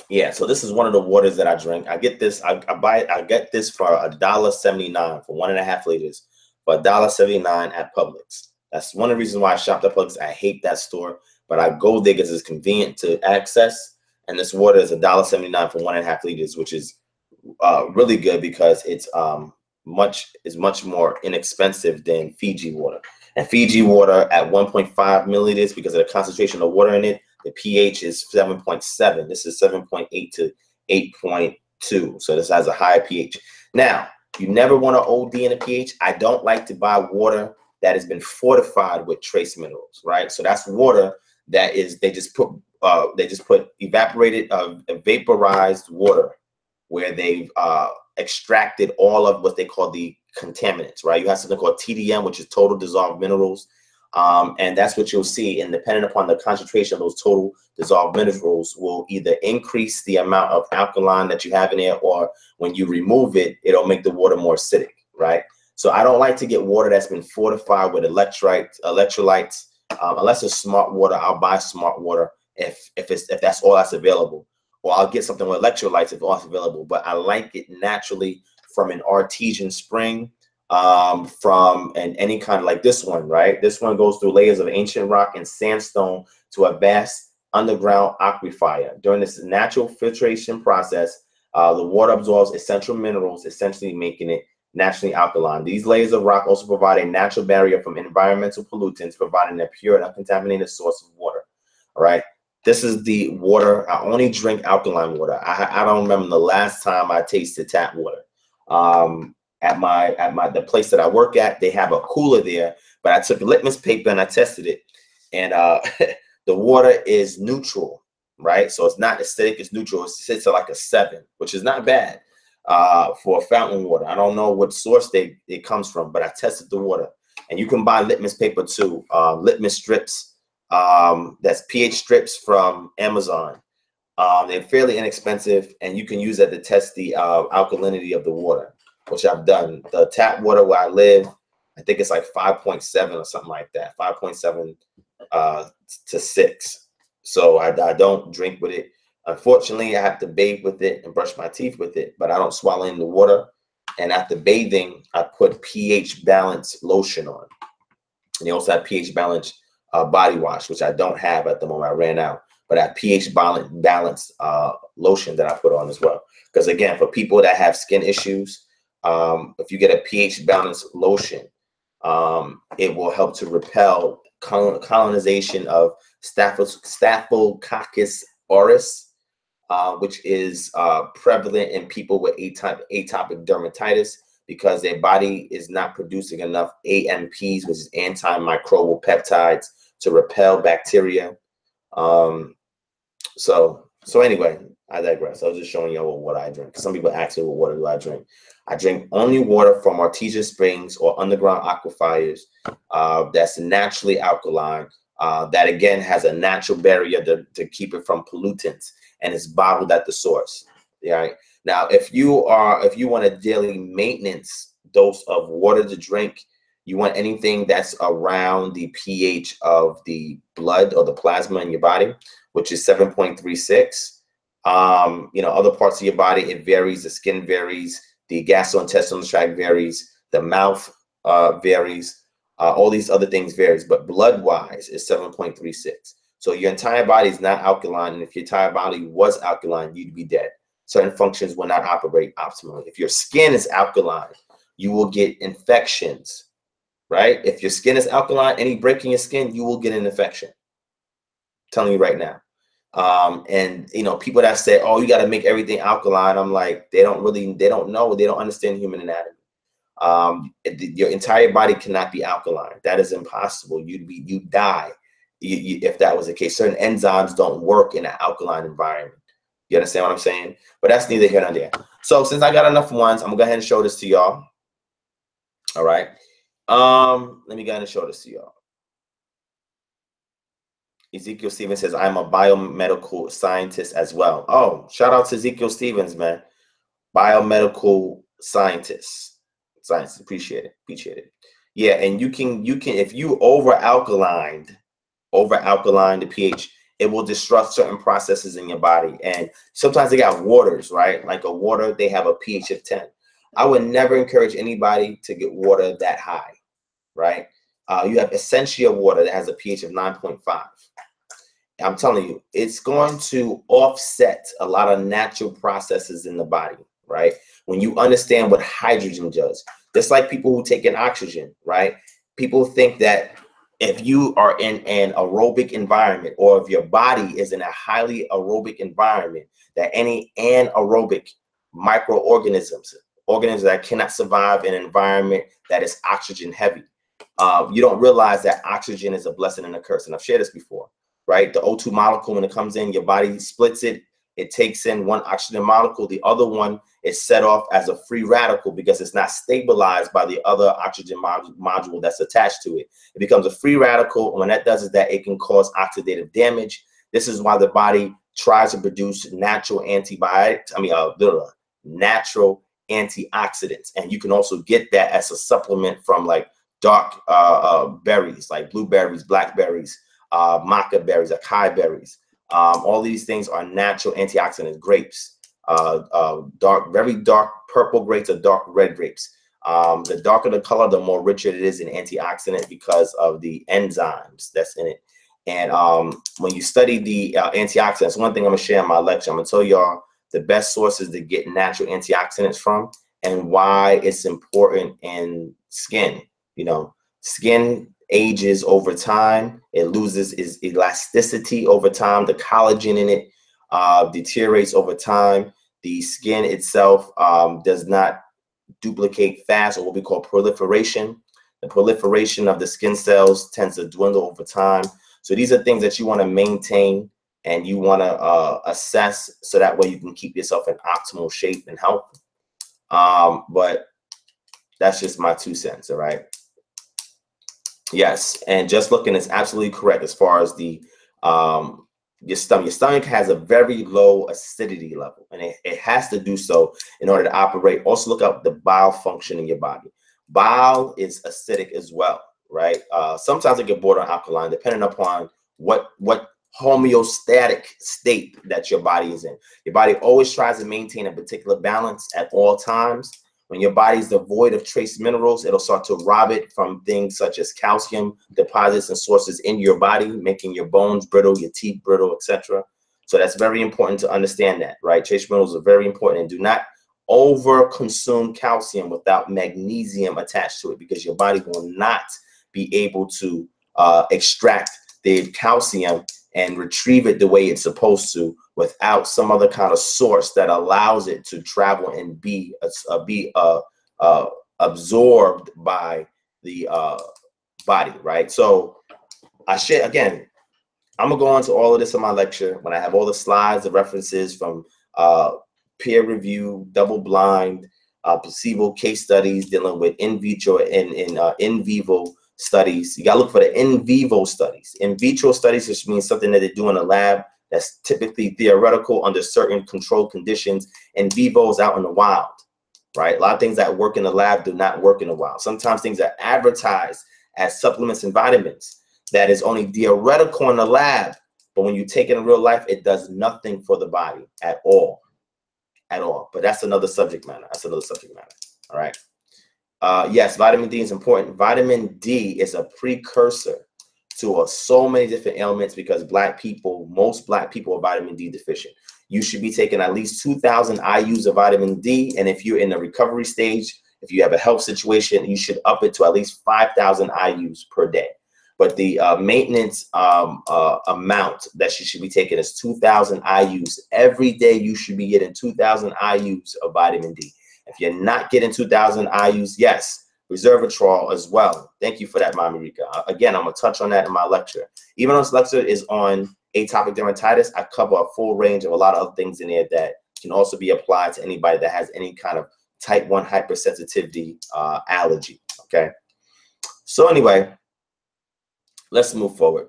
yeah, so this is one of the waters that I drink. I get this, I get this for $1.79 for 1.5 liters for $1.79 at Publix. That's one of the reasons why I shopped at Publix. I hate that store, but I go there because it's convenient to access. And this water is $1.79 for 1.5 liters, which is really good, because it's much more inexpensive than Fiji water. And Fiji water at 1.5 milliliters, because of the concentration of water in it, the pH is 7.7. This is 7.8 to 8.2. So this has a higher pH. Now, you never want to OD in a pH. I don't like to buy water that has been fortified with trace minerals, right? So that's water that is, they just put evaporated, vaporized water, where they've extracted all of what they call the contaminants, right? You have something called TDM, which is total dissolved minerals. And that's what you'll see. And depending upon the concentration of those total dissolved minerals will either increase the amount of alkaline that you have in there, or when you remove it, it'll make the water more acidic, right? So I don't like to get water that's been fortified with electrolytes. Unless it's smart water, I'll buy smart water if that's all that's available. Or I'll get something with electrolytes if all that's available. But I like it naturally from an artesian spring, from any kind of, like this one, right? This one goes through layers of ancient rock and sandstone to a vast underground aquifer. During this natural filtration process, the water absorbs essential minerals, essentially making it naturally alkaline. These layers of rock also provide a natural barrier from environmental pollutants, providing a pure and uncontaminated source of water. All right. This is the water. I only drink alkaline water. I don't remember the last time I tasted tap water. At the place that I work at, they have a cooler there, but I took litmus paper and I tested it, and the water is neutral, right? So it's not acidic, it's neutral. It sits at like a 7, which is not bad for fountain water. I don't know what source it comes from, but I tested the water, and you can buy litmus paper too, litmus strips. That's pH strips from Amazon. They're fairly inexpensive, and you can use that to test the alkalinity of the water, which I've done. The tap water where I live, I think it's like 5.7 or something like that, 5.7 to 6. So I don't drink with it. Unfortunately, I have to bathe with it and brush my teeth with it, but I don't swallow in the water. And after bathing, I put pH balance lotion on. And they also have pH balance body wash, which I don't have at the moment. I ran out, but I have pH balance lotion that I put on as well. Because again, for people that have skin issues, if you get a pH balance lotion, it will help to repel colonization of Staphylococcus aureus, which is prevalent in people with atopic dermatitis, because their body is not producing enough AMPs, which is antimicrobial peptides, to repel bacteria. So anyway, I digress. I was just showing y'all what I drink. Some people ask me, what water do I drink? I drink only water from artesian springs or underground aquifers that's naturally alkaline, that again has a natural barrier to keep it from pollutants, and it's bottled at the source. Right? Now, if you want a daily maintenance dose of water to drink, you want anything that's around the pH of the blood or the plasma in your body, which is 7.36. Other parts of your body, it varies. The skin varies. The gastrointestinal tract varies. The mouth varies. All these other things varies, but blood-wise is 7.36. So your entire body is not alkaline, and if your entire body was alkaline, you'd be dead. Certain functions will not operate optimally. If your skin is alkaline, you will get infections, right? If your skin is alkaline, any break in your skin, you will get an infection. I'm telling you right now. And people that say, oh, you got to make everything alkaline, I'm like, they don't know, they don't understand human anatomy. Your entire body cannot be alkaline. That is impossible. You'd die if that was the case. Certain enzymes don't work in an alkaline environment. You understand what I'm saying? But that's neither here nor there. So since I got enough ones, I'm gonna go ahead and show this to y'all. All right. Let me go ahead and show this to y'all. Ezekiel Stevens says, I'm a biomedical scientist as well. Oh, shout out to Ezekiel Stevens, man. Biomedical scientist. Science, appreciate it. Yeah, and you can if you over alkaline the pH, it will disrupt certain processes in your body. And sometimes they got waters, right? Like a water, they have a pH of 10. I would never encourage anybody to get water that high, right? You have Essentia water that has a pH of 9.5. I'm telling you, it's going to offset a lot of natural processes in the body, right? When you understand what hydrogen does, just like people who take in oxygen, right? People think that if you are in an aerobic environment, or if your body is in a highly aerobic environment, that any anaerobic microorganisms, organisms that cannot survive in an environment that is oxygen heavy, you don't realize that oxygen is a blessing and a curse. And I've shared this before, right? The O2 molecule, when it comes in, your body splits it. It takes in one oxygen molecule. The other one is set off as a free radical because it's not stabilized by the other oxygen module that's attached to it. It becomes a free radical. And when that does is that it can cause oxidative damage. This is why the body tries to produce natural antibiotics. Natural antioxidants. And you can also get that as a supplement from like dark berries, like blueberries, blackberries, maca berries, acai berries. All these things are natural antioxidants. Grapes, very dark purple grapes or dark red grapes. The darker the color, the more richer it is in antioxidant because of the enzymes that's in it. And when you study the antioxidants, one thing I'm gonna share in my lecture, I'm gonna tell y'all the best sources to get natural antioxidants from and why it's important in skin. Skin ages over time. It loses its elasticity over time. The collagen in it deteriorates over time. The skin itself does not duplicate fast, or what we call proliferation. The proliferation of the skin cells tends to dwindle over time. So these are things that you want to maintain and you want to assess, so that way you can keep yourself in optimal shape and health. But that's just my 2 cents, all right? Yes, and just looking is absolutely correct as far as the your stomach. Your stomach has a very low acidity level, and it has to do so in order to operate. Also look up the bile function in your body. Bile is acidic as well, right? Sometimes it get borderline alkaline, depending upon what homeostatic state that your body is in. Your body always tries to maintain a particular balance at all times. When your body is devoid of trace minerals, it'll start to rob it from things such as calcium deposits and sources in your body, making your bones brittle, your teeth brittle, etc. So that's very important to understand that, right? Trace minerals are very important, and do not over consume calcium without magnesium attached to it, because your body will not be able to extract the calcium and retrieve it the way it's supposed to without some other kind of source that allows it to travel and be absorbed by the body, right? So I share again. I'm gonna go into all of this in my lecture when I have all the slides, the references from peer review, double-blind, placebo case studies dealing with in vitro and in vivo studies. You gotta look for the in vivo studies. In vitro studies, which means something that they do in a lab that's typically theoretical under certain controlled conditions. In vivo is out in the wild, right? A lot of things that work in the lab do not work in the wild. Sometimes things are advertised as supplements and vitamins that is only theoretical in the lab, but when you take it in real life, it does nothing for the body at all. At all. But that's another subject matter. That's another subject matter. All right. Yes, vitamin D is important. Vitamin D is a precursor to so many different ailments, because most black people are vitamin D deficient. You should be taking at least 2,000 IUs of vitamin D. And if you're in the recovery stage, if you have a health situation, you should up it to at least 5,000 IUs per day. But the maintenance amount that you should be taking is 2,000 IUs. Every day you should be getting 2,000 IUs of vitamin D. If you're not getting 2,000 IUs, yes, resveratrol as well. Thank you for that, Mama Rika. Again, I'm going to touch on that in my lecture. Even though this lecture is on atopic dermatitis, I cover a full range of a lot of other things in there that can also be applied to anybody that has any kind of type 1 hypersensitivity allergy, okay? So anyway, let's move forward.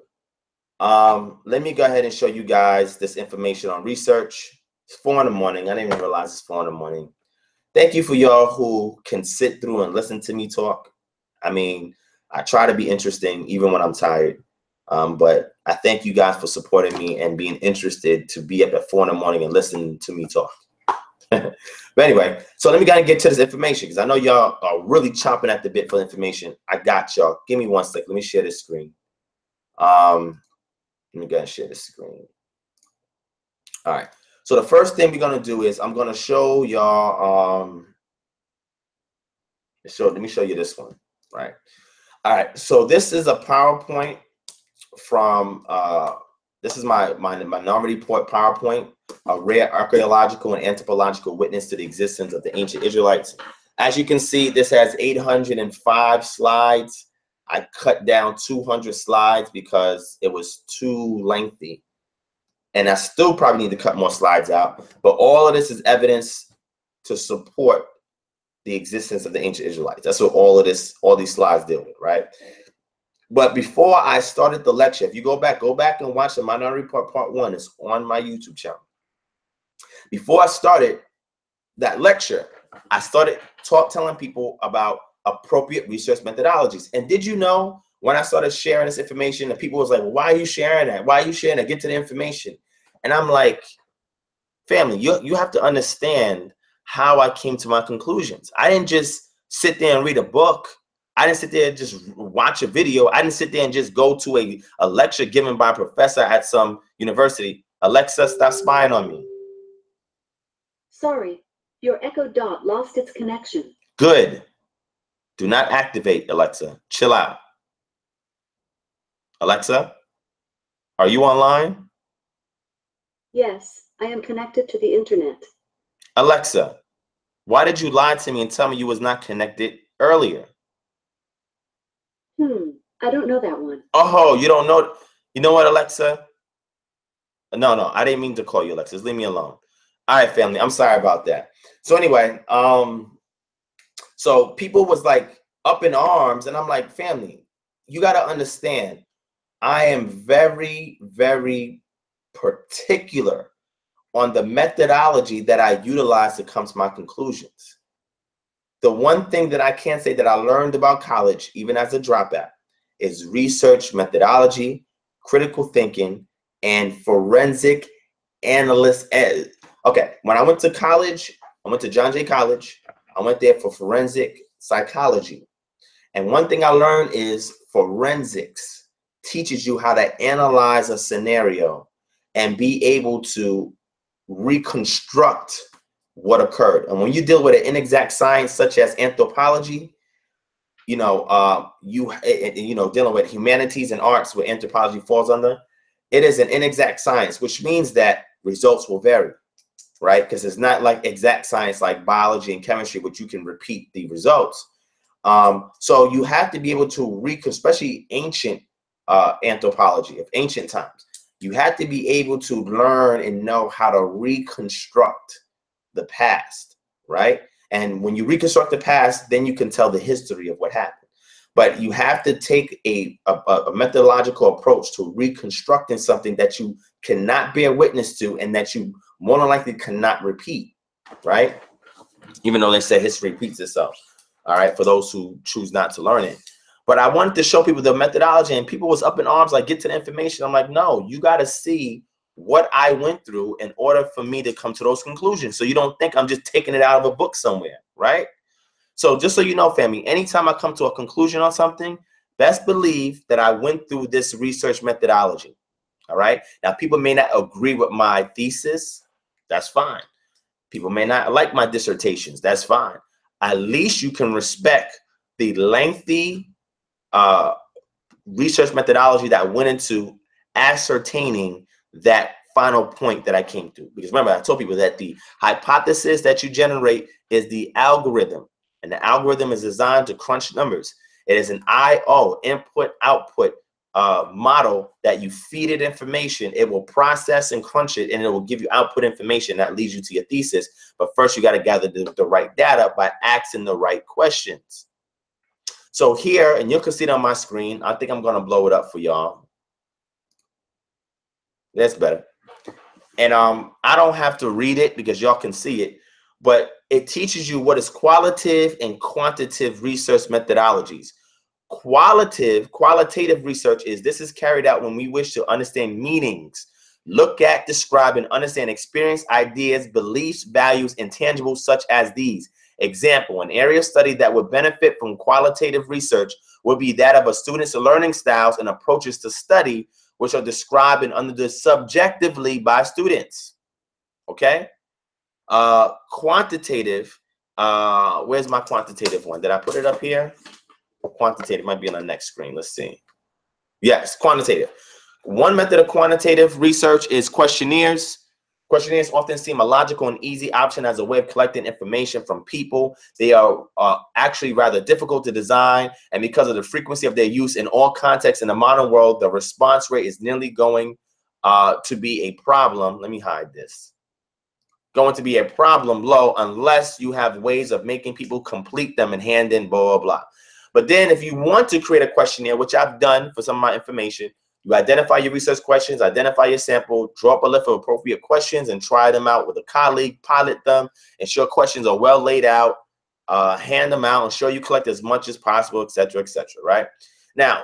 Let me go ahead and show you guys this information on research. It's 4 in the morning. I didn't even realize it's 4 in the morning. Thank you for y'all who can sit through and listen to me talk. I mean, I try to be interesting even when I'm tired. But I thank you guys for supporting me and being interested to be up at 4 in the morning and listen to me talk. But anyway, so let me go and get to this information, because I know y'all are really chomping at the bit for information. I got y'all. Give me 1 second. Let me share this screen. Let me go and share this screen. All right. So the first thing we're gonna do is I'm gonna show y'all. Let me show you this one. Right. All right. So this is a PowerPoint from. This is my Minority Report PowerPoint, a rare archaeological and anthropological witness to the existence of the ancient Israelites. As you can see, this has 805 slides. I cut down 200 slides because it was too lengthy. And I still probably need to cut more slides out. But all of this is evidence to support the existence of the ancient Israelites. That's what all these slides deal with, right? But before I started the lecture, if you go back and watch the Minority Report Part 1. It's on my YouTube channel. Before I started that lecture, I started telling people about appropriate research methodologies. And did you know, when I started sharing this information, and people was like, well, why are you sharing that? Why are you sharing that? Get to the information. And I'm like, family, you have to understand how I came to my conclusions. I didn't just sit there and read a book. I didn't sit there and just watch a video. I didn't sit there and just go to a lecture given by a professor at some university. Alexa, stop spying on me. Sorry, your Echo Dot lost its connection. Good. Do not activate, Alexa. Chill out. Alexa, are you online? Yes, I am connected to the internet. Alexa, why did you lie to me and tell me you was not connected earlier? I don't know that one. Oh, you don't know. You know what, Alexa? No, I didn't mean to call you Alexa. Just leave me alone. All right, family. I'm sorry about that. So anyway, so people was like up in arms, and I'm like, family, you got to understand, I am very, very particular on the methodology that I utilize to come to my conclusions. the one thing that I can say that I learned about college, even as a dropout, is research methodology, critical thinking, and forensic analyst. Okay, when I went to college, I went to John Jay College. I went there for forensic psychology. And one thing I learned is forensics teaches you how to analyze a scenario and be able to reconstruct what occurred. And when you deal with an inexact science such as anthropology, dealing with humanities and arts, where anthropology falls under, it is an inexact science, which means that results will vary, right? Because it's not like exact science like biology and chemistry, which you can repeat the results. So you have to be able to especially ancient anthropology of ancient times. You have to be able to learn and know how to reconstruct the past, right? And when you reconstruct the past, then you can tell the history of what happened. But you have to take a methodological approach to reconstructing something that you cannot bear witness to and that you more than likely cannot repeat, right? Even though they say history repeats itself, all right, for those who choose not to learn it. But I wanted to show people the methodology, and people was up in arms, like, get to the information. I'm like, no, you got to see what I went through in order for me to come to those conclusions. So you don't think I'm just taking it out of a book somewhere, right? So just so you know, family, anytime I come to a conclusion on something, best believe that I went through this research methodology, all right? Now, people may not agree with my thesis. That's fine. People may not like my dissertations. That's fine. At least you can respect the lengthy research methodology that went into ascertaining that final point that I came to. Because remember, I told people that the hypothesis that you generate is the algorithm, and the algorithm is designed to crunch numbers. It is an IO, input output model that you feed it information. It will process and crunch it, and it will give you output information that leads you to your thesis. But first, you got to gather the right data by asking the right questions. So here, and you can see it on my screen. I think I'm going to blow it up for y'all. That's better. And I don't have to read it because y'all can see it, but it teaches you what is qualitative and quantitative research methodologies. Qualitative research this is carried out when we wish to understand meanings, look at, describe, and understand experience, ideas, beliefs, values, intangibles such as these. Example, an area of study that would benefit from qualitative research would be that of a student's learning styles and approaches to study, which are described and understood subjectively by students. Okay? Quantitative, where's my quantitative one? Did I put it up here? Quantitative might be on the next screen. Let's see. Yes, quantitative. One method of quantitative research is questionnaires. Questionnaires often seem a logical and easy option as a way of collecting information from people. They are actually rather difficult to design, and because of the frequency of their use in all contexts in the modern world, the response rate is nearly going to be a problem. Let me hide this. Going to be a problem low unless you have ways of making people complete them and hand in blah, blah, blah. But then if you want to create a questionnaire, which I've done for some of my information, you identify your research questions, identify your sample, draw up a list of appropriate questions, and try them out with a colleague, pilot them, ensure questions are well laid out, hand them out, ensure you collect as much as possible, et cetera, right? Now,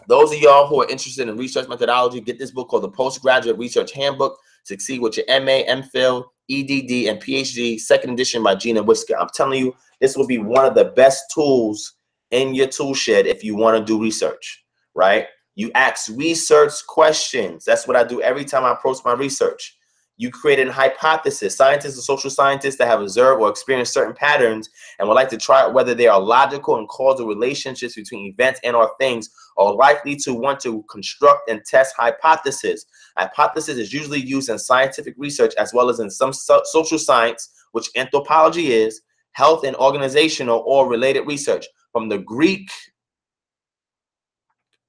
those of y'all who are interested in research methodology, get this book called The Postgraduate Research Handbook, Succeed with Your MA, MPhil, EDD, and PhD, second edition by Gina Whisker. I'm telling you, this will be one of the best tools in your tool shed if you want to do research, right? You ask research questions. That's what I do every time I approach my research. You create a hypothesis. Scientists and social scientists that have observed or experienced certain patterns and would like to try out whether they are logical and causal relationships between events and or things are likely to want to construct and test hypotheses. Hypothesis is usually used in scientific research as well as in some social science, which anthropology is, health and organizational or related research. From the Greek,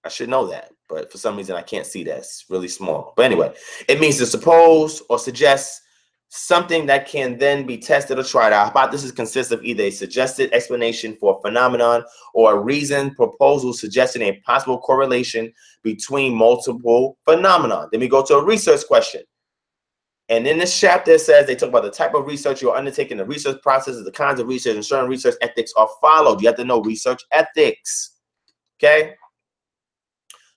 I should know that, but for some reason I can't see that. It's really small. But anyway, it means to suppose or suggest something that can then be tested or tried out. Hypothesis consists of either a suggested explanation for a phenomenon or a reasoned proposal suggesting a possible correlation between multiple phenomena. Then we go to a research question. And in this chapter, it says they talk about the type of research you're undertaking, the research processes, the kinds of research, and certain research ethics are followed. You have to know research ethics. Okay?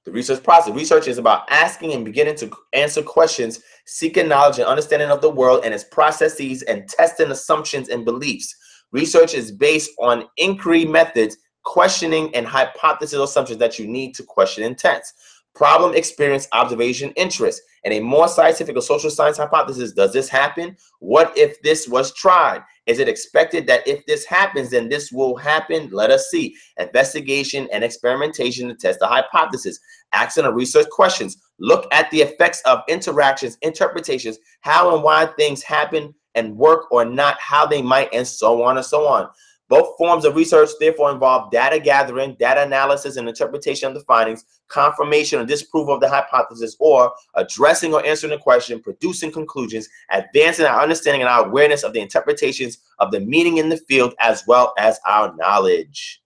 The research process. Research is about asking and beginning to answer questions, seeking knowledge and understanding of the world and its processes, and testing assumptions and beliefs. Research is based on inquiry methods, questioning, and hypothesis assumptions that you need to question intents. Problem, experience, observation, interest, and a more scientific or social science hypothesis. Does this happen? What if this was tried? Is it expected that if this happens, then this will happen? Let us see. Investigation and experimentation to test the hypothesis. Asking or research questions. Look at the effects of interactions, interpretations, how and why things happen and work or not, how they might, and so on and so on. Both forms of research therefore involve data gathering, data analysis, and interpretation of the findings, confirmation or disapproval of the hypothesis, or addressing or answering a question, producing conclusions, advancing our understanding and our awareness of the interpretations of the meaning in the field, as well as our knowledge.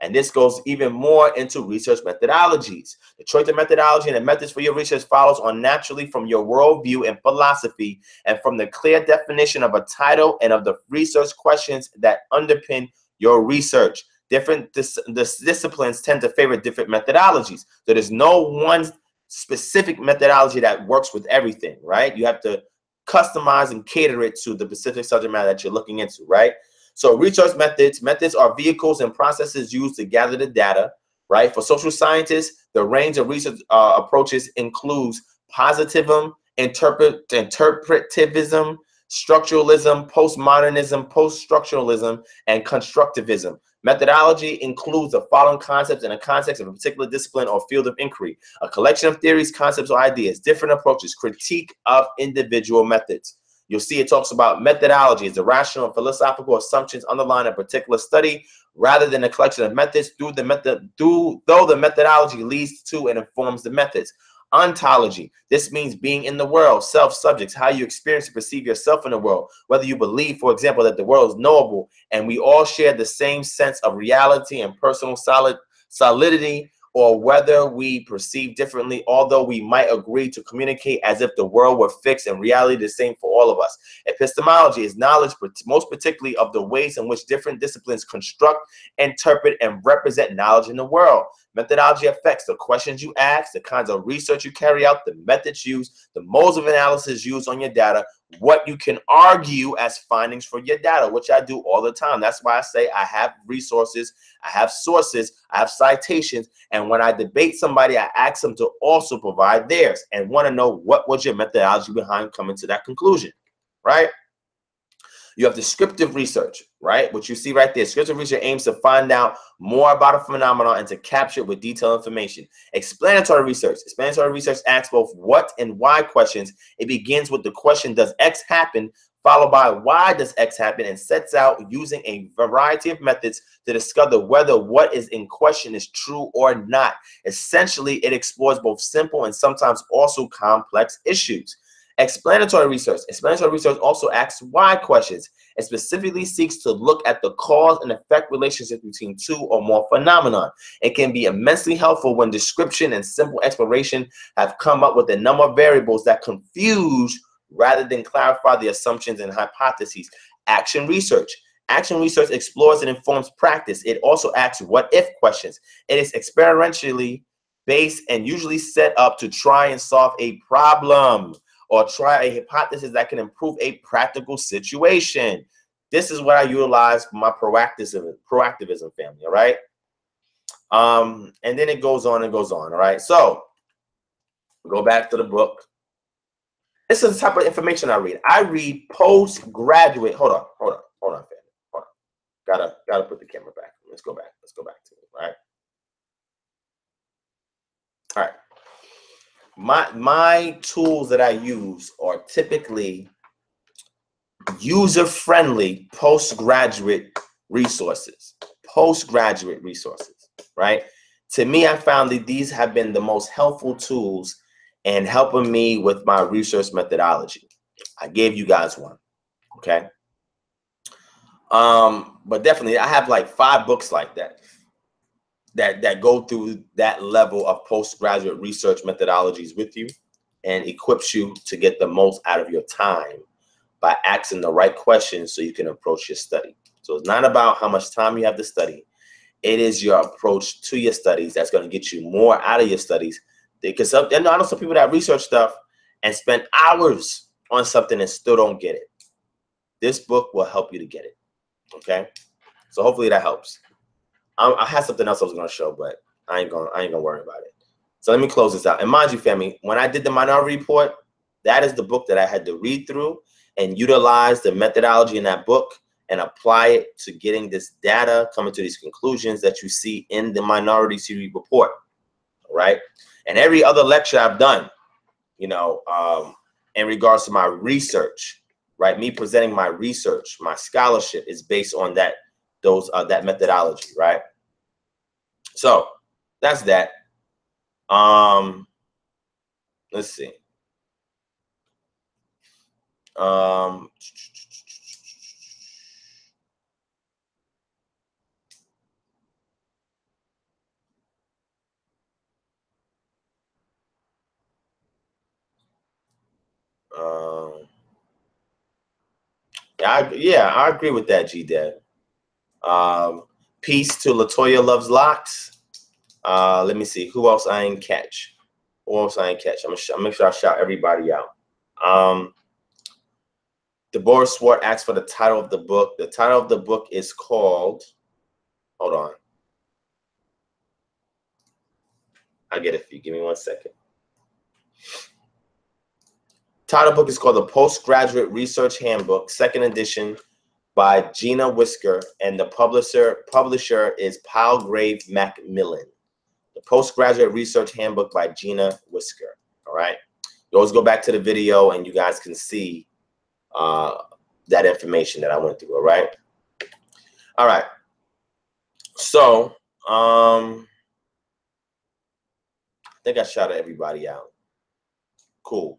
And this goes even more into research methodologies. The choice of methodology and the methods for your research follows on naturally from your worldview and philosophy, and from the clear definition of a title and of the research questions that underpin your research. Different disciplines tend to favor different methodologies. So there's no one specific methodology that works with everything, right? You have to customize and cater it to the specific subject matter that you're looking into, right? So research methods. Methods are vehicles and processes used to gather the data, right? For social scientists, the range of research approaches includes positivism, interpretivism, structuralism, postmodernism, post-structuralism, and constructivism. Methodology includes the following concepts in the context of a particular discipline or field of inquiry: a collection of theories, concepts, or ideas, different approaches, critique of individual methods. You'll see it talks about methodology as the rational and philosophical assumptions underlying a particular study, rather than a collection of methods, though the methodology leads to and informs the methods. Ontology. This means being in the world, self-subjects, how you experience and perceive yourself in the world. Whether you believe, for example, that the world is knowable and we all share the same sense of reality and personal solidity, or whether we perceive differently, although we might agree to communicate as if the world were fixed and reality the same for all of us. Epistemology is knowledge, most particularly of the ways in which different disciplines construct, interpret, and represent knowledge in the world. Methodology affects the questions you ask, the kinds of research you carry out, the methods used, the modes of analysis used on your data, what you can argue as findings for your data, which I do all the time. That's why I say I have resources, I have sources, I have citations, and when I debate somebody, I ask them to also provide theirs and want to know what was your methodology behind coming to that conclusion, right? You have descriptive research, right? What you see right there. Descriptive research aims to find out more about a phenomenon and to capture it with detailed information. Explanatory research. Explanatory research asks both what and why questions. It begins with the question, does X happen? Followed by why does X happen, and sets out using a variety of methods to discover whether what is in question is true or not. Essentially, it explores both simple and sometimes also complex issues. Explanatory research. Explanatory research also asks why questions. It specifically seeks to look at the cause and effect relationship between two or more phenomena. It can be immensely helpful when description and simple exploration have come up with a number of variables that confuse rather than clarify the assumptions and hypotheses. Action research. Action research explores and informs practice. It also asks what-if questions. It is experientially based and usually set up to try and solve a problem or try a hypothesis that can improve a practical situation. This is what I utilize for my proactivism family, all right? And then it goes on and goes on, all right? So, go back to the book. This is the type of information I read. I read postgraduate. Hold on, family. Hold on. Gotta put the camera back. Let's go back to it, right? All right. My tools that I use are typically user-friendly postgraduate resources. Right? To me, I found that these have been the most helpful tools in helping me with my research methodology. I gave you guys one, okay? But definitely, I have like 5 books like that go through that level of postgraduate research methodologies with you. and equips you to get the most out of your time by asking the right questions so you can approach your study. So it's not about how much time you have to study. It is your approach to your studies that's going to get you more out of your studies. Because I know some people that research stuff and spend hours on something and still don't get it. This book will help you to get it. Okay, so hopefully that helps. I had something else I was going to show, but I ain't gonna worry about it. So let me close this out. And mind you, family, when I did the Minority Report, that is the book that I had to read through and utilize the methodology in that book and apply it to getting this data, coming to these conclusions that you see in the Minority Series report. All right. And every other lecture I've done, you know, in regards to my research, right? Me presenting my research, my scholarship is based on that methodology, right? So that's that. Let's see. Yeah, I agree with that, G-Dev. Peace to Latoya Loves Locks. Let me see. Who else I ain't catch? Who else I ain't catch? I'm gonna make sure I shout everybody out. Deborah Swart asked for the title of the book. The title of the book is called, hold on. I'll get it for you. Give me 1 second. Title book is called The Postgraduate Research Handbook, 2nd edition by Gina Whisker, and the publisher is Palgrave Macmillan. The Postgraduate Research Handbook by Gina Whisker. All right. You always go back to the video and you guys can see that information that I went through. All right. All right. So I think I shouted everybody out. Cool.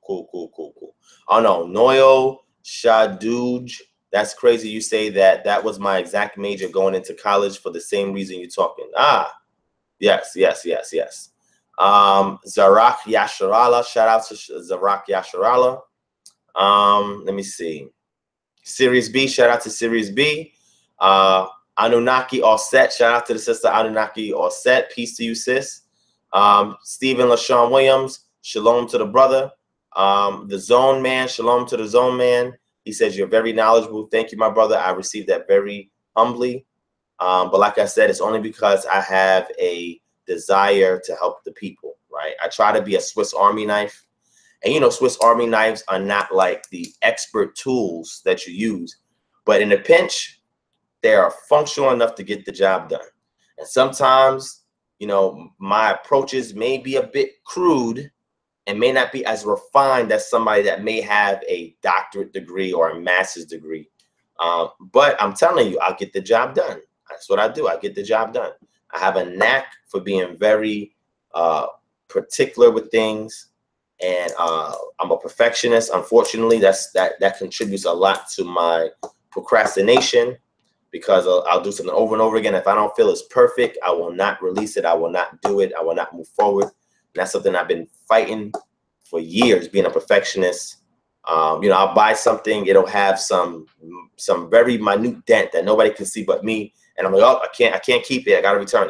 Oh no, Noel Shaduj. That's crazy. You say that that was my exact major going into college for the same reason you're talking. Yes. Zarak Yasharala. Shout out to Zarak Yasharala. Let me see. Series B. Shout out to Series B. Anunnaki Offset. Shout out to the sister Anunnaki Offset. Peace to you, sis. Stephen LaShawn Williams. Shalom to the brother. The Zone Man. Shalom to the Zone Man. He says you're very knowledgeable. Thank you, my brother. I received that very humbly. But like I said, it's only because I have a desire to help the people, right? I try to be a Swiss Army knife. And, you know, Swiss Army knives are not like the expert tools that you use. But in a pinch, they are functional enough to get the job done. And sometimes, you know, my approaches may be a bit crude and may not be as refined as somebody that may have a doctorate degree or a master's degree. But I'm telling you, I'll get the job done. That's what I do. I get the job done. I have a knack for being very particular with things. And I'm a perfectionist. Unfortunately, that contributes a lot to my procrastination, because I'll do something over and over again. If I don't feel it's perfect, I will not release it. I will not do it. I will not move forward. And that's something I've been fighting for years, being a perfectionist. You know, I'll buy something, it'll have some very minute dent that nobody can see but me. And I'm like, oh, I can't keep it. I got to return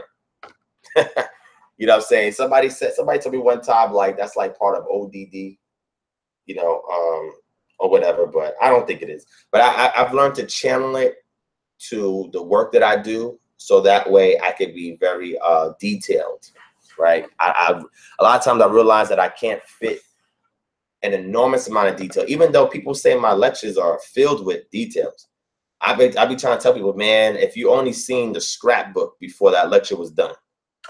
it. You know what I'm saying? Somebody told me one time, like, that's like part of ODD, you know, or whatever, but I don't think it is. But I've learned to channel it to the work that I do, so that way I could be very detailed, right? A lot of times I realize that I can't fit an enormous amount of detail, even though people say my lectures are filled with details. I be trying to tell people, man, if you only seen the scrapbook before that lecture was done,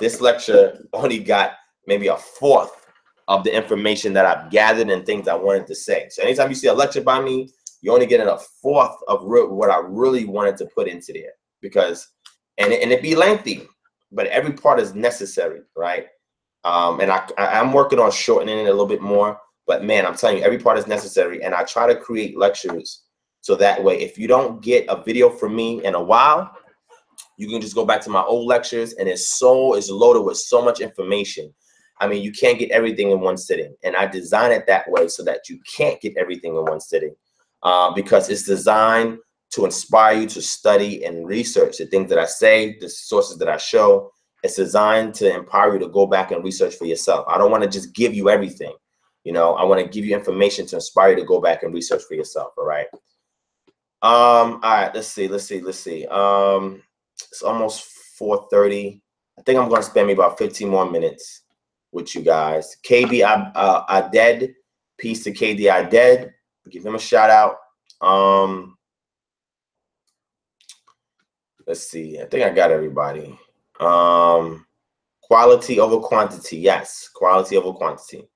this lecture only got maybe a fourth of the information that I've gathered and things I wanted to say. So anytime you see a lecture by me, you're only getting a fourth of what I really wanted to put into there, because, and it be lengthy, but every part is necessary, right? And I'm working on shortening it a little bit more, but man, I'm telling you, every part is necessary. And I try to create lectures so that way, if you don't get a video from me in a while, you can just go back to my old lectures, and it's loaded with so much information. I mean, you can't get everything in one sitting. And I design it that way so that you can't get everything in one sitting, because it's designed to inspire you to study and research the things that I say, the sources that I show. It's designed to empower you to go back and research for yourself. I don't want to just give you everything. You know, I want to give you information to inspire you to go back and research for yourself. All right. All right, let's see. It's almost 4:30. I think I'm going to spend maybe about 15 more minutes with you guys. KB I dead. Peace to KD I dead. Give him a shout out. Let's see. I think I got everybody. Quality over quantity. Yes, quality over quantity.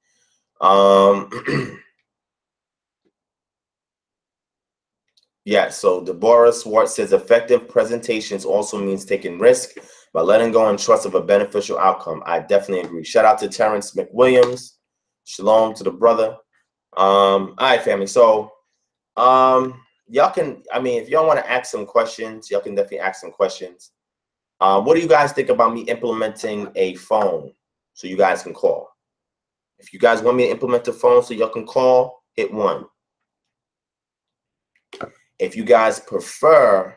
Yeah, so Deborah Swartz says effective presentations also means taking risk by letting go and trust of a beneficial outcome. I definitely agree. Shout out to Terrence McWilliams. Shalom to the brother. All right, family. So y'all can, I mean, if y'all want to ask some questions, y'all can definitely ask some questions. What do you guys think about me implementing a phone so you guys can call? If you guys want me to implement a phone so y'all can call, hit 1. If you guys prefer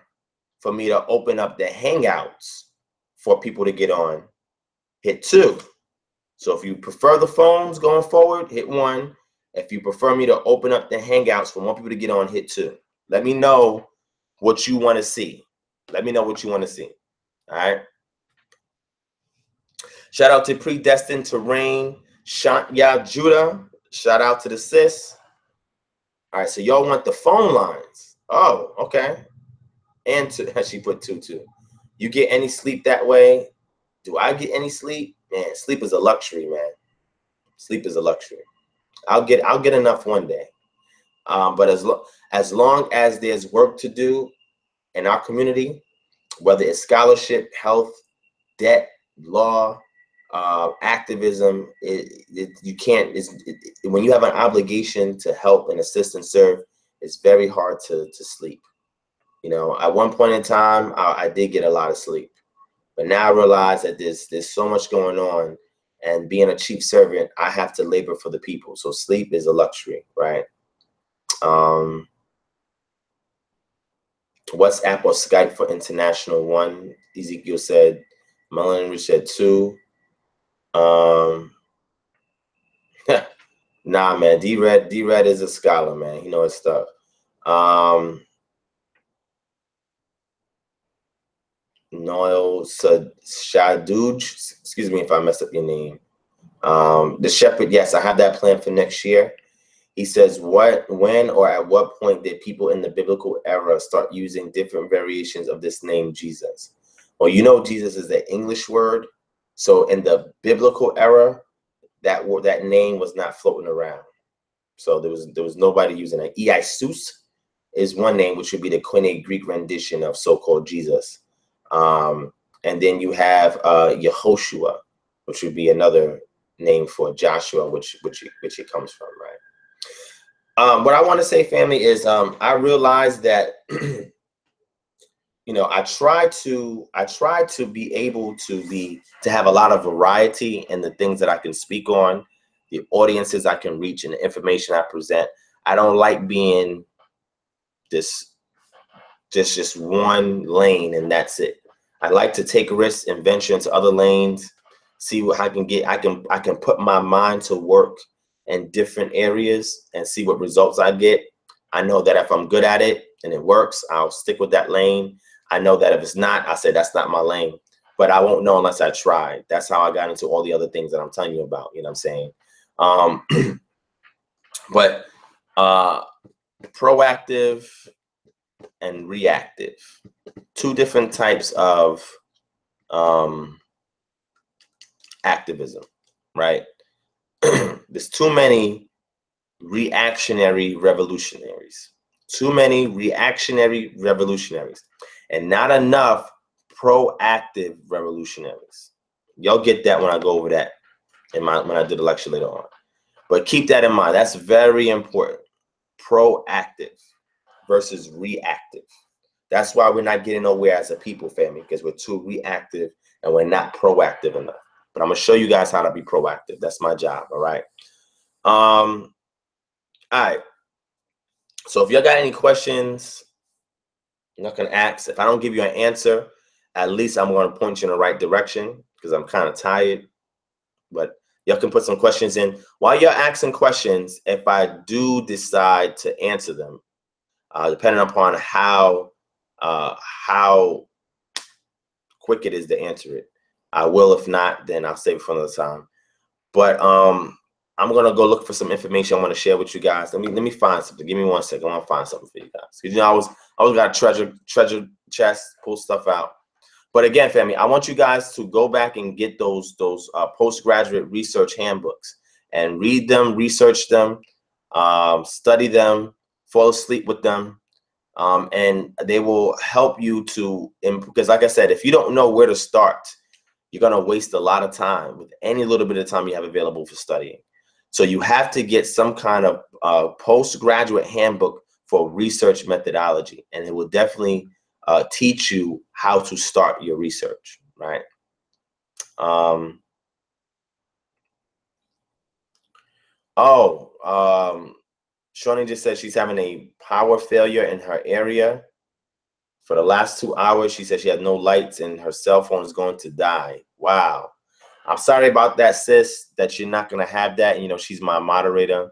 for me to open up the Hangouts for people to get on, hit 2. So if you prefer the phones going forward, hit 1. If you prefer me to open up the Hangouts for more people to get on, hit 2. Let me know what you want to see. Let me know what you want to see. All right. Shout out to Predestined to Reign, Shantya Judah. Shout out to the sis. All right, so y'all want the phone lines. Oh, okay. And she put 2 too. You get any sleep that way? Do I get any sleep? Man, sleep is a luxury, man. Sleep is a luxury. I'll get enough one day. But as long as there's work to do in our community, whether it's scholarship, health, debt, law, activism, you can't. When you have an obligation to help and assist and serve, it's very hard to sleep. You know, at one point in time, I did get a lot of sleep, but now I realize that there's so much going on, and being a chief servant, I have to labor for the people. So sleep is a luxury, right? WhatsApp or Skype for international 1. Ezekiel said. Melanie said 2. Nah, man. D-Red is a scholar, man. He knows his stuff. Noel Shaduj, excuse me if I messed up your name. The Shepherd, yes, I have that plan for next year. He says, when, or at what point did people in the biblical era start using different variations of this name, Jesus? Well, you know, Jesus is the English word. So in the biblical era, that name was not floating around. So there was nobody using it. Iesous is one name, which would be the Koine Greek rendition of so-called Jesus. And then you have Yehoshua, which would be another name for Joshua, which it comes from, right? What I want to say, family, is I realized that you know, I try to be able to have a lot of variety in the things that I can speak on, the audiences I can reach, and the information I present. I don't like being this just one lane and that's it. I like to take risks and venture into other lanes, see what I can get. I can put my mind to work in different areas and see what results I get. I know that if I'm good at it and it works, I'll stick with that lane. I know that if it's not, I say that's not my lane. But I won't know unless I try. That's how I got into all the other things that I'm telling you about. You know what I'm saying? But proactive and reactive, 2 different types of activism, right? There's too many reactionary revolutionaries, and not enough proactive revolutionaries. Y'all get that when I go over that when I do the lecture later on. But keep that in mind. That's very important. Proactive versus reactive. That's why we're not getting nowhere as a people, family, because we're too reactive and we're not proactive enough. but I'm gonna show you guys how to be proactive. That's my job. All right. All right. So if y'all got any questions, I'm not gonna ask. If I don't give you an answer, at least I'm gonna point you in the right direction because I'm kind of tired. But y'all can put some questions in. While you're asking questions, if I do decide to answer them, depending upon how quick it is to answer it, I will. If not, then I'll save it for another time. But I'm gonna go look for some information I want to share with you guys. Let me find something. Give me 1 second. I want to find something for you guys. Because I always got a treasure chest, pull stuff out. But again, family, I want you guys to go back and get those postgraduate research handbooks and read them, research them, study them, fall asleep with them, and they will help you to, because like I said, if you don't know where to start, you're going to waste a lot of time with any little bit of time you have available for studying. So you have to get some kind of postgraduate handbook for research methodology, and it will definitely teach you how to start your research, right? Shawnee just said she's having a power failure in her area. For the last 2 hours, she said she had no lights and her cell phone is going to die. Wow. I'm sorry about that, sis, that you're not going to have that. You know, she's my moderator.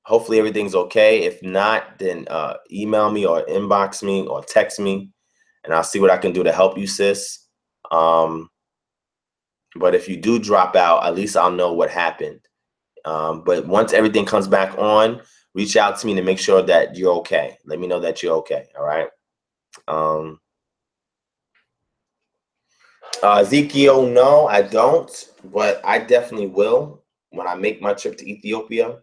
Hopefully everything's okay. If not, then email me or inbox me or text me, and I'll see what I can do to help you, sis. But if you do drop out, at least I'll know what happened. But once everything comes back on, reach out to me to make sure that you're okay. Let me know that you're okay. All right. Ezekiel, no, I don't, but I definitely will when I make my trip to Ethiopia.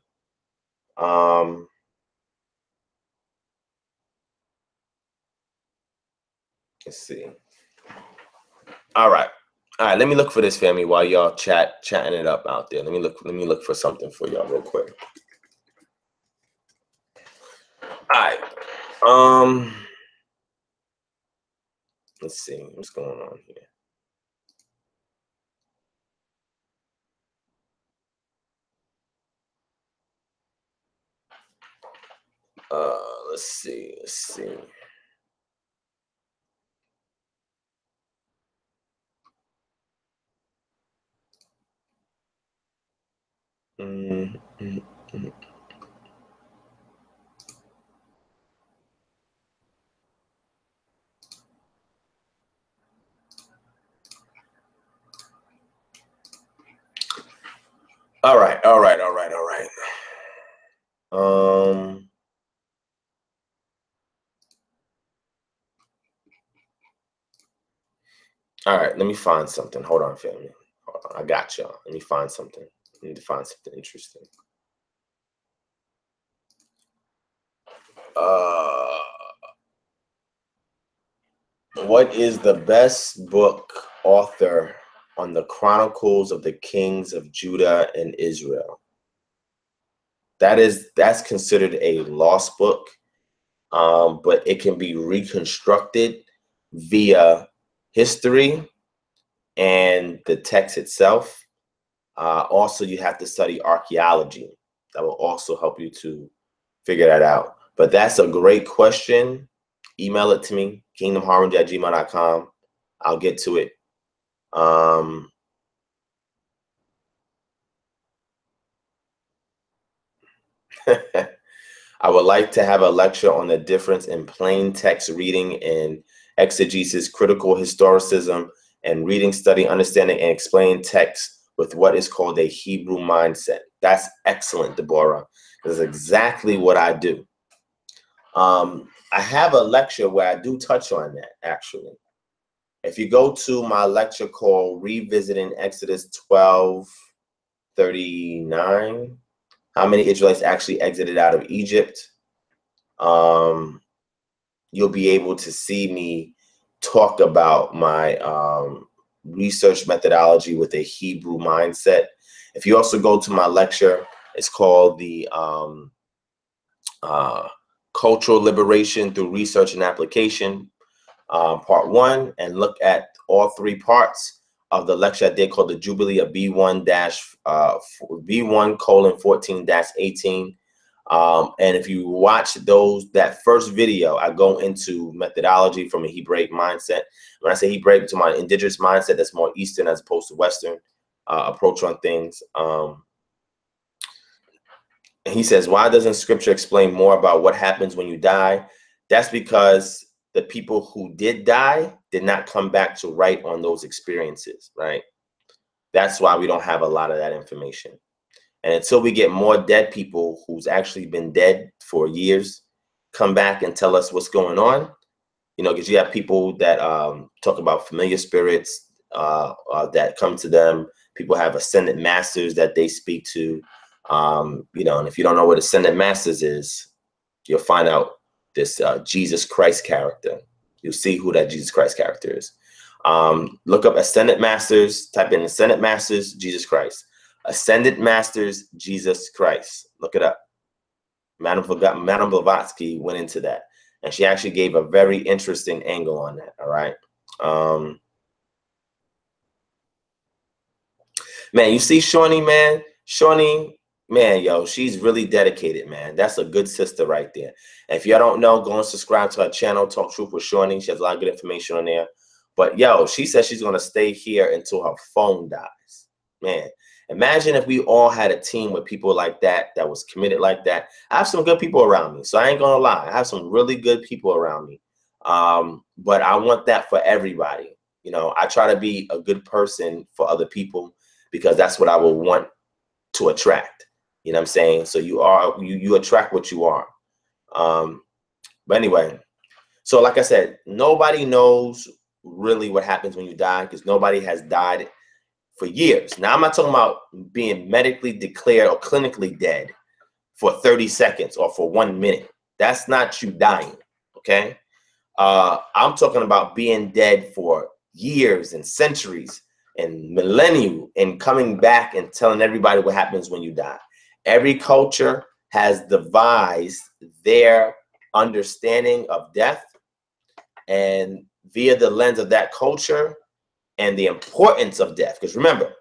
Let's see. All right. Let me look for this, family, while y'all chatting it up out there. Let me look for something for y'all real quick. All right. Let's see what's going on here. Let's see. All right. All right, let me find something. Hold on, family. Hold on. I got y'all. Let me find something. I need to find something interesting. What is the best book author on the Chronicles of the Kings of Judah and Israel? That's considered a lost book, but it can be reconstructed via history and the text itself. Also, you have to study archaeology. That will also help you to figure that out. But that's a great question. Email it to me, kingdomharmony@gmail.com. I'll get to it. I would like to have a lecture on the difference in plain text reading and exegesis, critical historicism, and reading, study, understanding, and explain text with what is called a Hebrew mindset. That's excellent, Deborah. That's exactly what I do. I have a lecture where I do touch on that, actually. If you go to my lecture called Revisiting Exodus 12:39, how many Israelites actually exited out of Egypt, you'll be able to see me talk about my research methodology with a Hebrew mindset. If you also go to my lecture, it's called the Cultural Liberation Through Research and Application, part 1, and look at all 3 parts of the lecture I did called the Jubilee of B1:14-18. And if you watch that first video, I go into methodology from a Hebraic mindset. When I say Hebraic, to my indigenous mindset, that's more Eastern as opposed to Western approach on things. He says, why doesn't scripture explain more about what happens when you die? That's because the people who did die did not come back to write on those experiences, right? That's why we don't have a lot of that information. And until we get more dead people who's actually been dead for years come back and tell us what's going on, you know, because you have people that talk about familiar spirits that come to them. People have ascended masters that they speak to. You know, and if you don't know what ascended masters is, you'll find out this Jesus Christ character. You'll see who that Jesus Christ character is. Look up ascended masters, type in ascended masters, Jesus Christ. Ascended masters, Jesus Christ. Look it up. Madame Blavatsky went into that, and she actually gave a very interesting angle on that. All right. Man, you see Shawnee, man? Shawnee, man, yo, she's really dedicated, man. That's a good sister right there. And if y'all don't know, go and subscribe to her channel, Talk Truth with Shawnee. She has a lot of good information on there. But, yo, she says she's going to stay here until her phone dies. Man, imagine if we all had a team with people like that, that was committed like that. I have some good people around me, so I ain't going to lie. I have some really good people around me. But I want that for everybody. You know, I try to be a good person for other people, because that's what I will want to attract. You know what I'm saying? So you attract what you are. But anyway, so like I said, nobody knows really what happens when you die, because nobody has died for years. Now, I'm not talking about being medically declared or clinically dead for 30 seconds or for 1 minute. That's not you dying, okay? I'm talking about being dead for years and centuries and millennia, and coming back and telling everybody what happens when you die. Every culture has devised their understanding of death, and via the lens of that culture and the importance of death. Because remember,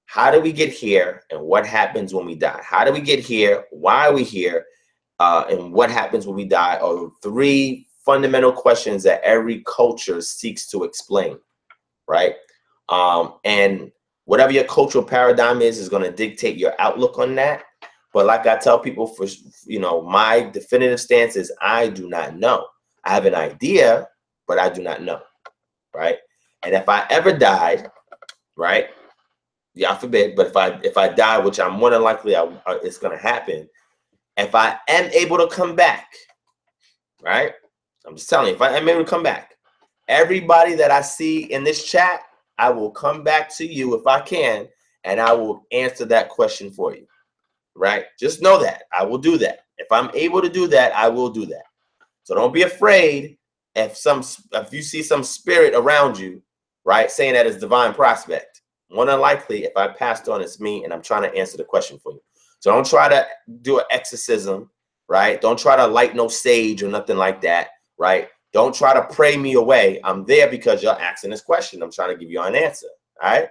how do we get here and what happens when we die? How do we get here? Why are we here? And what happens when we die are 3 fundamental questions that every culture seeks to explain, right? And whatever your cultural paradigm is going to dictate your outlook on that. But like I tell people, for you know, my definitive stance is I do not know. I have an idea, but I do not know, right? And if I ever died, right, God forbid, but if I die, which I'm more than likely it's going to happen, if I am able to come back, right? I'm just telling you, if I am able to come back, everybody that I see in this chat, I will come back to you if I can, and I will answer that question for you, right? Just know that I will do that. If I'm able to do that, I will do that. So don't be afraid if you see some spirit around you, right, saying that it's divine prospect. More than likely, if I passed on, it's me, and I'm trying to answer the question for you. So don't try to do an exorcism, right? Don't try to light no sage or nothing like that, right? Don't try to pray me away. I'm there because you're asking this question. I'm trying to give you an answer, all right?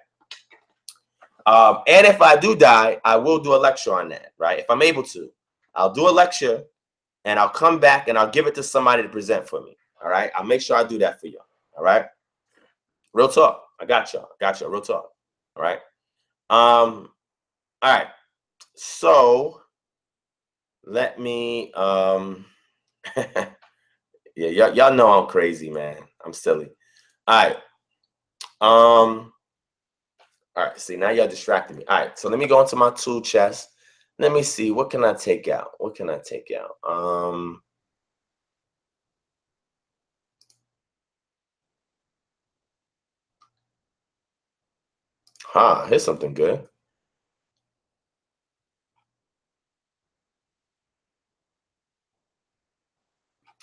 And if I do die, I will do a lecture on that, right? If I'm able to, I'll do a lecture, and I'll come back and I'll give it to somebody to present for me, all right? I'll make sure I do that for you, all right? Real talk. I got y'all. Real talk, all right? All right. So let me, yeah, y'all know I'm crazy, man. I'm silly. All right. All right. See, now y'all distracted me. All right. So let me go into my tool chest. Let me see. What can I take out? What can I take out? Here's something good.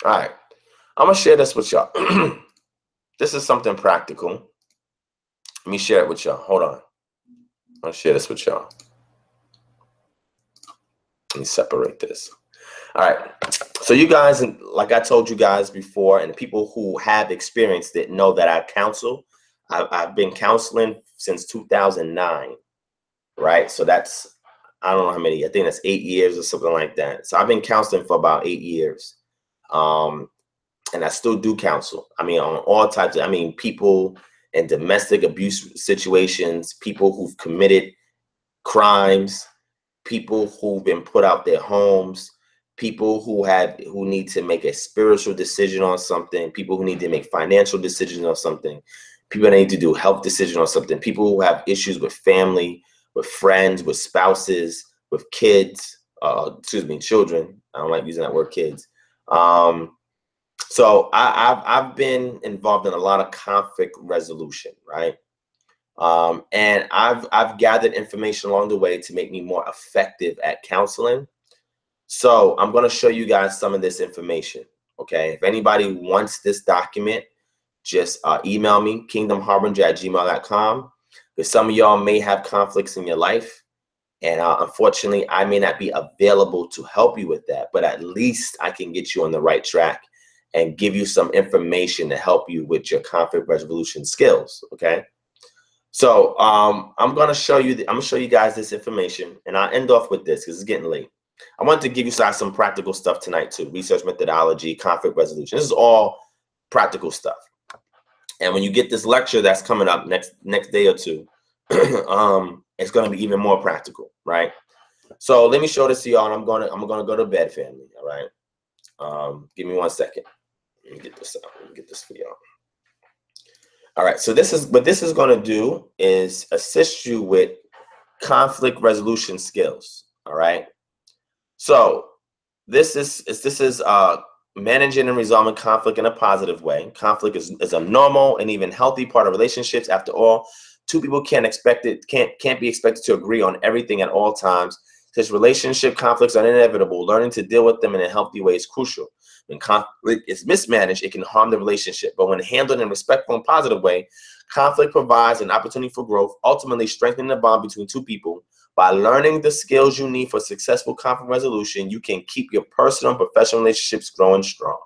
All right. I'm going to share this with y'all. This is something practical. Let me share it with y'all. Hold on. I'll share this with y'all. Let me separate this. All right. So you guys, like I told you guys before, and the people who have experienced it know that I counsel. I've been counseling since 2009, right? So that's, I don't know how many, I think that's 8 years or something like that. So I've been counseling for about 8 years. And I still do counsel. I mean, on all types of, I mean, people in domestic abuse situations, people who've committed crimes, people who've been put out their homes, people who need to make a spiritual decision on something, people who need to make financial decisions on something, people that need to do health decisions on something, people who have issues with family, with friends, with spouses, with kids, excuse me, children. I don't like using that word, kids. So I've been involved in a lot of conflict resolution, right? And I've gathered information along the way to make me more effective at counseling. So I'm going to show you guys some of this information. Okay, if anybody wants this document, just email me, kingdomharbinger@gmail.com, because some of y'all may have conflicts in your life. And unfortunately, I may not be available to help you with that, but at least I can get you on the right track and give you some information to help you with your conflict resolution skills. Okay. So I'm gonna show you guys this information, and I'll end off with this because it's getting late. I want to give you guys some practical stuff tonight too: research methodology, conflict resolution. This is all practical stuff. And when you get this lecture that's coming up next day or two, it's gonna be even more practical, right? So let me show this to y'all, and I'm gonna go to bed, family. All right. Give me 1 second. Let me get this out. Let me get this for y'all. All right, so this is what this is going to do is assist you with conflict resolution skills. All right, so this is managing and resolving conflict in a positive way. Conflict is a normal and even healthy part of relationships. After all, two people can't be expected to agree on everything at all times. Since relationship conflicts are inevitable, learning to deal with them in a healthy way is crucial. When conflict is mismanaged, it can harm the relationship. But when handled in a respectful and positive way, conflict provides an opportunity for growth, ultimately strengthening the bond between two people. By learning the skills you need for successful conflict resolution, you can keep your personal and professional relationships growing strong.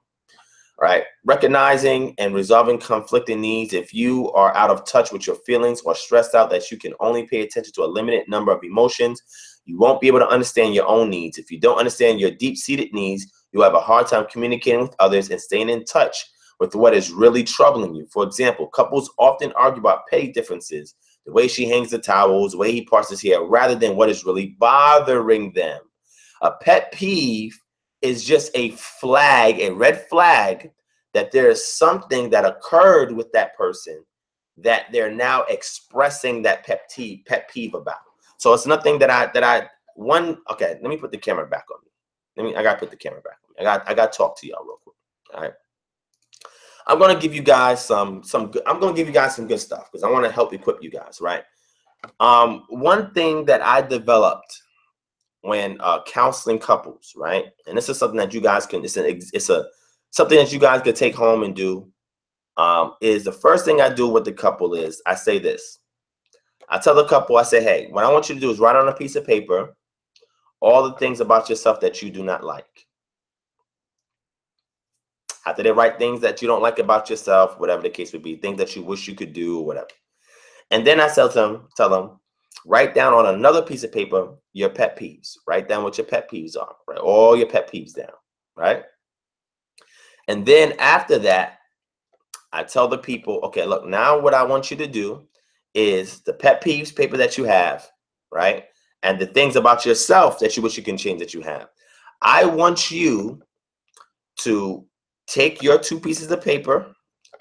All right. Recognizing and resolving conflicting needs. If you are out of touch with your feelings or stressed out that you can only pay attention to a limited number of emotions, you won't be able to understand your own needs. If you don't understand your deep-seated needs, you'll have a hard time communicating with others and staying in touch with what is really troubling you. For example, couples often argue about pay differences, the way she hangs the towels, the way he parts his hair, rather than what is really bothering them. A pet peeve is just a flag, a red flag, that there is something that occurred with that person that they're now expressing that pet peeve about. So it's nothing okay, let me put the camera back on me. I gotta put the camera back on me. I gotta talk to y'all real quick. All right. I'm gonna give you guys I'm gonna give you guys some good stuff because I want to help equip you guys, right? One thing that I developed when counseling couples, right? And this is something that you guys can, something that you guys could take home and do, is the first thing I do with the couple is I say this. I tell the couple, I say, hey, what I want you to do is write on a piece of paper all the things about yourself that you do not like. After they write things that you don't like about yourself, whatever the case would be, things that you wish you could do or whatever. And then I tell them, write down on another piece of paper your pet peeves. Write down what your pet peeves are. Write all your pet peeves down, right? And then after that, I tell the people, okay, look, now what I want you to do is the pet peeves paper that you have, right? And the things about yourself that you wish you can change that you have. I want you to take your 2 pieces of paper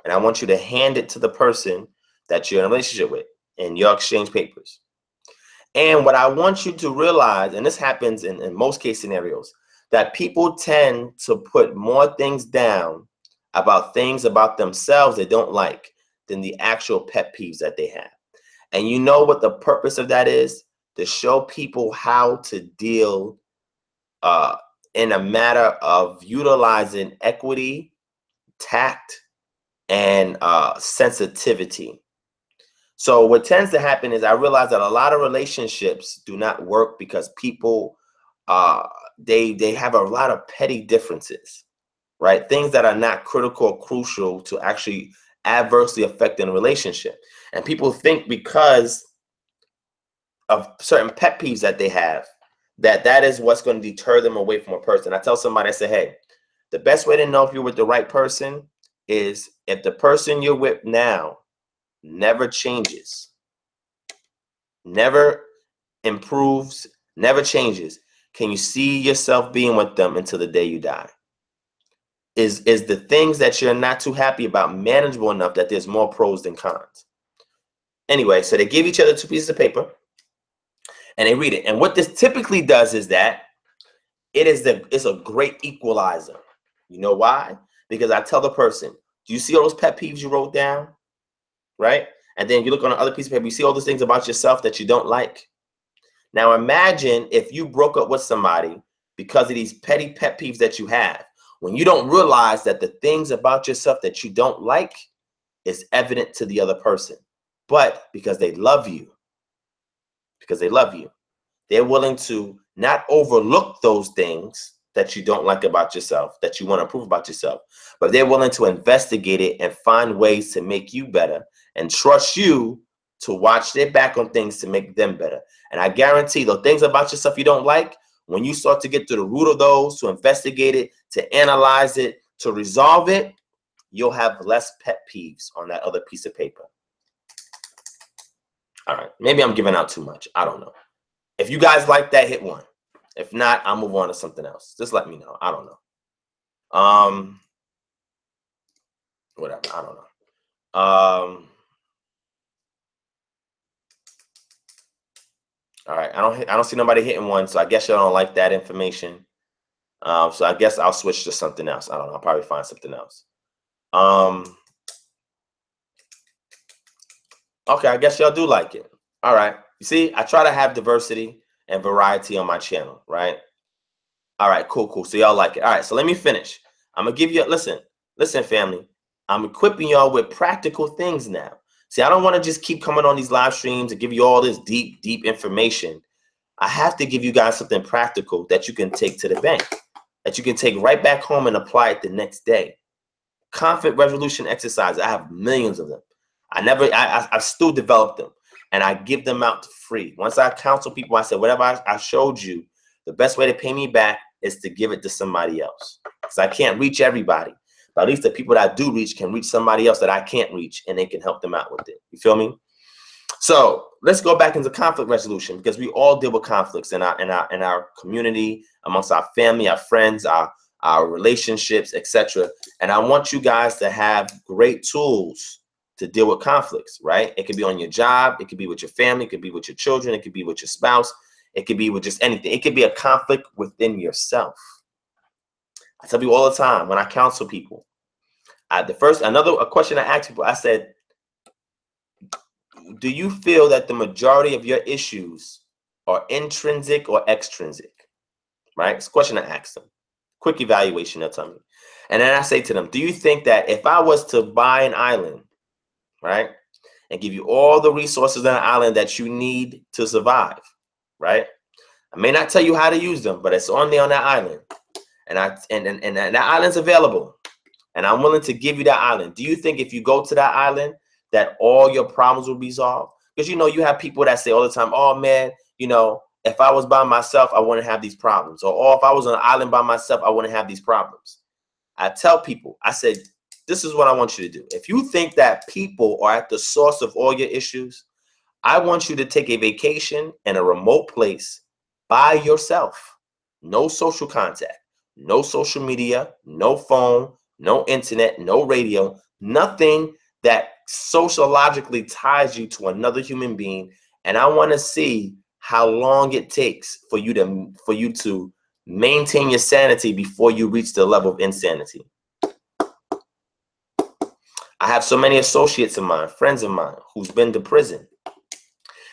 and I want you to hand it to the person that you're in a relationship with in your exchange papers. And what I want you to realize, and this happens in most case scenarios, that people tend to put more things down about things about themselves they don't like than the actual pet peeves that they have. And you know what the purpose of that is? To show people how to deal in a matter of utilizing equity, tact, and sensitivity. So what tends to happen is I realize that a lot of relationships do not work because people they have a lot of petty differences, right? Things that are not critical or crucial to actually adversely affecting a relationship. And people think because of certain pet peeves that they have, that is what's going to deter them away from a person. I tell somebody, I say, hey, the best way to know if you're with the right person is if the person you're with now never changes, never improves, never changes, can you see yourself being with them until the day you die? Is the things that you're not too happy about manageable enough that there's more pros than cons? Anyway, so they give each other 2 pieces of paper and they read it. And what this typically does is that it's a great equalizer. You know why? Because I tell the person, do you see all those pet peeves you wrote down? Right? And then you look on the other piece of paper, you see all those things about yourself that you don't like. Now imagine if you broke up with somebody because of these petty pet peeves that you have, when you don't realize that the things about yourself that you don't like is evident to the other person. But because they love you, they're willing to not overlook those things that you don't like about yourself, that you want to improve about yourself, but they're willing to investigate it and find ways to make you better and trust you to watch their back on things to make them better. And I guarantee the things about yourself you don't like, when you start to get to the root of those, to investigate it, to analyze it, to resolve it, you'll have less pet peeves on that other piece of paper. All right, maybe I'm giving out too much. I don't know. If you guys like that, hit 1. If not, I'll move on to something else. Just let me know. I don't know. Whatever. I don't know. All right. I don't see nobody hitting 1, so I guess y'all don't like that information. So I guess I'll switch to something else. I don't know. I'll probably find something else. Okay, I guess y'all do like it. All right. You see, I try to have diversity and variety on my channel, right? All right, cool. So y'all like it. All right, so let me finish. I'm gonna give you, listen, family. I'm equipping y'all with practical things now. See, I don't want to just keep coming on these live streams and give you all this deep information. I have to give you guys something practical that you can take to the bank, that you can take right back home and apply it the next day. Conflict resolution exercises. I have millions of them. I've still developed them, and I give them out free. Once I counsel people, I said, whatever I showed you, the best way to pay me back is to give it to somebody else. Because I can't reach everybody, but at least the people that I do reach can reach somebody else that I can't reach, and they can help them out with it. You feel me? So let's go back into conflict resolution, because we all deal with conflicts in our community, amongst our family, our friends, our relationships, etc. And I want you guys to have great tools to deal with conflicts, right? It could be on your job, it could be with your family, it could be with your children, it could be with your spouse, it could be with just anything. It could be a conflict within yourself. I tell people all the time when I counsel people, a question I ask people, I said, do you feel that the majority of your issues are intrinsic or extrinsic? Right? It's a question I ask them. Quick evaluation, they'll tell me. And then I say to them, do you think that if I was to buy an island, right, and give you all the resources on an island that you need to survive, right? I may not tell you how to use them, but it's on there on that island. And that island's available. And I'm willing to give you that island. Do you think if you go to that island that all your problems will be solved? Because you have people that say all the time, oh man, if I was by myself, I wouldn't have these problems. Or oh, if I was on an island by myself, I wouldn't have these problems. I tell people, I said, this is what I want you to do. If you think that people are at the source of all your issues, I want you to take a vacation in a remote place by yourself. No social contact, no social media, no phone, no internet, no radio, nothing that sociologically ties you to another human being. And I want to see how long it takes for you to maintain your sanity before you reach the level of insanity. I have so many associates of mine, friends of mine, who's been to prison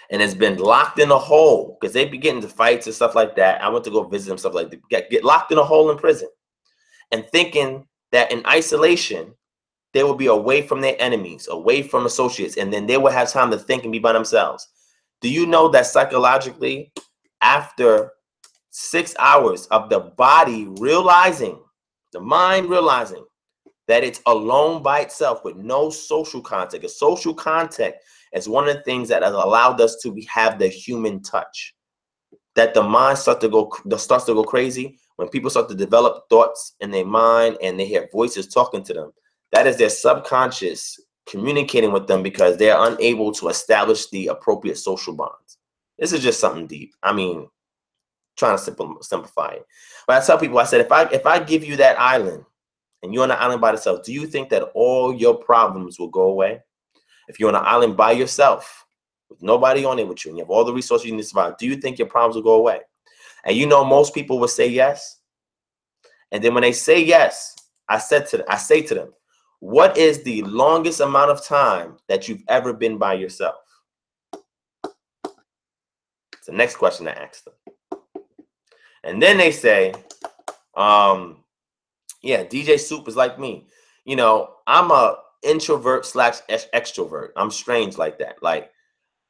and has been locked in a hole because they be getting into fights and stuff like that. I went to go visit them, stuff like that. Get locked in a hole in prison and thinking that in isolation, they will be away from their enemies, away from associates, and then they will have time to think and be by themselves. Do you know that psychologically, after 6 hours of the body realizing, the mind realizing that it's alone by itself with no social contact. A social contact is one of the things that has allowed us to have the human touch. That the mind starts to go crazy when people start to develop thoughts in their mind and they hear voices talking to them. That is their subconscious communicating with them because they're unable to establish the appropriate social bonds. This is just something deep. I mean, trying to simplify it. But I tell people, I said, if I give you that island and you're on an island by yourself, do you think that all your problems will go away? If you're on an island by yourself, with nobody on it with you, and you have all the resources you need to survive, do you think your problems will go away? And you know, most people will say yes. And then when they say yes, I say to them, what is the longest amount of time that you've ever been by yourself? It's the next question I ask them. And then they say, yeah, DJ Soup is like me. You know, I'm a introvert / extrovert. I'm strange like that. Like,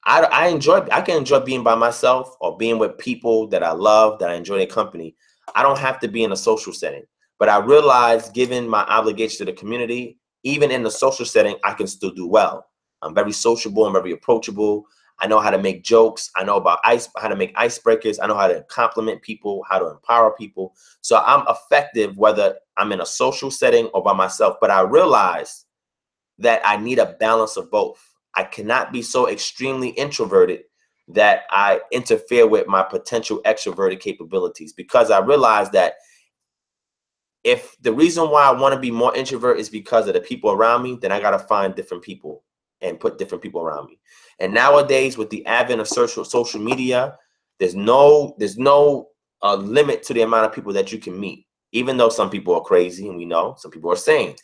I can enjoy being by myself or being with people that I love, that I enjoy their company. I don't have to be in a social setting. But I realize, given my obligation to the community, even in the social setting, I can still do well. I'm very sociable. I'm very approachable. I know how to make jokes. I know about how to make icebreakers. I know how to compliment people, how to empower people. So I'm effective whether I'm in a social setting or by myself. But I realize that I need a balance of both. I cannot be so extremely introverted that I interfere with my potential extroverted capabilities, because I realize that if the reason why I want to be more introvert is because of the people around me, then I got to find different people and put different people around me. And nowadays, with the advent of social media, there's no limit to the amount of people that you can meet. Even though some people are crazy, and we know some people are sane.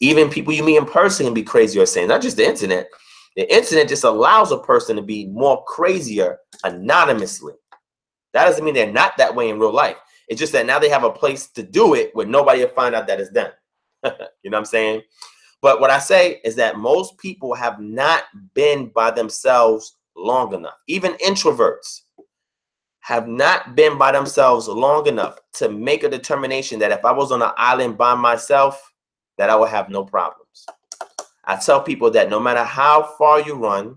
Even people you meet in person can be crazy or sane. Not just the internet. The internet just allows a person to be more crazier anonymously. That doesn't mean they're not that way in real life. It's just that now they have a place to do it where nobody will find out that it's done. You know what I'm saying? But what I say is that most people have not been by themselves long enough. Even introverts have not been by themselves long enough to make a determination that if I was on an island by myself, that I would have no problems. I tell people that no matter how far you run,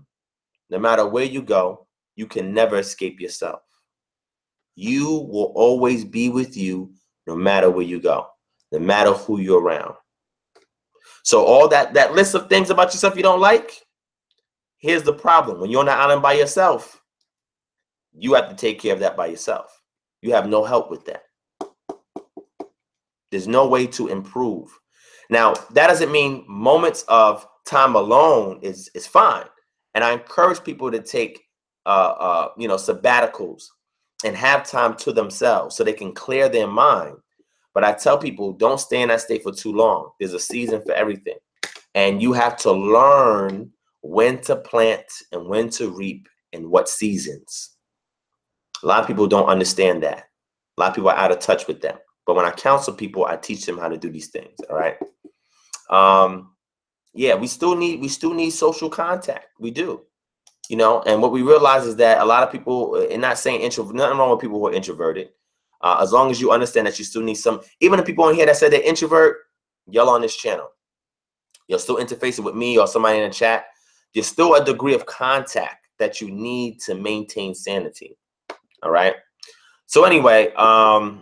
no matter where you go, you can never escape yourself. You will always be with you no matter where you go, no matter who you're around. So all that list of things about yourself you don't like, here's the problem. When you're on the island by yourself, you have to take care of that by yourself. You have no help with that. There's no way to improve. Now, that doesn't mean moments of time alone is fine. And I encourage people to take sabbaticals and have time to themselves so they can clear their mind. But I tell people, don't stay in that state for too long. There's a season for everything. And you have to learn when to plant and when to reap in what seasons. A lot of people don't understand that. A lot of people are out of touch with that. But when I counsel people, I teach them how to do these things. All right. Yeah, we still need social contact. We do. You know, and what we realize is that a lot of people, and not saying introvert, nothing wrong with people who are introverted. As long as you understand that you still need some, even the people on here that said they're introvert, y'all on this channel. You're still interfacing with me or somebody in the chat. There's still a degree of contact that you need to maintain sanity. All right. So anyway, I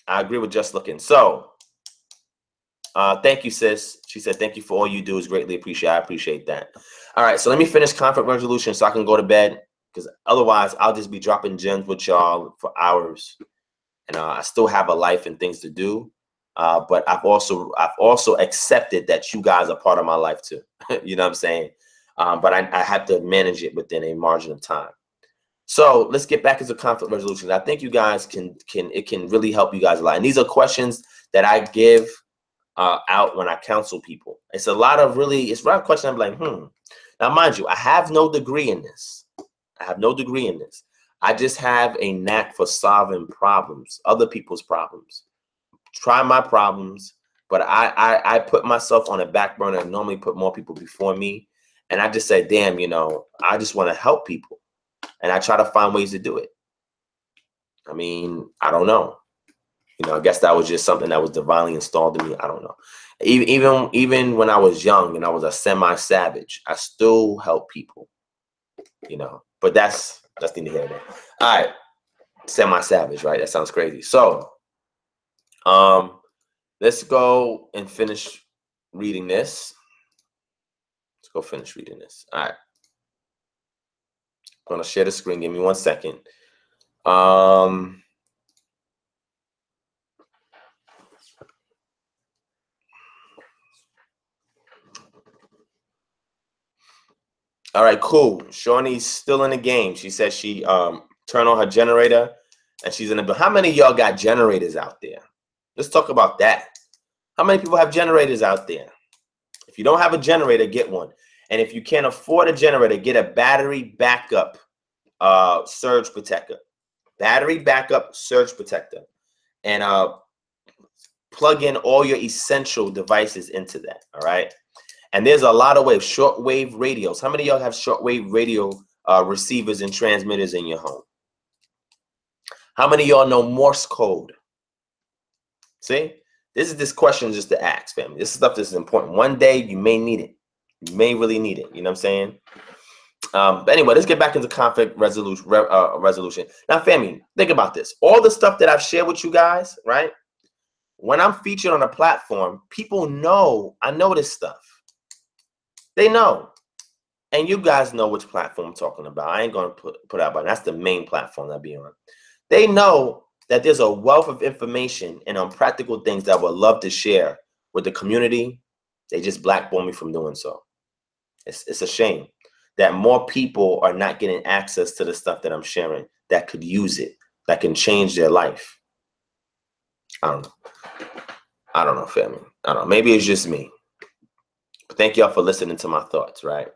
agree with Just Looking. So thank you, sis. She said, thank you for all you do. Is greatly appreciated. I appreciate that. All right. So let me finish conflict resolution so I can go to bed, because otherwise I'll just be dropping gems with y'all for hours. And I still have a life and things to do. But I've also accepted that you guys are part of my life too. You know what I'm saying? But I have to manage it within a margin of time. So let's get back into conflict resolution. I think you guys can really help you guys a lot. And these are questions that I give out when I counsel people. It's a lot of questions. I'm like, Now, mind you, I have no degree in this. I just have a knack for solving problems, other people's problems. Try my problems, but I put myself on a back burner and normally put more people before me. And I just say, damn, I just want to help people. And I try to find ways to do it. I mean, I don't know. You know, I guess that was just something that was divinely installed in me. I don't know. Even when I was young and I was a semi-savage, I still helped people. You know, but that's neither here nor there. All right, semi-savage, right? That sounds crazy. So, let's go and finish reading this. Let's go finish reading this. All right, I'm gonna share the screen. Give me 1 second. All right, cool. Shawnee's still in the game. She says she turned on her generator and she's in the. How many of y'all got generators out there? Let's talk about that. How many people have generators out there? If you don't have a generator, get one. And if you can't afford a generator, get a battery backup surge protector. Battery backup surge protector. And plug in all your essential devices into that. All right. And there's a lot of waves, shortwave radios. How many of y'all have shortwave radio receivers and transmitters in your home? How many of y'all know Morse code? See, this question just to ask, family. This stuff that's important. One day you may need it. You may really need it. You know what I'm saying? But anyway, let's get back into conflict resolution. Now, family, think about this. All the stuff that I've shared with you guys, right? When I'm featured on a platform, people know I know this stuff. They know. And you guys know which platform I'm talking about. I ain't going to put out, but that's the main platform that I be on. They know that there's a wealth of information and on practical things that I would love to share with the community. They just blackball me from doing so. It's a shame that more people are not getting access to the stuff that I'm sharing that could use it, that can change their life. I don't know. I don't know, family. I don't know. Maybe it's just me. But thank y'all for listening to my thoughts, right?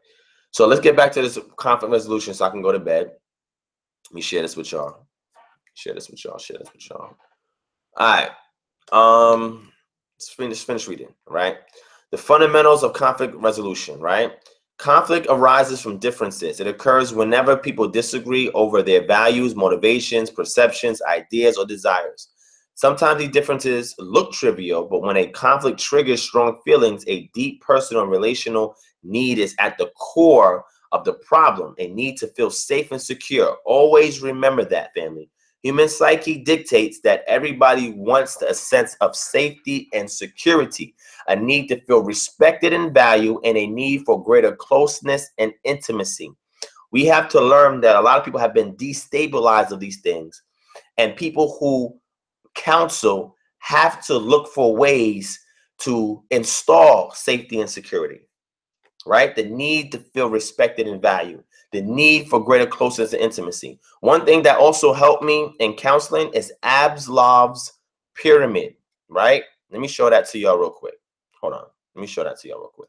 So let's get back to this conflict resolution so I can go to bed. Let me share this with y'all. Share this with y'all. All right. Let's finish reading, right? The fundamentals of conflict resolution, right? Conflict arises from differences. It occurs whenever people disagree over their values, motivations, perceptions, ideas, or desires. Sometimes these differences look trivial, but when a conflict triggers strong feelings, a deep personal and relational need is at the core of the problem, a need to feel safe and secure. Always remember that, family. Human psyche dictates that everybody wants a sense of safety and security, a need to feel respected and valued, and a need for greater closeness and intimacy. We have to learn that a lot of people have been destabilized of these things, and people who counsel have to look for ways to install safety and security, right? The need to feel respected and valued, the need for greater closeness and intimacy. One thing that also helped me in counseling is Maslow's pyramid, right? Let me show that to y'all real quick. Hold on. Let me show that to y'all real quick.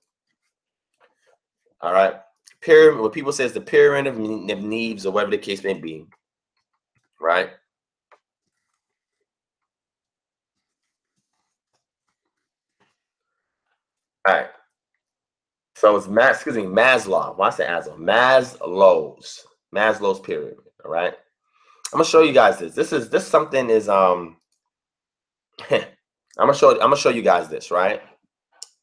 All right. Pyramid, what people say is the pyramid of needs or whatever the case may be, right? All right. So it's Maslow. Why I say Maslow's pyramid. All right. I'm gonna show you guys this. This something is I'm gonna show you guys this, right?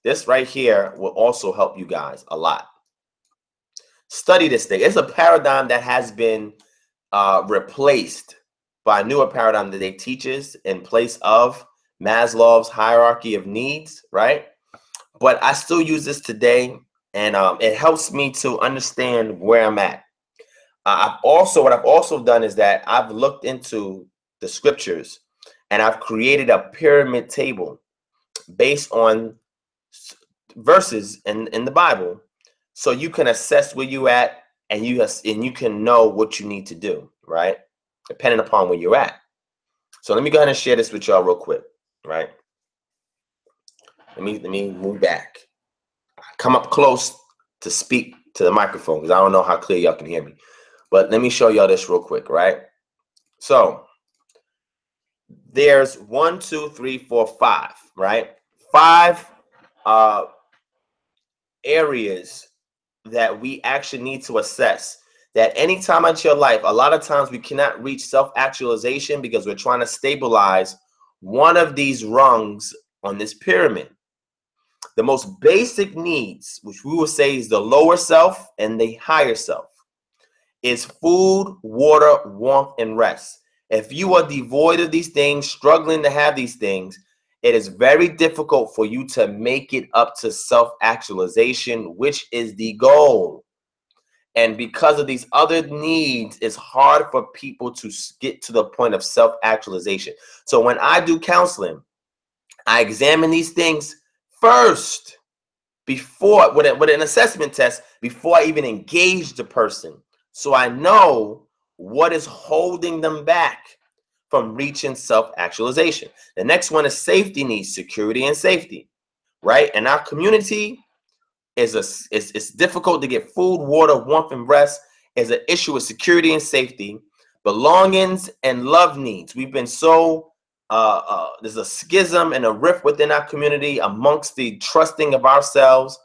This right here will also help you guys a lot. Study this thing. It's a paradigm that has been replaced by a newer paradigm that they teaches in place of Maslow's hierarchy of needs, right? But I still use this today, and it helps me to understand where I'm at. What I've also done is that I've looked into the scriptures and I've created a pyramid table based on verses in the Bible, so you can assess where you at and you can know what you need to do, right? Depending upon where you're at. So let me go ahead and share this with y'all real quick, right? Let me move back. Come up close to speak to the microphone because I don't know how clear y'all can hear me. But let me show y'all this real quick, right? So there's 1, 2, 3, 4, 5, right? 5 areas that we actually need to assess that anytime in your life, a lot of times we cannot reach self-actualization because we're trying to stabilize one of these rungs on this pyramid. The most basic needs, which we will say is the lower self and the higher self, is food, water, warmth, and rest. If you are devoid of these things, struggling to have these things, it is very difficult for you to make it up to self-actualization, which is the goal. And because of these other needs, it's hard for people to get to the point of self-actualization. So when I do counseling, I examine these things first before with an assessment test before I even engage the person. So I know what is holding them back from reaching self-actualization. The next one is safety needs, security and safety, right? In our community, it's difficult to get food, water, warmth, and rest. Is an issue with security and safety, belongings, and love needs. We've been so there's a schism and a rift within our community amongst the trusting of ourselves,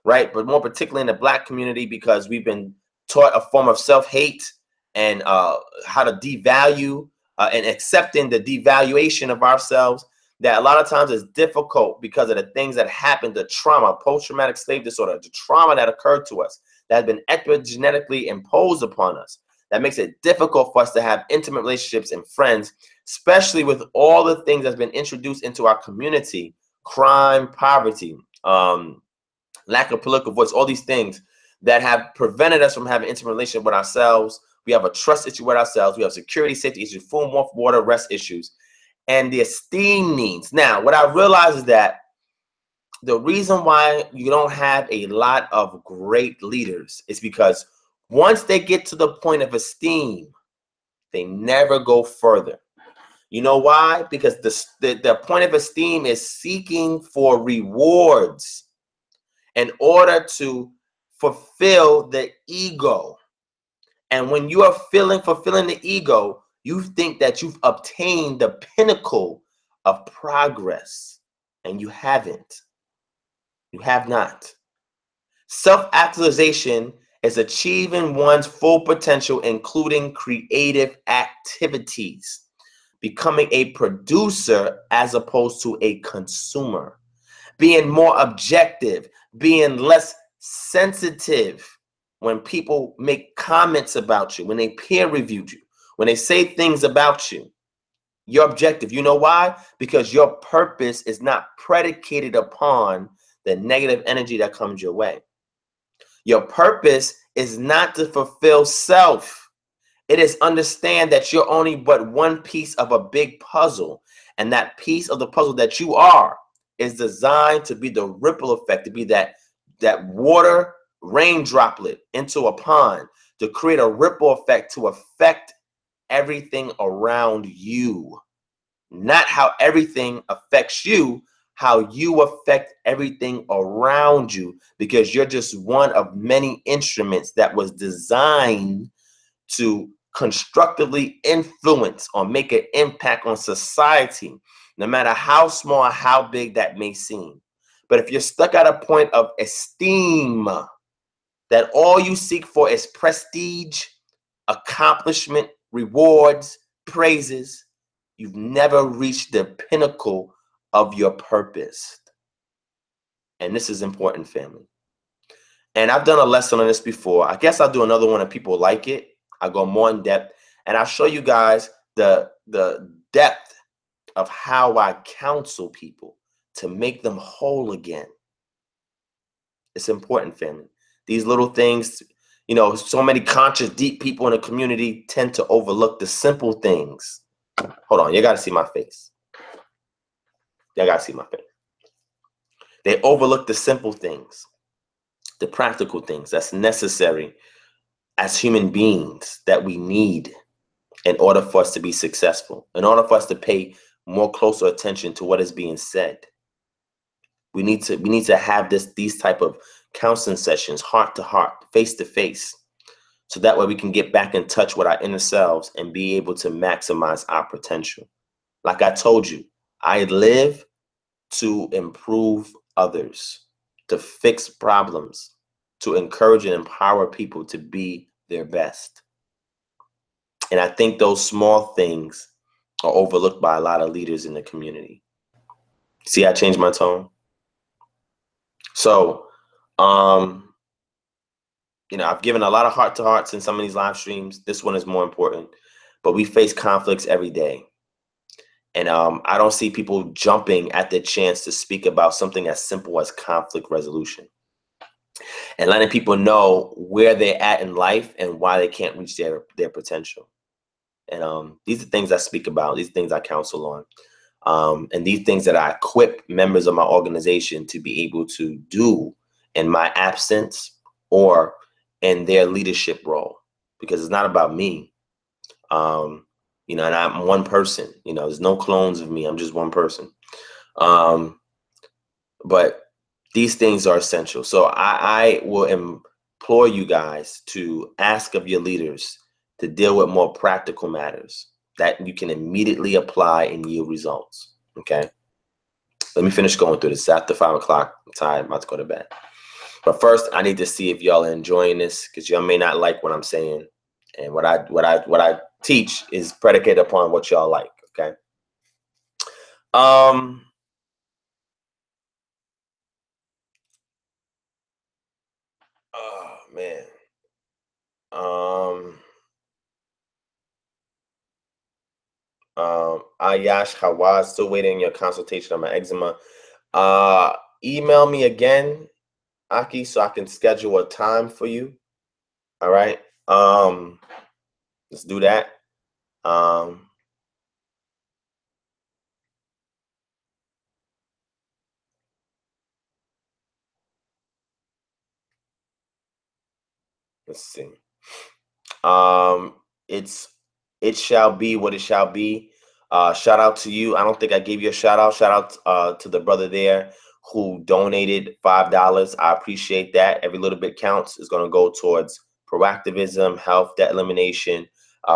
right? But more particularly in the Black community, because we've been taught a form of self-hate and how to devalue and accepting the devaluation of ourselves, that a lot of times is difficult because of the things that happened, the trauma, post-traumatic slave disorder, the trauma that occurred to us, that has been epigenetically imposed upon us. That makes it difficult for us to have intimate relationships and friends, especially with all the things that's been introduced into our community: crime, poverty, lack of political voice, all these things that have prevented us from having intimate relationship with ourselves. We have a trust issue with ourselves. We have security, safety issues, food, warmth, water, rest issues, and the esteem needs. Now, what I realize is that the reason why you don't have a lot of great leaders is because once they get to the point of esteem, they never go further. You know why? Because the point of esteem is seeking for rewards in order to fulfill the ego. And when you are fulfilling the ego, you think that you've obtained the pinnacle of progress, and you haven't. You have not. Self-actualization is achieving one's full potential, including creative activities, becoming a producer as opposed to a consumer, being more objective, being less sensitive when people make comments about you, when they peer reviewed you, when they say things about you. You're objective. You know why? Because your purpose is not predicated upon the negative energy that comes your way. Your purpose is not to fulfill self. It is understand that you're only but one piece of a big puzzle. And that piece of the puzzle that you are is designed to be the ripple effect, to be that water rain droplet into a pond, to create a ripple effect, to affect everything around you. Not how everything affects you, how you affect everything around you, because you're just one of many instruments that was designed to constructively influence or make an impact on society, no matter how small or how big that may seem. But if you're stuck at a point of esteem, that all you seek for is prestige, accomplishment, rewards, praises, you've never reached the pinnacle of your purpose. And this is important, family. And I've done a lesson on this before. I guess I'll do another one if people like it. I'll go more in depth, and I'll show you guys the depth of how I counsel people to make them whole again. It's important, family. These little things, you know, so many conscious, deep people in the community tend to overlook the simple things. Hold on, you got to see my face. You got to see my face. They overlook the simple things, the practical things that's necessary as human beings that we need in order for us to be successful, in order for us to pay more closer attention to what is being said. We need to have these type of counseling sessions, heart to heart, face to face, so that way we can get back in touch with our inner selves and be able to maximize our potential. Like I told you, I live to improve others, to fix problems, to encourage and empower people to be their best. And I think those small things are overlooked by a lot of leaders in the community. See, I changed my tone. So, I've given a lot of heart to hearts in some of these live streams. This one is more important, but we face conflicts every day. And I don't see people jumping at the chance to speak about something as simple as conflict resolution and letting people know where they're at in life and why they can't reach their potential. And these are things I speak about. These things I counsel on. And these things that I equip members of my organization to be able to do in my absence or in their leadership role, because it's not about me. And I'm one person. There's no clones of me. I'm just one person. But these things are essential. So I will implore you guys to ask of your leaders to deal with more practical matters that you can immediately apply and yield results. Okay. Let me finish going through this. After 5 o'clock, I'm about to go to bed. But first, I need to see if y'all are enjoying this, because y'all may not like what I'm saying. And what I teach is predicated upon what y'all like. Okay. Oh man. Ayash Hawaz, still waiting your consultation on my eczema. Email me again, Aki, so I can schedule a time for you. All right. Let's do that. Let's see. It shall be what it shall be. Shout out to you. I don't think I gave you a shout out. Shout out to the brother there who donated $5. I appreciate that. Every little bit counts. Is going to go towards proactivism, health, debt elimination,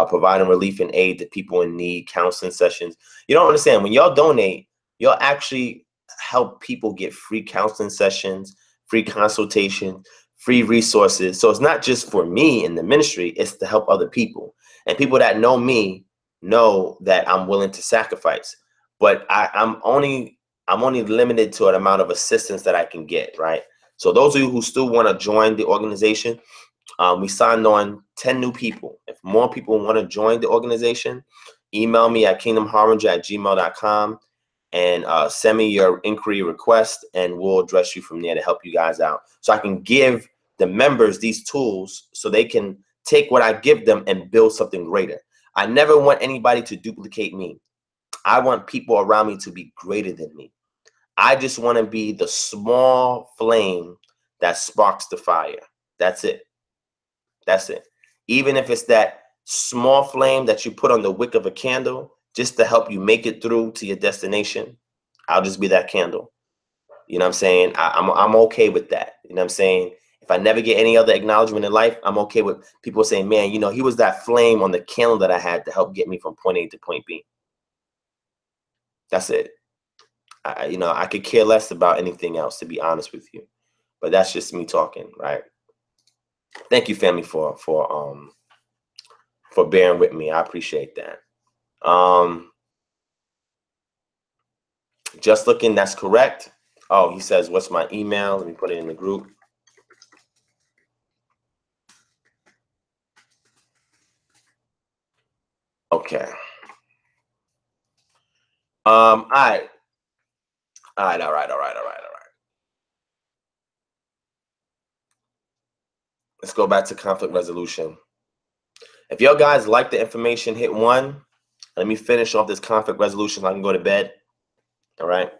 providing relief and aid to people in need, counseling sessions. You don't understand, when y'all donate, y'all actually help people get free counseling sessions, free consultation, free resources. So it's not just for me in the ministry, it's to help other people. And people that know me know that I'm willing to sacrifice. But I'm only limited to an amount of assistance that I can get, right? So those of you who still want to join the organization, we signed on 10 new people. If more people want to join the organization, email me at kingdomharbinger@gmail.com and send me your inquiry request, and we'll address you from there to help you guys out. So I can give the members these tools so they can take what I give them and build something greater. I never want anybody to duplicate me. I want people around me to be greater than me. I just want to be the small flame that sparks the fire. That's it. That's it. Even if it's that small flame that you put on the wick of a candle just to help you make it through to your destination, I'll just be that candle. You know what I'm saying? I'm okay with that. You know what I'm saying? If I never get any other acknowledgement in life, I'm okay with people saying, man, he was that flame on the candle that I had to help get me from point A to point B. That's it. I could care less about anything else, to be honest with you. But that's just me talking, right? Thank you, family, for bearing with me. I appreciate that. Just looking, that's correct. Oh, he says, what's my email? Let me put it in the group. Okay. All right. All right. Let's go back to conflict resolution. If y'all guys like the information, hit 1. Let me finish off this conflict resolution so I can go to bed. All right.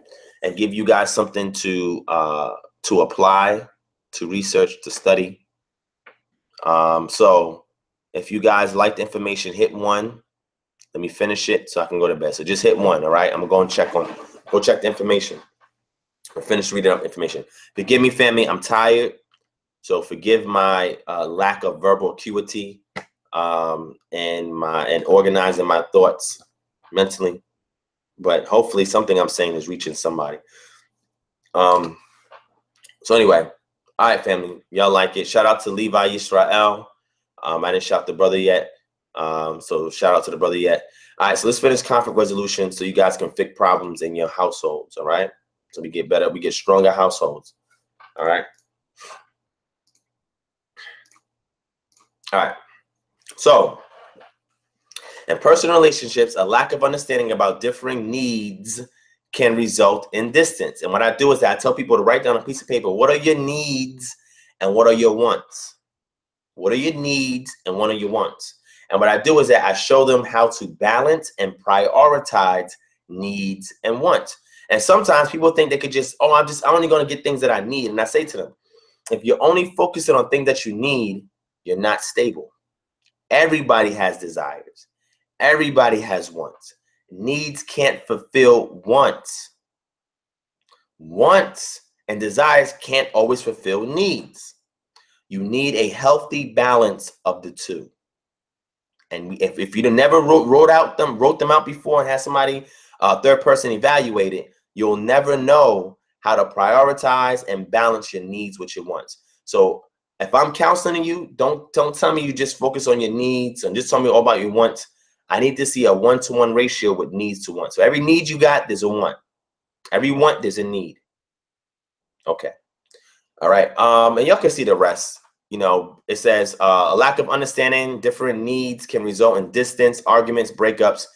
And give you guys something to apply, to research, to study. So if you guys like the information, hit 1. Let me finish it so I can go to bed. So just hit 1. All right. I'm going to go check the information. I finished reading up information. Forgive me, family. I'm tired. So forgive my lack of verbal acuity and organizing my thoughts mentally. But hopefully something I'm saying is reaching somebody. So anyway, all right, family. Y'all like it. Shout out to Levi Yisrael. I didn't shout the brother yet. So shout out to the brother yet. All right, so let's finish conflict resolution so you guys can fix problems in your households. All right, so we get better, we get stronger households. All right. All right. So in personal relationships, a lack of understanding about differing needs can result in distance. And what I do is that I tell people to write down a piece of paper, what are your needs and what are your wants? What are your needs and what are your wants? And what I do is that I show them how to balance and prioritize needs and wants. And sometimes people think they could just, oh, I'm only going to get things that I need. And I say to them, if you're only focusing on things that you need, you're not stable. Everybody has desires. Everybody has wants. Needs can't fulfill wants. Wants and desires can't always fulfill needs. You need a healthy balance of the two. And if you never wrote them out before and had somebody, third person evaluate it, you'll never know how to prioritize and balance your needs with your wants. So if I'm counseling you, don't tell me you just focus on your needs and just tell me all about your wants. I need to see a 1-to-1 ratio with needs to wants. So every need you got, there's a want. Every want, there's a need. Okay. All right. And y'all can see the rest. You know, it says a lack of understanding different needs can result in distance, arguments, breakups.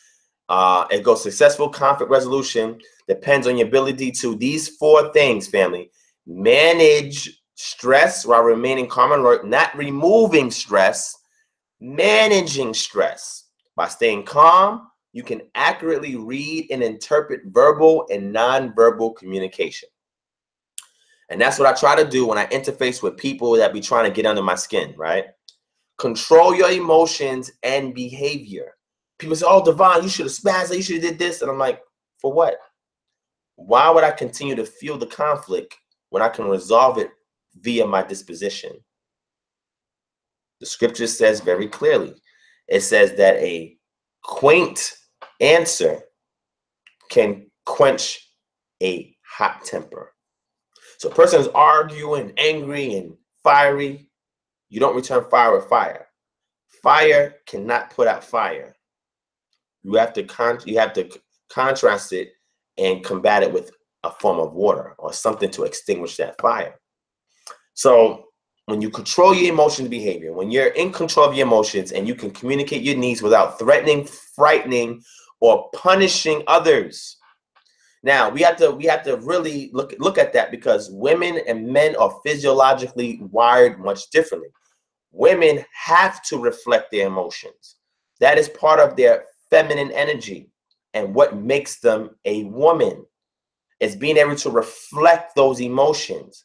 It goes successful conflict resolution depends on your ability to these 4 things, family. Manage stress while remaining calm and alert, not removing stress, managing stress. By staying calm, you can accurately read and interpret verbal and nonverbal communication. And that's what I try to do when I interface with people that be trying to get under my skin, right? Control your emotions and behavior. People say, oh, Devon, you should have spazzed, you should have did this. And I'm like, for what? Why would I continue to feel the conflict when I can resolve it via my disposition? The scripture says very clearly, it says that a quaint answer can quench a hot temper. So a person is arguing, angry, and fiery. You don't return fire with fire. Fire cannot put out fire. You have to contrast it and combat it with a form of water or something to extinguish that fire. So when you control your emotions and behavior, when you're in control of your emotions and you can communicate your needs without threatening, frightening, or punishing others. Now we have to really look at that, because women and men are physiologically wired much differently. Women have to reflect their emotions. That is part of their feminine energy, and what makes them a woman is being able to reflect those emotions.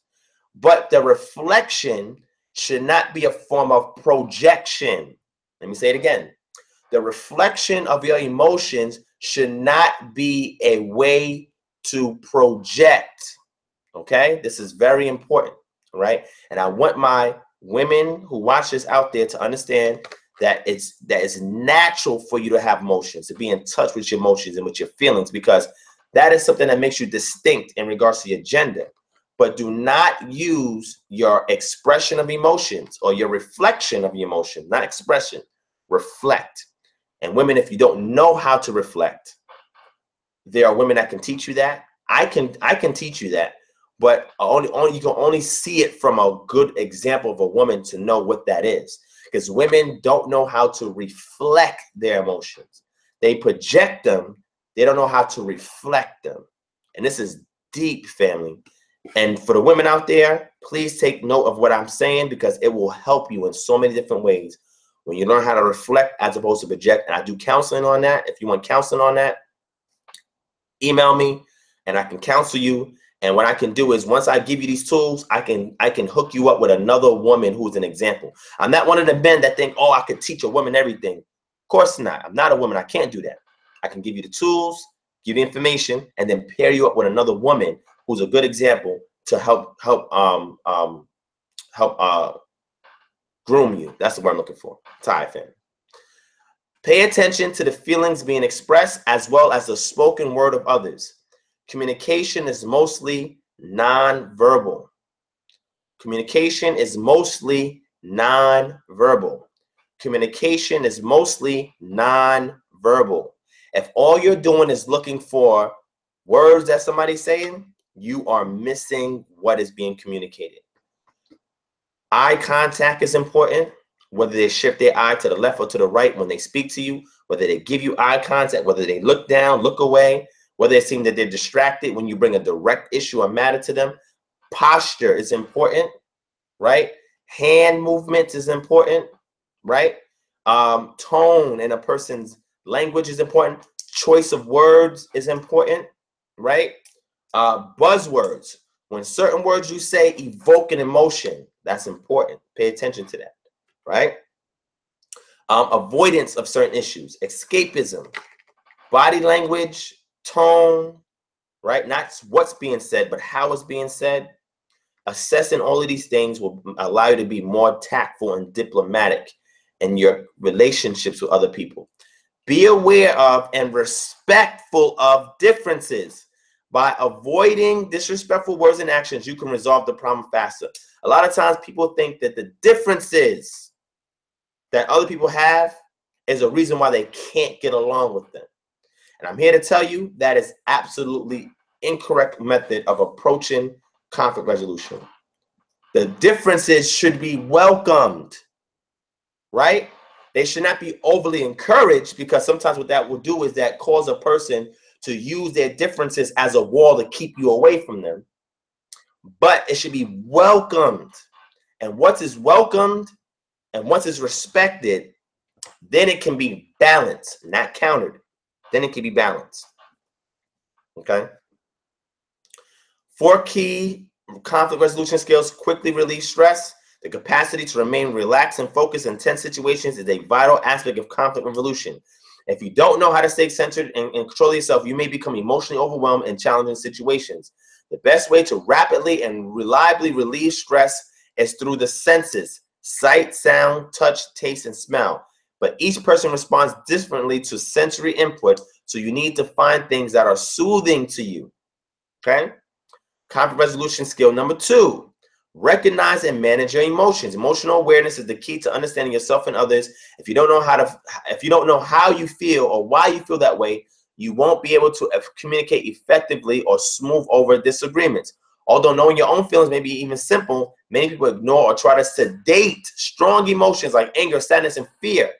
But the reflection should not be a form of projection. Let me say it again. The reflection of your emotions should not be a way to project. Okay, this is very important, right? And I want my women who watch this out there to understand that it's natural for you to have emotions, to be in touch with your emotions and with your feelings, because that is something that makes you distinct in regards to your gender. But do not use your expression of emotions or your reflection of emotion, not expression, reflect. And women, if you don't know how to reflect, there are women that can teach you that. I can teach you that, but you can only see it from a good example of a woman to know what that is. Because women don't know how to reflect their emotions. They project them. They don't know how to reflect them. And this is deep, family. And for the women out there, please take note of what I'm saying, because it will help you in so many different ways when you learn how to reflect as opposed to project. And I do counseling on that. If you want counseling on that, email me and I can counsel you. And what I can do is, once I give you these tools, I can hook you up with another woman who's an example. I'm not one of the men that think, oh, I could teach a woman everything. Of course not. I'm not a woman. I can't do that. I can give you the tools, give you the information, and then pair you up with another woman who's a good example to help groom you. That's the word I'm looking for. Tie fan. Pay attention to the feelings being expressed as well as the spoken word of others. Communication is mostly non-verbal. Communication is mostly non-verbal. communication is mostly non-verbal. If all you're doing is looking for words that somebody's saying, you are missing what is being communicated. Eye contact is important, whether they shift their eye to the left or to the right when they speak to you, whether they give you eye contact, whether they look down, look away, whether it seems that they're distracted when you bring a direct issue or matter to them. Posture is important, right? Hand movements is important, right? Tone in a person's language is important. Choice of words is important, right? Buzzwords. When certain words you say evoke an emotion, that's important. Pay attention to that, right? Avoidance of certain issues, escapism, body language, tone, right? Not what's being said, but how it's being said. Assessing all of these things will allow you to be more tactful and diplomatic in your relationships with other people. Be aware of and respectful of differences. By avoiding disrespectful words and actions, you can resolve the problem faster. A lot of times people think that the differences that other people have is a reason why they can't get along with them. And I'm here to tell you that is absolutely incorrect method of approaching conflict resolution. The differences should be welcomed, right? They should not be overly encouraged, because sometimes what that will do is that cause a person to use their differences as a wall to keep you away from them. But it should be welcomed. And once it's welcomed and once it's respected, then it can be balanced, not countered. Then it can be balanced. Okay? 4 key conflict resolution skills: quickly release stress. The capacity to remain relaxed and focused in tense situations is a vital aspect of conflict resolution. If you don't know how to stay centered and control yourself, you may become emotionally overwhelmed in challenging situations. The best way to rapidly and reliably relieve stress is through the senses: sight, sound, touch, taste, and smell. But each person responds differently to sensory input, so you need to find things that are soothing to you. Okay? Conflict resolution skill number 2: recognize and manage your emotions. Emotional awareness is the key to understanding yourself and others. If you don't know how you feel or why you feel that way, you won't be able to communicate effectively or smooth over disagreements. Although knowing your own feelings may be even simple, many people ignore or try to sedate strong emotions like anger, sadness, and fear.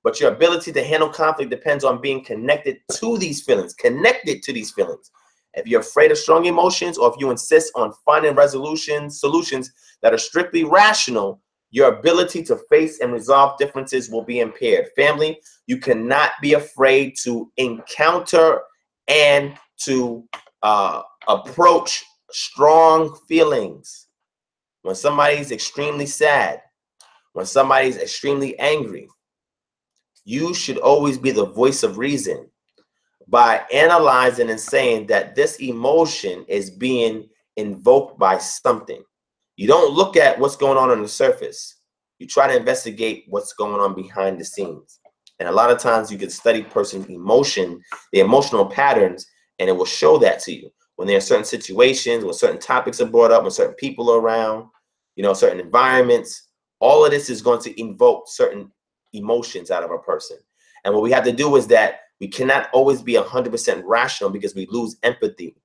But your ability to handle conflict depends on being connected to these feelings. If you're afraid of strong emotions, or if you insist on finding solutions that are strictly rational, your ability to face and resolve differences will be impaired. Family, you cannot be afraid to encounter and to approach strong feelings. When somebody's extremely sad, when somebody's extremely angry, you should always be the voice of reason by analyzing and saying that this emotion is being invoked by something. You don't look at what's going on the surface. You try to investigate what's going on behind the scenes. And a lot of times you can study a person's emotion, the emotional patterns, and it will show that to you. When there are certain situations, when certain topics are brought up, when certain people are around, certain environments, all of this is going to invoke certain emotions out of a person. And what we have to do is that we cannot always be 100% rational, because we lose empathy.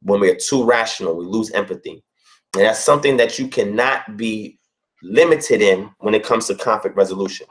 When we're too rational, we lose empathy. And that's something that you cannot be limited in when it comes to conflict resolution.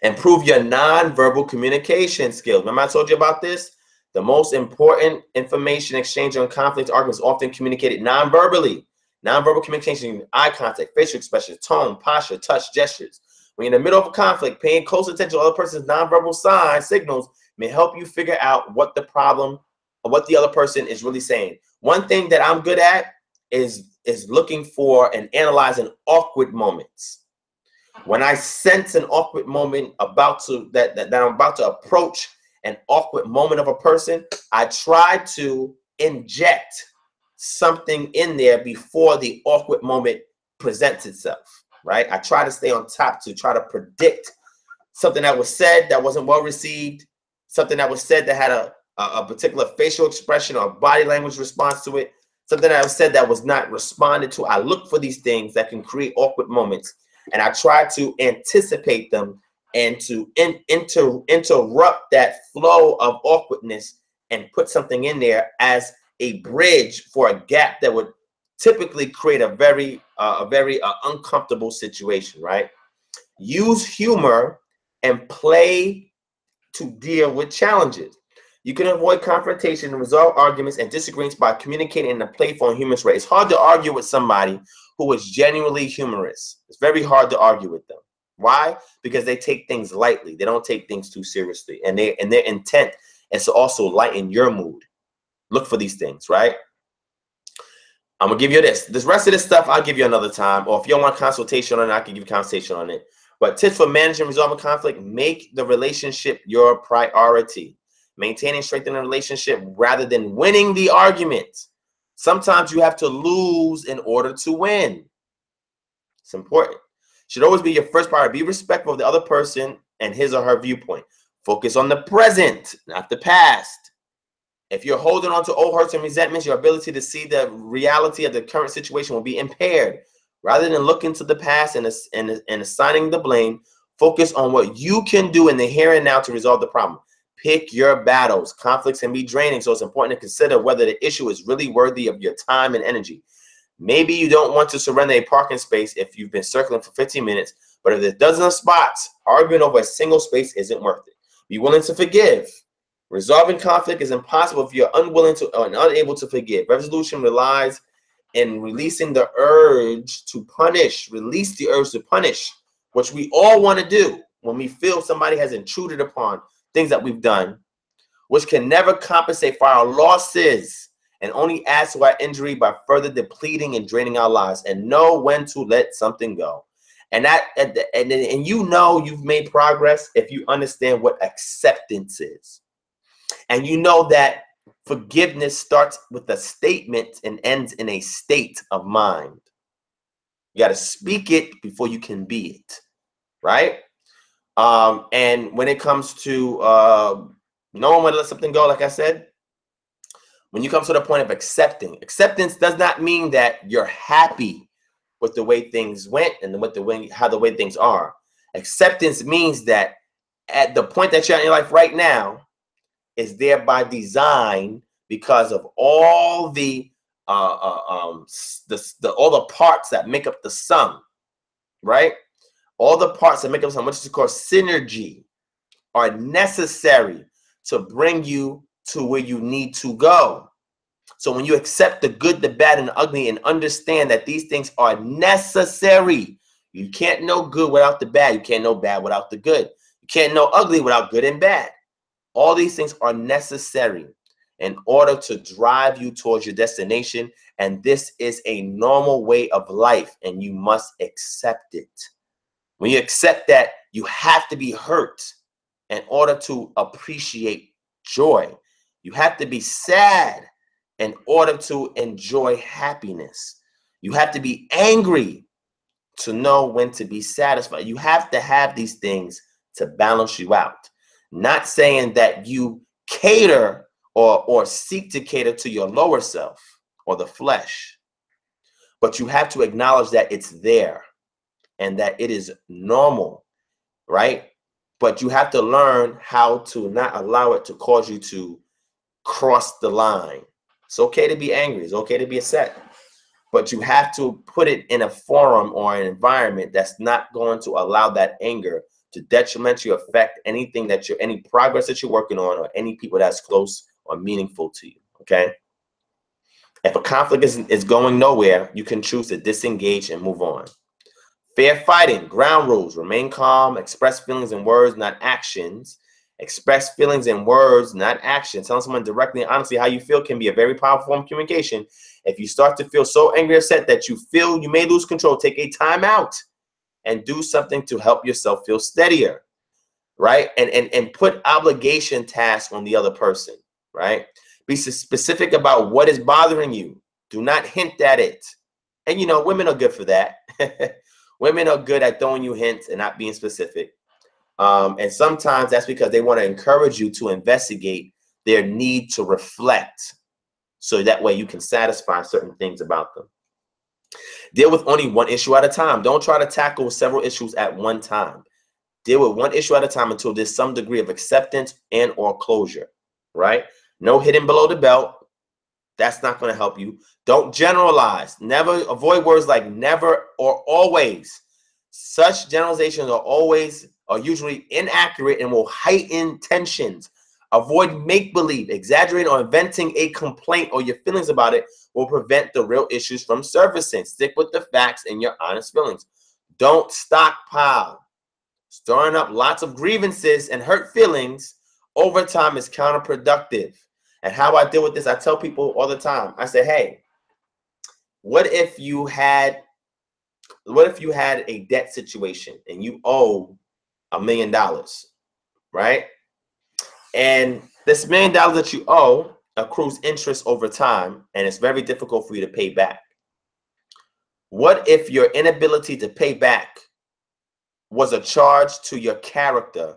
Improve your nonverbal communication skills. Remember I told you about this? The most important information exchange on conflict arguments is often communicated non-verbally. Nonverbal communication, eye contact, facial expressions, tone, posture, touch, gestures. When you're in the middle of a conflict, paying close attention to other person's nonverbal signals may help you figure out what the problem or what the other person is really saying. One thing that I'm good at is looking for and analyzing awkward moments. When I sense an awkward moment that I'm about to approach an awkward moment of a person, I try to inject something in there before the awkward moment presents itself, right? I try to stay on top to try to predict something that was said that wasn't well received, something that was said that had a particular facial expression or body language response to it, something that was said that was not responded to. I look for these things that can create awkward moments. and I try to anticipate them and to interrupt that flow of awkwardness and put something in there as a bridge for a gap that would typically create a very uncomfortable situation, right? Use humor and play to deal with challenges. You can avoid confrontation and resolve arguments and disagreements by communicating in a playful and humorous way. It's hard to argue with somebody who is genuinely humorous. It's very hard to argue with them. Why? Because they take things lightly. They don't take things too seriously. And their intent is to also lighten your mood. Look for these things, right? I'm going to give you this. This rest of this stuff, I'll give you another time. Or if you don't want consultation on it, I can give you consultation on it. But tips for managing and resolving conflict: make the relationship your priority. Maintaining, strengthening a relationship rather than winning the argument. Sometimes you have to lose in order to win. It's important. Should always be your first priority. Be respectful of the other person and his or her viewpoint. Focus on the present, not the past. If you're holding on to old hurts and resentments, your ability to see the reality of the current situation will be impaired. Rather than looking to the past and assigning the blame, focus on what you can do in the here and now to resolve the problem. Pick your battles. Conflicts can be draining, so it's important to consider whether the issue is really worthy of your time and energy. Maybe you don't want to surrender a parking space if you've been circling for 15 minutes, but if there's dozens of spots, arguing over a single space isn't worth it. Be willing to forgive. Resolving conflict is impossible if you're unwilling to or unable to forgive. Resolution relies in releasing the urge to punish. Release the urge to punish, which we all want to do when we feel somebody has intruded upon things that we've done, which can never compensate for our losses and only adds to our injury by further depleting and draining our lives. And know when to let something go. And you know you've made progress if you understand what acceptance is. And you know that forgiveness starts with a statement and ends in a state of mind. You got to speak it before you can be it, right? And when it comes to knowing when to let something go, like I said, when you come to the point of acceptance does not mean that you're happy with the way things went and with the way things are. Acceptance means that at the point that you're in your life right now is there by design because of all the all the parts that make up the sum, right? All the parts that make up the sum, which is called synergy, are necessary to bring you to where you need to go. So when you accept the good, the bad, and the ugly and understand that these things are necessary, you can't know good without the bad. You can't know bad without the good. You can't know ugly without good and bad. All these things are necessary in order to drive you towards your destination. And this is a normal way of life, and you must accept it. When you accept that, you have to be hurt in order to appreciate joy. You have to be sad in order to enjoy happiness. You have to be angry to know when to be satisfied. You have to have these things to balance you out. Not saying that you cater or seek to cater to your lower self or the flesh, but you have to acknowledge that it's there and that it is normal, right? But you have to learn how to not allow it to cause you to cross the line. It's okay to be angry. It's okay to be upset. But you have to put it in a forum or an environment that's not going to allow that anger to detrimentally affect anything that any progress that you're working on or any people that's close or meaningful to you, okay? If a conflict is going nowhere, you can choose to disengage and move on. Fair fighting, ground rules: remain calm, express feelings in words, not actions. Express feelings in words, not actions. Telling someone directly and honestly how you feel can be a very powerful form of communication. If you start to feel so angry or upset that you feel you may lose control, take a time out and do something to help yourself feel steadier, right? And put obligation tasks on the other person, right? Be specific about what is bothering you. Do not hint at it. And you know, women are good for that. Women are good at throwing you hints and not being specific. And sometimes that's because they want to encourage you to investigate their need to reflect, so that way you can satisfy certain things about them. Deal with only one issue at a time. Don't try to tackle several issues at one time. Deal with one issue at a time until there's some degree of acceptance and or closure, right? No hidden below the belt. That's not going to help you. Don't generalize. Never avoid words like never or always. Such generalizations are usually inaccurate and will heighten tensions. Avoid make-believe. Exaggerating or inventing a complaint or your feelings about it will prevent the real issues from surfacing. Stick with the facts and your honest feelings. Don't stockpile. Stirring up lots of grievances and hurt feelings over time is counterproductive. And how I deal with this, I tell people all the time. I say, hey, what if you had a debt situation and you owe $1 million, right? And this $1 million that you owe accrues interest over time, and it's very difficult for you to pay back. What if your inability to pay back was a charge to your character,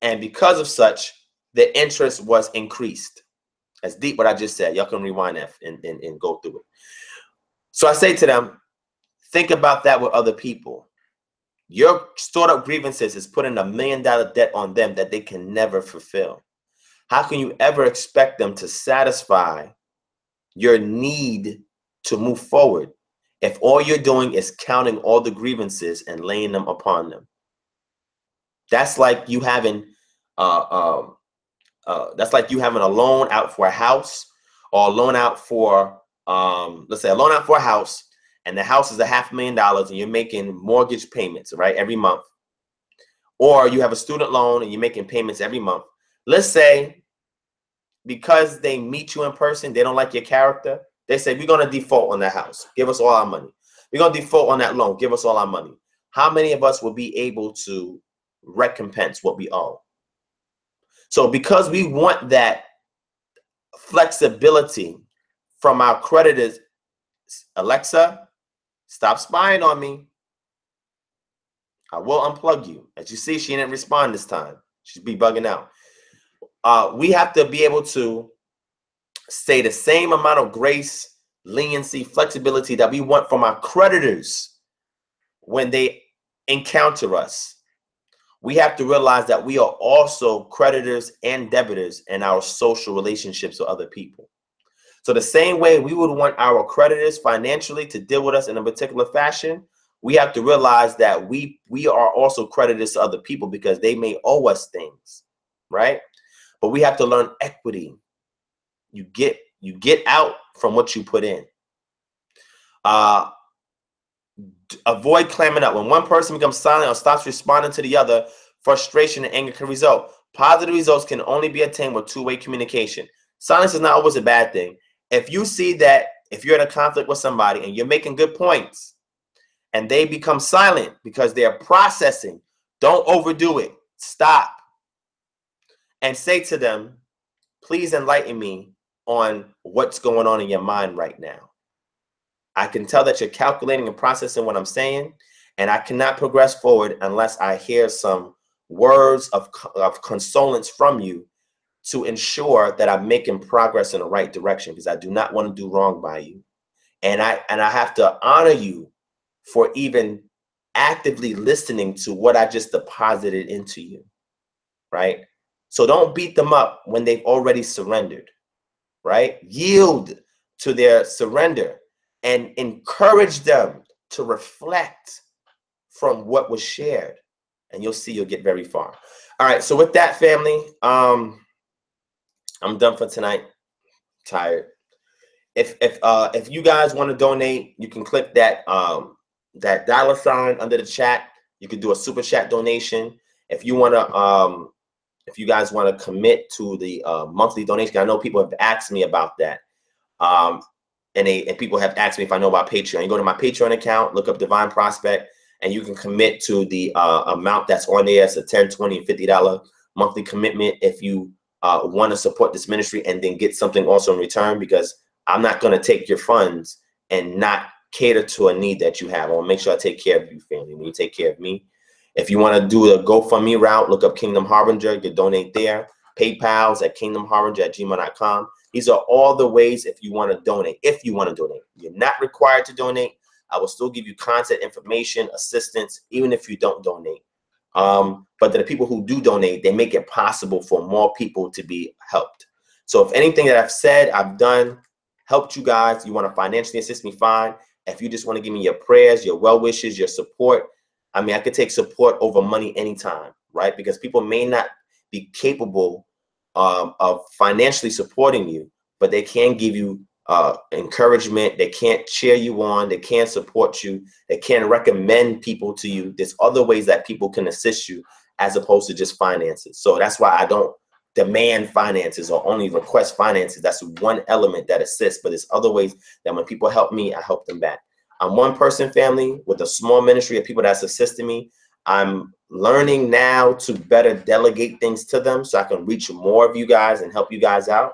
and because of such, the interest was increased? That's deep what I just said. Y'all can rewind that and go through it. So I say to them, think about that with other people. Your stored up grievances is putting $1 million debt on them that they can never fulfill. How can you ever expect them to satisfy your need to move forward if all you're doing is counting all the grievances and laying them upon them? That's like you having a loan out for a house, or a loan out for let's say a loan out for a house, and the house is $500,000 and you're making mortgage payments, right, every month. Or you have a student loan and you're making payments every month. Let's say because they meet you in person, they don't like your character, they say, we're going to default on that house. Give us all our money. We're going to default on that loan. Give us all our money. How many of us will be able to recompense what we owe? So because we want that flexibility from our creditors, Alexa, stop spying on me. I will unplug you. As you see, she didn't respond this time. She'd be bugging out. We have to be able to say the same amount of grace, leniency, flexibility that we want from our creditors when they encounter us. We have to realize that we are also creditors and debitors in our social relationships with other people. So the same way we would want our creditors financially to deal with us in a particular fashion, we have to realize that we are also creditors to other people because they may owe us things, right? But we have to learn equity. You get out from what you put in. Avoid clamming up. When one person becomes silent or stops responding to the other, frustration and anger can result. Positive results can only be attained with two-way communication. Silence is not always a bad thing. If you see that if you're in a conflict with somebody and you're making good points and they become silent because they're processing, don't overdo it. Stop and say to them, please enlighten me on what's going on in your mind right now. I can tell that you're calculating and processing what I'm saying, and I cannot progress forward unless I hear some words of consolence from you to ensure that I'm making progress in the right direction, because I do not want to do wrong by you. And I have to honor you for even actively listening to what I just deposited into you, right? So don't beat them up when they've already surrendered, right? Yield to their surrender and encourage them to reflect from what was shared, and you'll see you'll get very far. All right, so with that, family, I'm done for tonight. Tired. If you guys want to donate, you can click that that $ under the chat. You can do a super chat donation. If you want to if you guys want to commit to the monthly donation, I know people have asked me about that. And people have asked me if I know about Patreon. You go to my Patreon account, look up Divine Prospect, and you can commit to the amount that's on there. It's a $10, $20, and $50 monthly commitment if you want to support this ministry and then get something also in return, because I'm not going to take your funds and not cater to a need that you have. I want to make sure I take care of you, family, when you take care of me. If you want to do the GoFundMe route, look up Kingdom Harbinger. You can donate there. PayPal's at kingdomharbinger@gmail.com. These are all the ways if you want to donate. If you want to donate, you're not required to donate, I will still give you content, information, assistance, even if you don't donate. But the people who do donate, they make it possible for more people to be helped. So if anything that I've said, I've done, helped you guys, you want to financially assist me, fine. If you just want to give me your prayers, your well wishes, your support, I mean, I could take support over money anytime, right? Because people may not be capable of financially supporting you, but they can give you encouragement. They can't cheer you on. They can't support you. They can recommend people to you. There's other ways that people can assist you as opposed to just finances. So that's why I don't demand finances or only request finances. That's one element that assists, but there's other ways that when people help me, I help them back. I'm one person family with a small ministry of people that's assisting me. I'm learning now to better delegate things to them so I can reach more of you guys and help you guys out.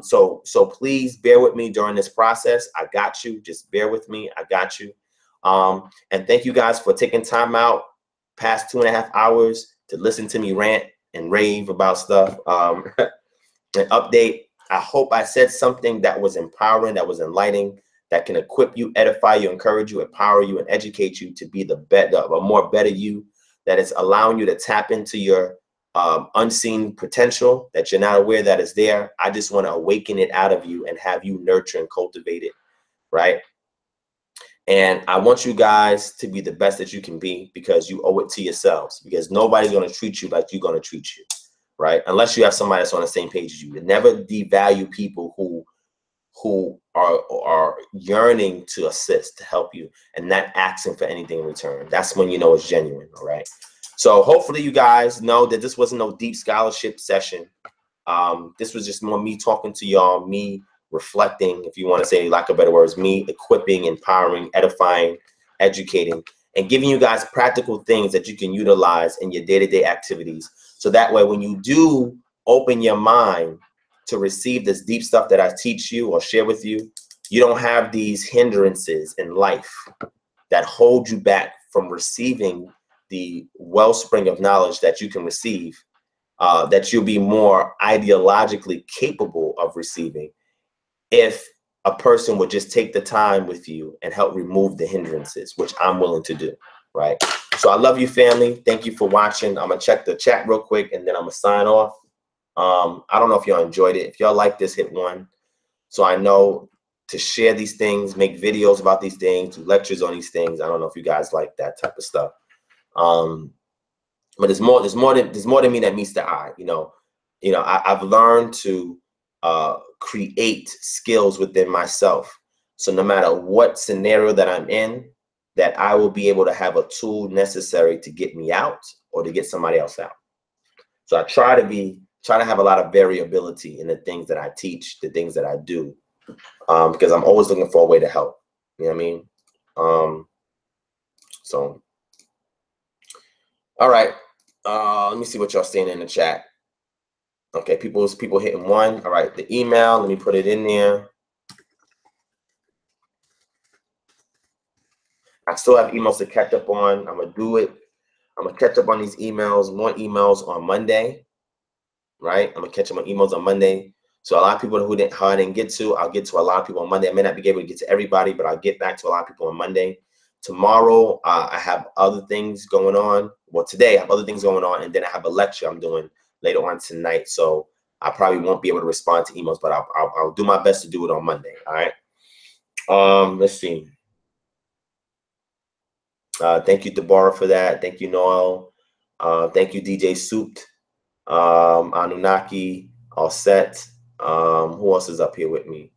So please bear with me during this process. I got you. Just bear with me. I got you. And thank you guys for taking time out past 2.5 hours to listen to me rant and rave about stuff. An update. I hope I said something that was empowering, that was enlightening, that can equip you, edify you, encourage you, empower you, and educate you to be the better, a more better you, that is allowing you to tap into your unseen potential that you're not aware that is there. I just want to awaken it out of you and have you nurture and cultivate it, right? And I want you guys to be the best that you can be because you owe it to yourselves, because nobody's going to treat you like you're going to treat you, right? Unless you have somebody that's on the same page as you. Never devalue people who are yearning to assist, to help you, and not asking for anything in return. That's when you know it's genuine, all right? So hopefully you guys know that this wasn't no deep scholarship session. This was just more me talking to y'all, me reflecting, if you want to say lack of better words, me equipping, empowering, edifying, educating, and giving you guys practical things that you can utilize in your day-to-day activities. So that way, when you do open your mind to receive this deep stuff that I teach you or share with you, you don't have these hindrances in life that hold you back from receiving the wellspring of knowledge that you can receive, that you'll be more ideologically capable of receiving if a person would just take the time with you and help remove the hindrances, which I'm willing to do, right? So I love you, family. Thank you for watching. I'm going to check the chat real quick, and then I'm going to sign off. I don't know if y'all enjoyed it. If y'all like this, hit 1. So I know to share these things, make videos about these things, do lectures on these things. I don't know if you guys like that type of stuff. But there's more than me that meets the eye. I've learned to create skills within myself. So no matter what scenario that I'm in, that I will be able to have a tool necessary to get me out or to get somebody else out. So I try to have a lot of variability in the things that I teach, the things that I do, because I'm always looking for a way to help. You know what I mean? So, all right. Let me see what y'all saying in the chat. Okay, people hitting 1. All right, the email, let me put it in there. I still have emails to catch up on. I'm gonna do it. I'm gonna catch up on these emails, more emails on Monday, right? I'm gonna catch up on emails on Monday. So a lot of people who I didn't get to, I'll get to a lot of people on Monday. I may not be able to get to everybody, but I'll get back to a lot of people on Monday. Tomorrow, I have other things going on. Well, today I have other things going on, and then I have a lecture I'm doing later on tonight. So I probably won't be able to respond to emails, but I'll do my best to do it on Monday. All right. Let's see. Thank you, Deborah, for that. Thank you, Noel. Thank you, DJ Souped. Anunnaki, all set. Who else is up here with me?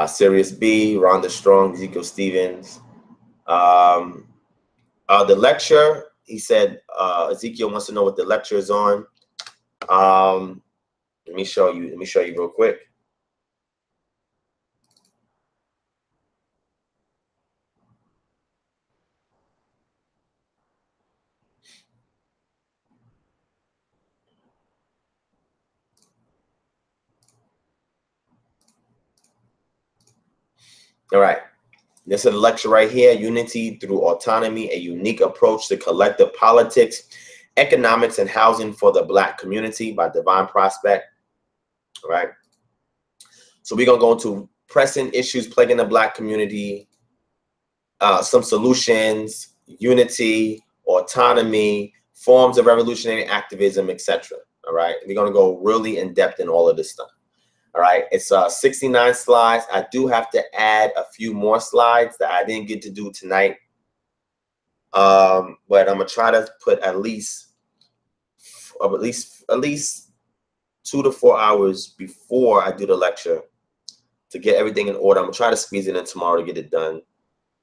Sirius B, Rhonda Strong, Ezekiel Stevens. The lecture, he said, Ezekiel wants to know what the lecture is on. Let me show you real quick. All right. This is a lecture right here, Unity Through Autonomy, a unique approach to collective politics, economics, and housing for the Black community by Divine Prospect. All right. So we're going to go into pressing issues plaguing the Black community, some solutions, unity, autonomy, forms of revolutionary activism, etc. All right, we're going to go really in depth in all of this stuff. All right, it's 69 slides. I do have to add a few more slides that I didn't get to do tonight, but I'm gonna try to put at least 2 to 4 hours before I do the lecture to get everything in order. I'm gonna try to squeeze it in tomorrow to get it done,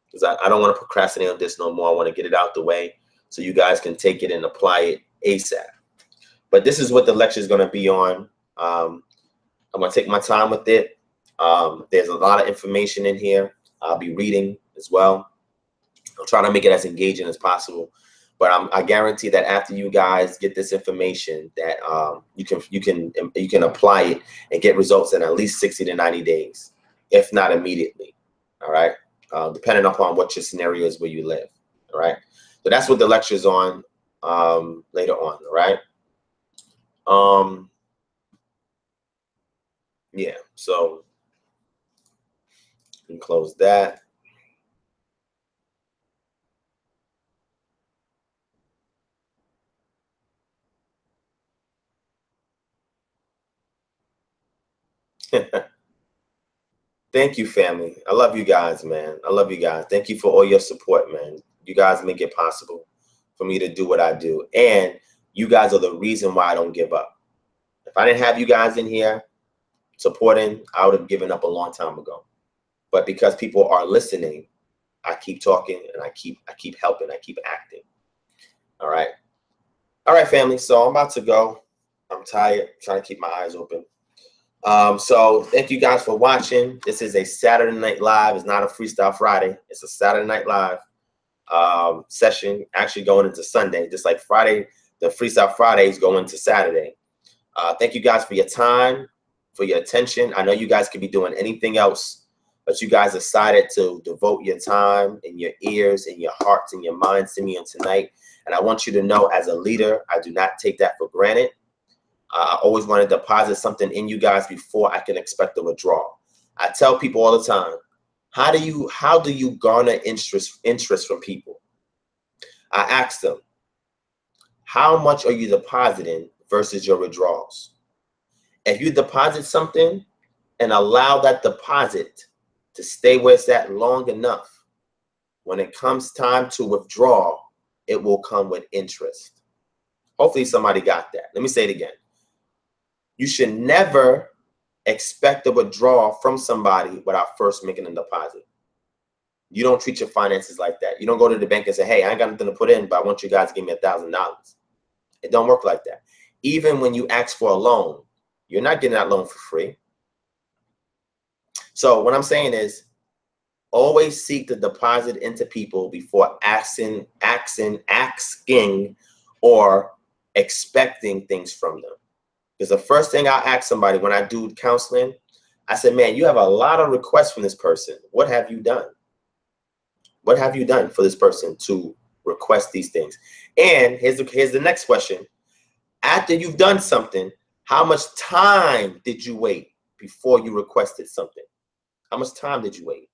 because I don't want to procrastinate on this no more. I want to get it out the way so you guys can take it and apply it ASAP. But this is what the lecture is going to be on. I'm going to take my time with it. There's a lot of information in here. I'll be reading as well. I'll try to make it as engaging as possible. But I guarantee that after you guys get this information, that you can apply it and get results in at least 60 to 90 days, if not immediately. All right, depending upon what your scenario is where you live. All right, so that's what the lecture is on later on. All right. Yeah. So you can close that. Thank you, family. I love you guys, man. I love you guys. Thank you for all your support, man. You guys make it possible for me to do what I do. And you guys are the reason why I don't give up. If I didn't have you guys in here supporting, I would have given up a long time ago. But because people are listening, I keep talking and I keep helping. I keep acting. All right. All right, family. So I'm about to go. I'm tired. I'm trying to keep my eyes open. So thank you guys for watching. This is a Saturday Night Live. It's not a Freestyle Friday. It's a Saturday Night Live session, actually going into Sunday. Just like Friday, the Freestyle Fridays go into Saturday. Thank you guys for your time, for your attention. I know you guys could be doing anything else, but you guys decided to devote your time and your ears and your hearts and your minds to me on tonight. And I want you to know, as a leader, I do not take that for granted. I always want to deposit something in you guys before I can expect a withdrawal. I tell people all the time, how do you garner interest from people? I ask them, how much are you depositing versus your withdrawals? If you deposit something and allow that deposit to stay where it's at long enough, when it comes time to withdraw, it will come with interest. Hopefully somebody got that. Let me say it again. You should never expect a withdrawal from somebody without first making a deposit. You don't treat your finances like that. You don't go to the bank and say, hey, I ain't got nothing to put in, but I want you guys to give me $1,000. It don't work like that. Even when you ask for a loan, you're not getting that loan for free. So what I'm saying is, always seek to deposit into people before asking or expecting things from them. Because the first thing I ask somebody when I do counseling, I said, man, you have a lot of requests from this person. What have you done? What have you done for this person to request these things? And here's the next question. After you've done something, how much time did you wait before you requested something? How much time did you wait?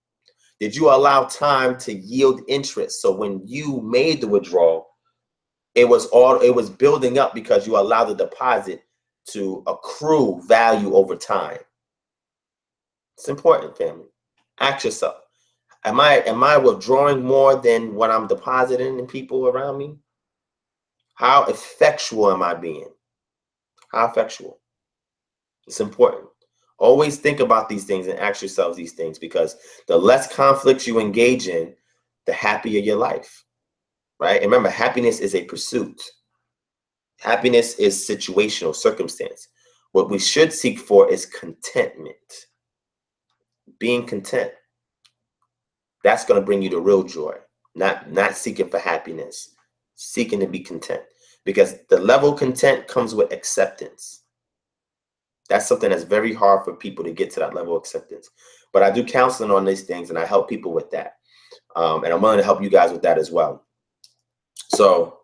Did you allow time to yield interest? So when you made the withdrawal, it was building up because you allowed the deposit to accrue value over time. It's important, family. Ask yourself, am I withdrawing more than what I'm depositing in people around me? How effectual am I being? How effectual? It's important. Always think about these things and ask yourselves these things, because the less conflicts you engage in, the happier your life, right? And remember, happiness is a pursuit. Happiness is situational, circumstance. What we should seek for is contentment. Being content. That's going to bring you the real joy. Not seeking for happiness. Seeking to be content. Because the level of content comes with acceptance. That's something that's very hard for people to get to, that level of acceptance. But I do counseling on these things, and I help people with that. And I'm willing to help you guys with that as well. So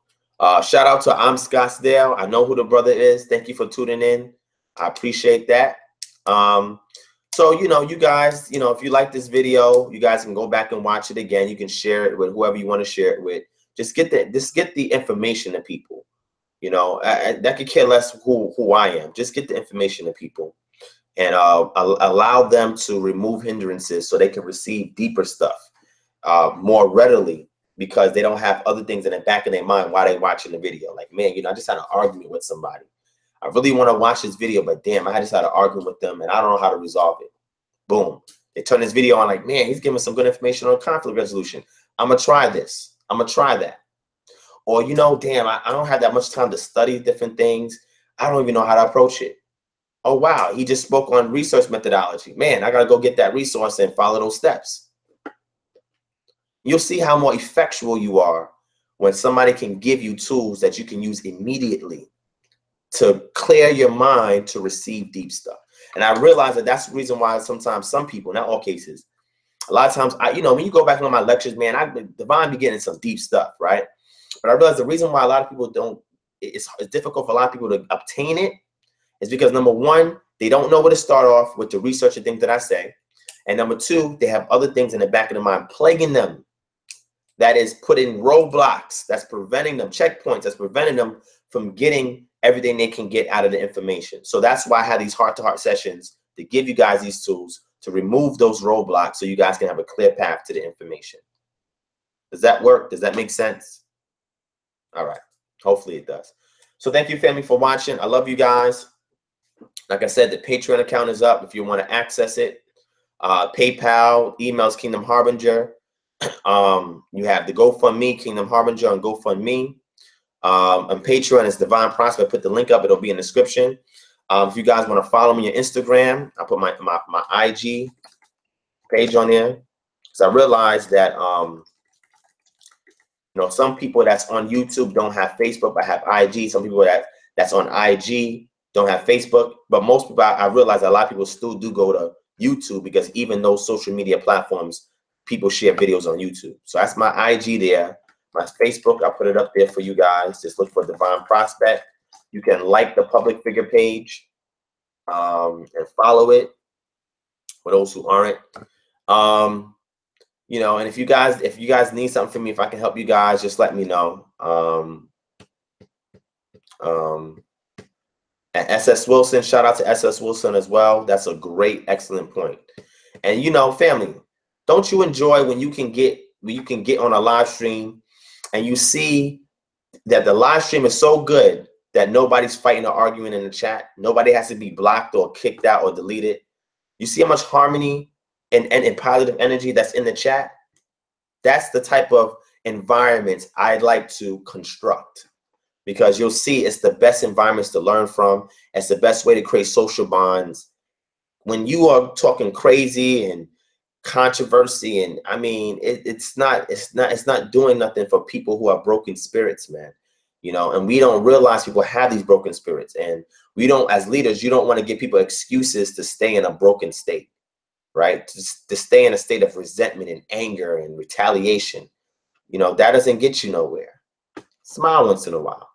shout out to I'm Scottsdale. I know who the brother is. Thank you for tuning in. I appreciate that. So So, you guys, if you like this video, you guys can go back and watch it again. You can share it with whoever you want to share it with. Just get the information to people. That could care less who I am. Just get the information to people, and allow them to remove hindrances so they can receive deeper stuff more readily, because they don't have other things in the back of their mind while they're watching the video. Like, man, I just had an argument with somebody. I really want to watch this video, but damn, I just had an argument with them and I don't know how to resolve it. Boom. They turn this video on like, man, he's giving some good information on conflict resolution. I'm going to try this. I'm going to try that. Or, damn, I don't have that much time to study different things. I don't even know how to approach it. Oh, wow, he just spoke on research methodology. Man, I got to go get that resource and follow those steps. You'll see how more effectual you are when somebody can give you tools that you can use immediately to clear your mind to receive deep stuff. And I realize that that's the reason why sometimes some people, not all cases, a lot of times, when you go back on my lectures, man, Divine be getting some deep stuff, right? But I realize the reason why a lot of people don't, it's difficult for a lot of people to obtain it is because, number one, they don't know where to start off with the research and things that I say. And number two, they have other things in the back of their mind plaguing them that is putting roadblocks, that's preventing them, checkpoints, that's preventing them from getting everything they can get out of the information. So that's why I have these heart-to-heart sessions to give you guys these tools to remove those roadblocks so you guys can have a clear path to the information. Does that work? Does that make sense? All right. Hopefully it does. So thank you, family, for watching. I love you guys. Like I said, the Patreon account is up if you want to access it. PayPal, emails Kingdom Harbinger. You have the GoFundMe, Kingdom Harbinger on GoFundMe. On Patreon is Divine Prospect. Put the link up. It'll be in the description. If you guys want to follow me on Instagram, I'll put my IG page on there. Because I realized that some people that's on YouTube don't have Facebook but have IG. Some people that's on IG don't have Facebook. But most people, I realize a lot of people still do go to YouTube, because even those social media platforms, people share videos on YouTube. So that's my IG there. My Facebook, I'll put it up there for you guys. Just look for Divine Prospect. You can like the public figure page and follow it for those who aren't. And if you guys need something from me, if I can help you guys, just let me know. And SS Wilson, shout out to SS Wilson as well. That's a great, excellent point. And family, don't you enjoy when you can get on a live stream and you see that the live stream is so good that nobody's fighting or arguing in the chat. Nobody has to be blocked or kicked out or deleted. You see how much harmony and positive energy that's in the chat? That's the type of environments I'd like to construct, because you'll see it's the best environments to learn from. It's the best way to create social bonds. When you are talking crazy and controversy, and I mean, it's not doing nothing for people who are broken spirits, man. And we don't realize people have these broken spirits, and we don't, as leaders, you don't want to give people excuses to stay in a broken state, right? To stay in a state of resentment and anger and retaliation. That doesn't get you nowhere. Smile once in a while.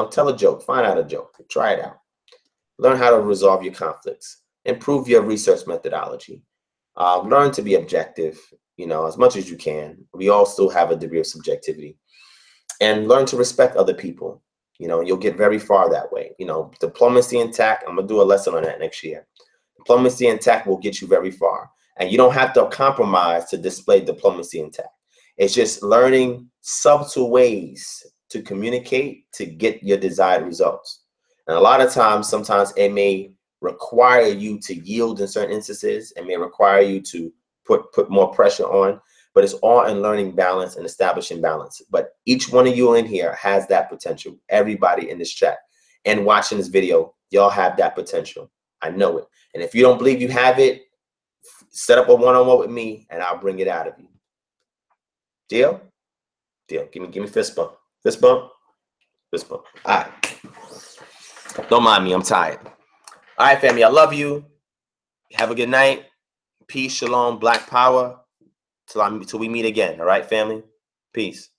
Tell a joke, find out a joke, try it out. Learn how to resolve your conflicts. Improve your research methodology. Learn to be objective, as much as you can. We all still have a degree of subjectivity. And learn to respect other people. You'll get very far that way. Diplomacy and tact, I'm going to do a lesson on that next year. Diplomacy and tact will get you very far. And you don't have to compromise to display diplomacy and tact. It's just learning subtle ways to communicate to get your desired results. And a lot of times, sometimes it may require you to yield in certain instances. It may require you to put more pressure on, but it's all in learning balance and establishing balance. But each one of you in here has that potential. Everybody in this chat and watching this video, y'all have that potential. I know it. And if you don't believe you have it, set up a one-on-one with me and I'll bring it out of you. Deal? Deal. Give me fist bump. Fist bump. Fist bump. All right. Don't mind me. I'm tired. All right, family. I love you. Have a good night. Peace, shalom, black power. Till we meet again. All right, family? Peace.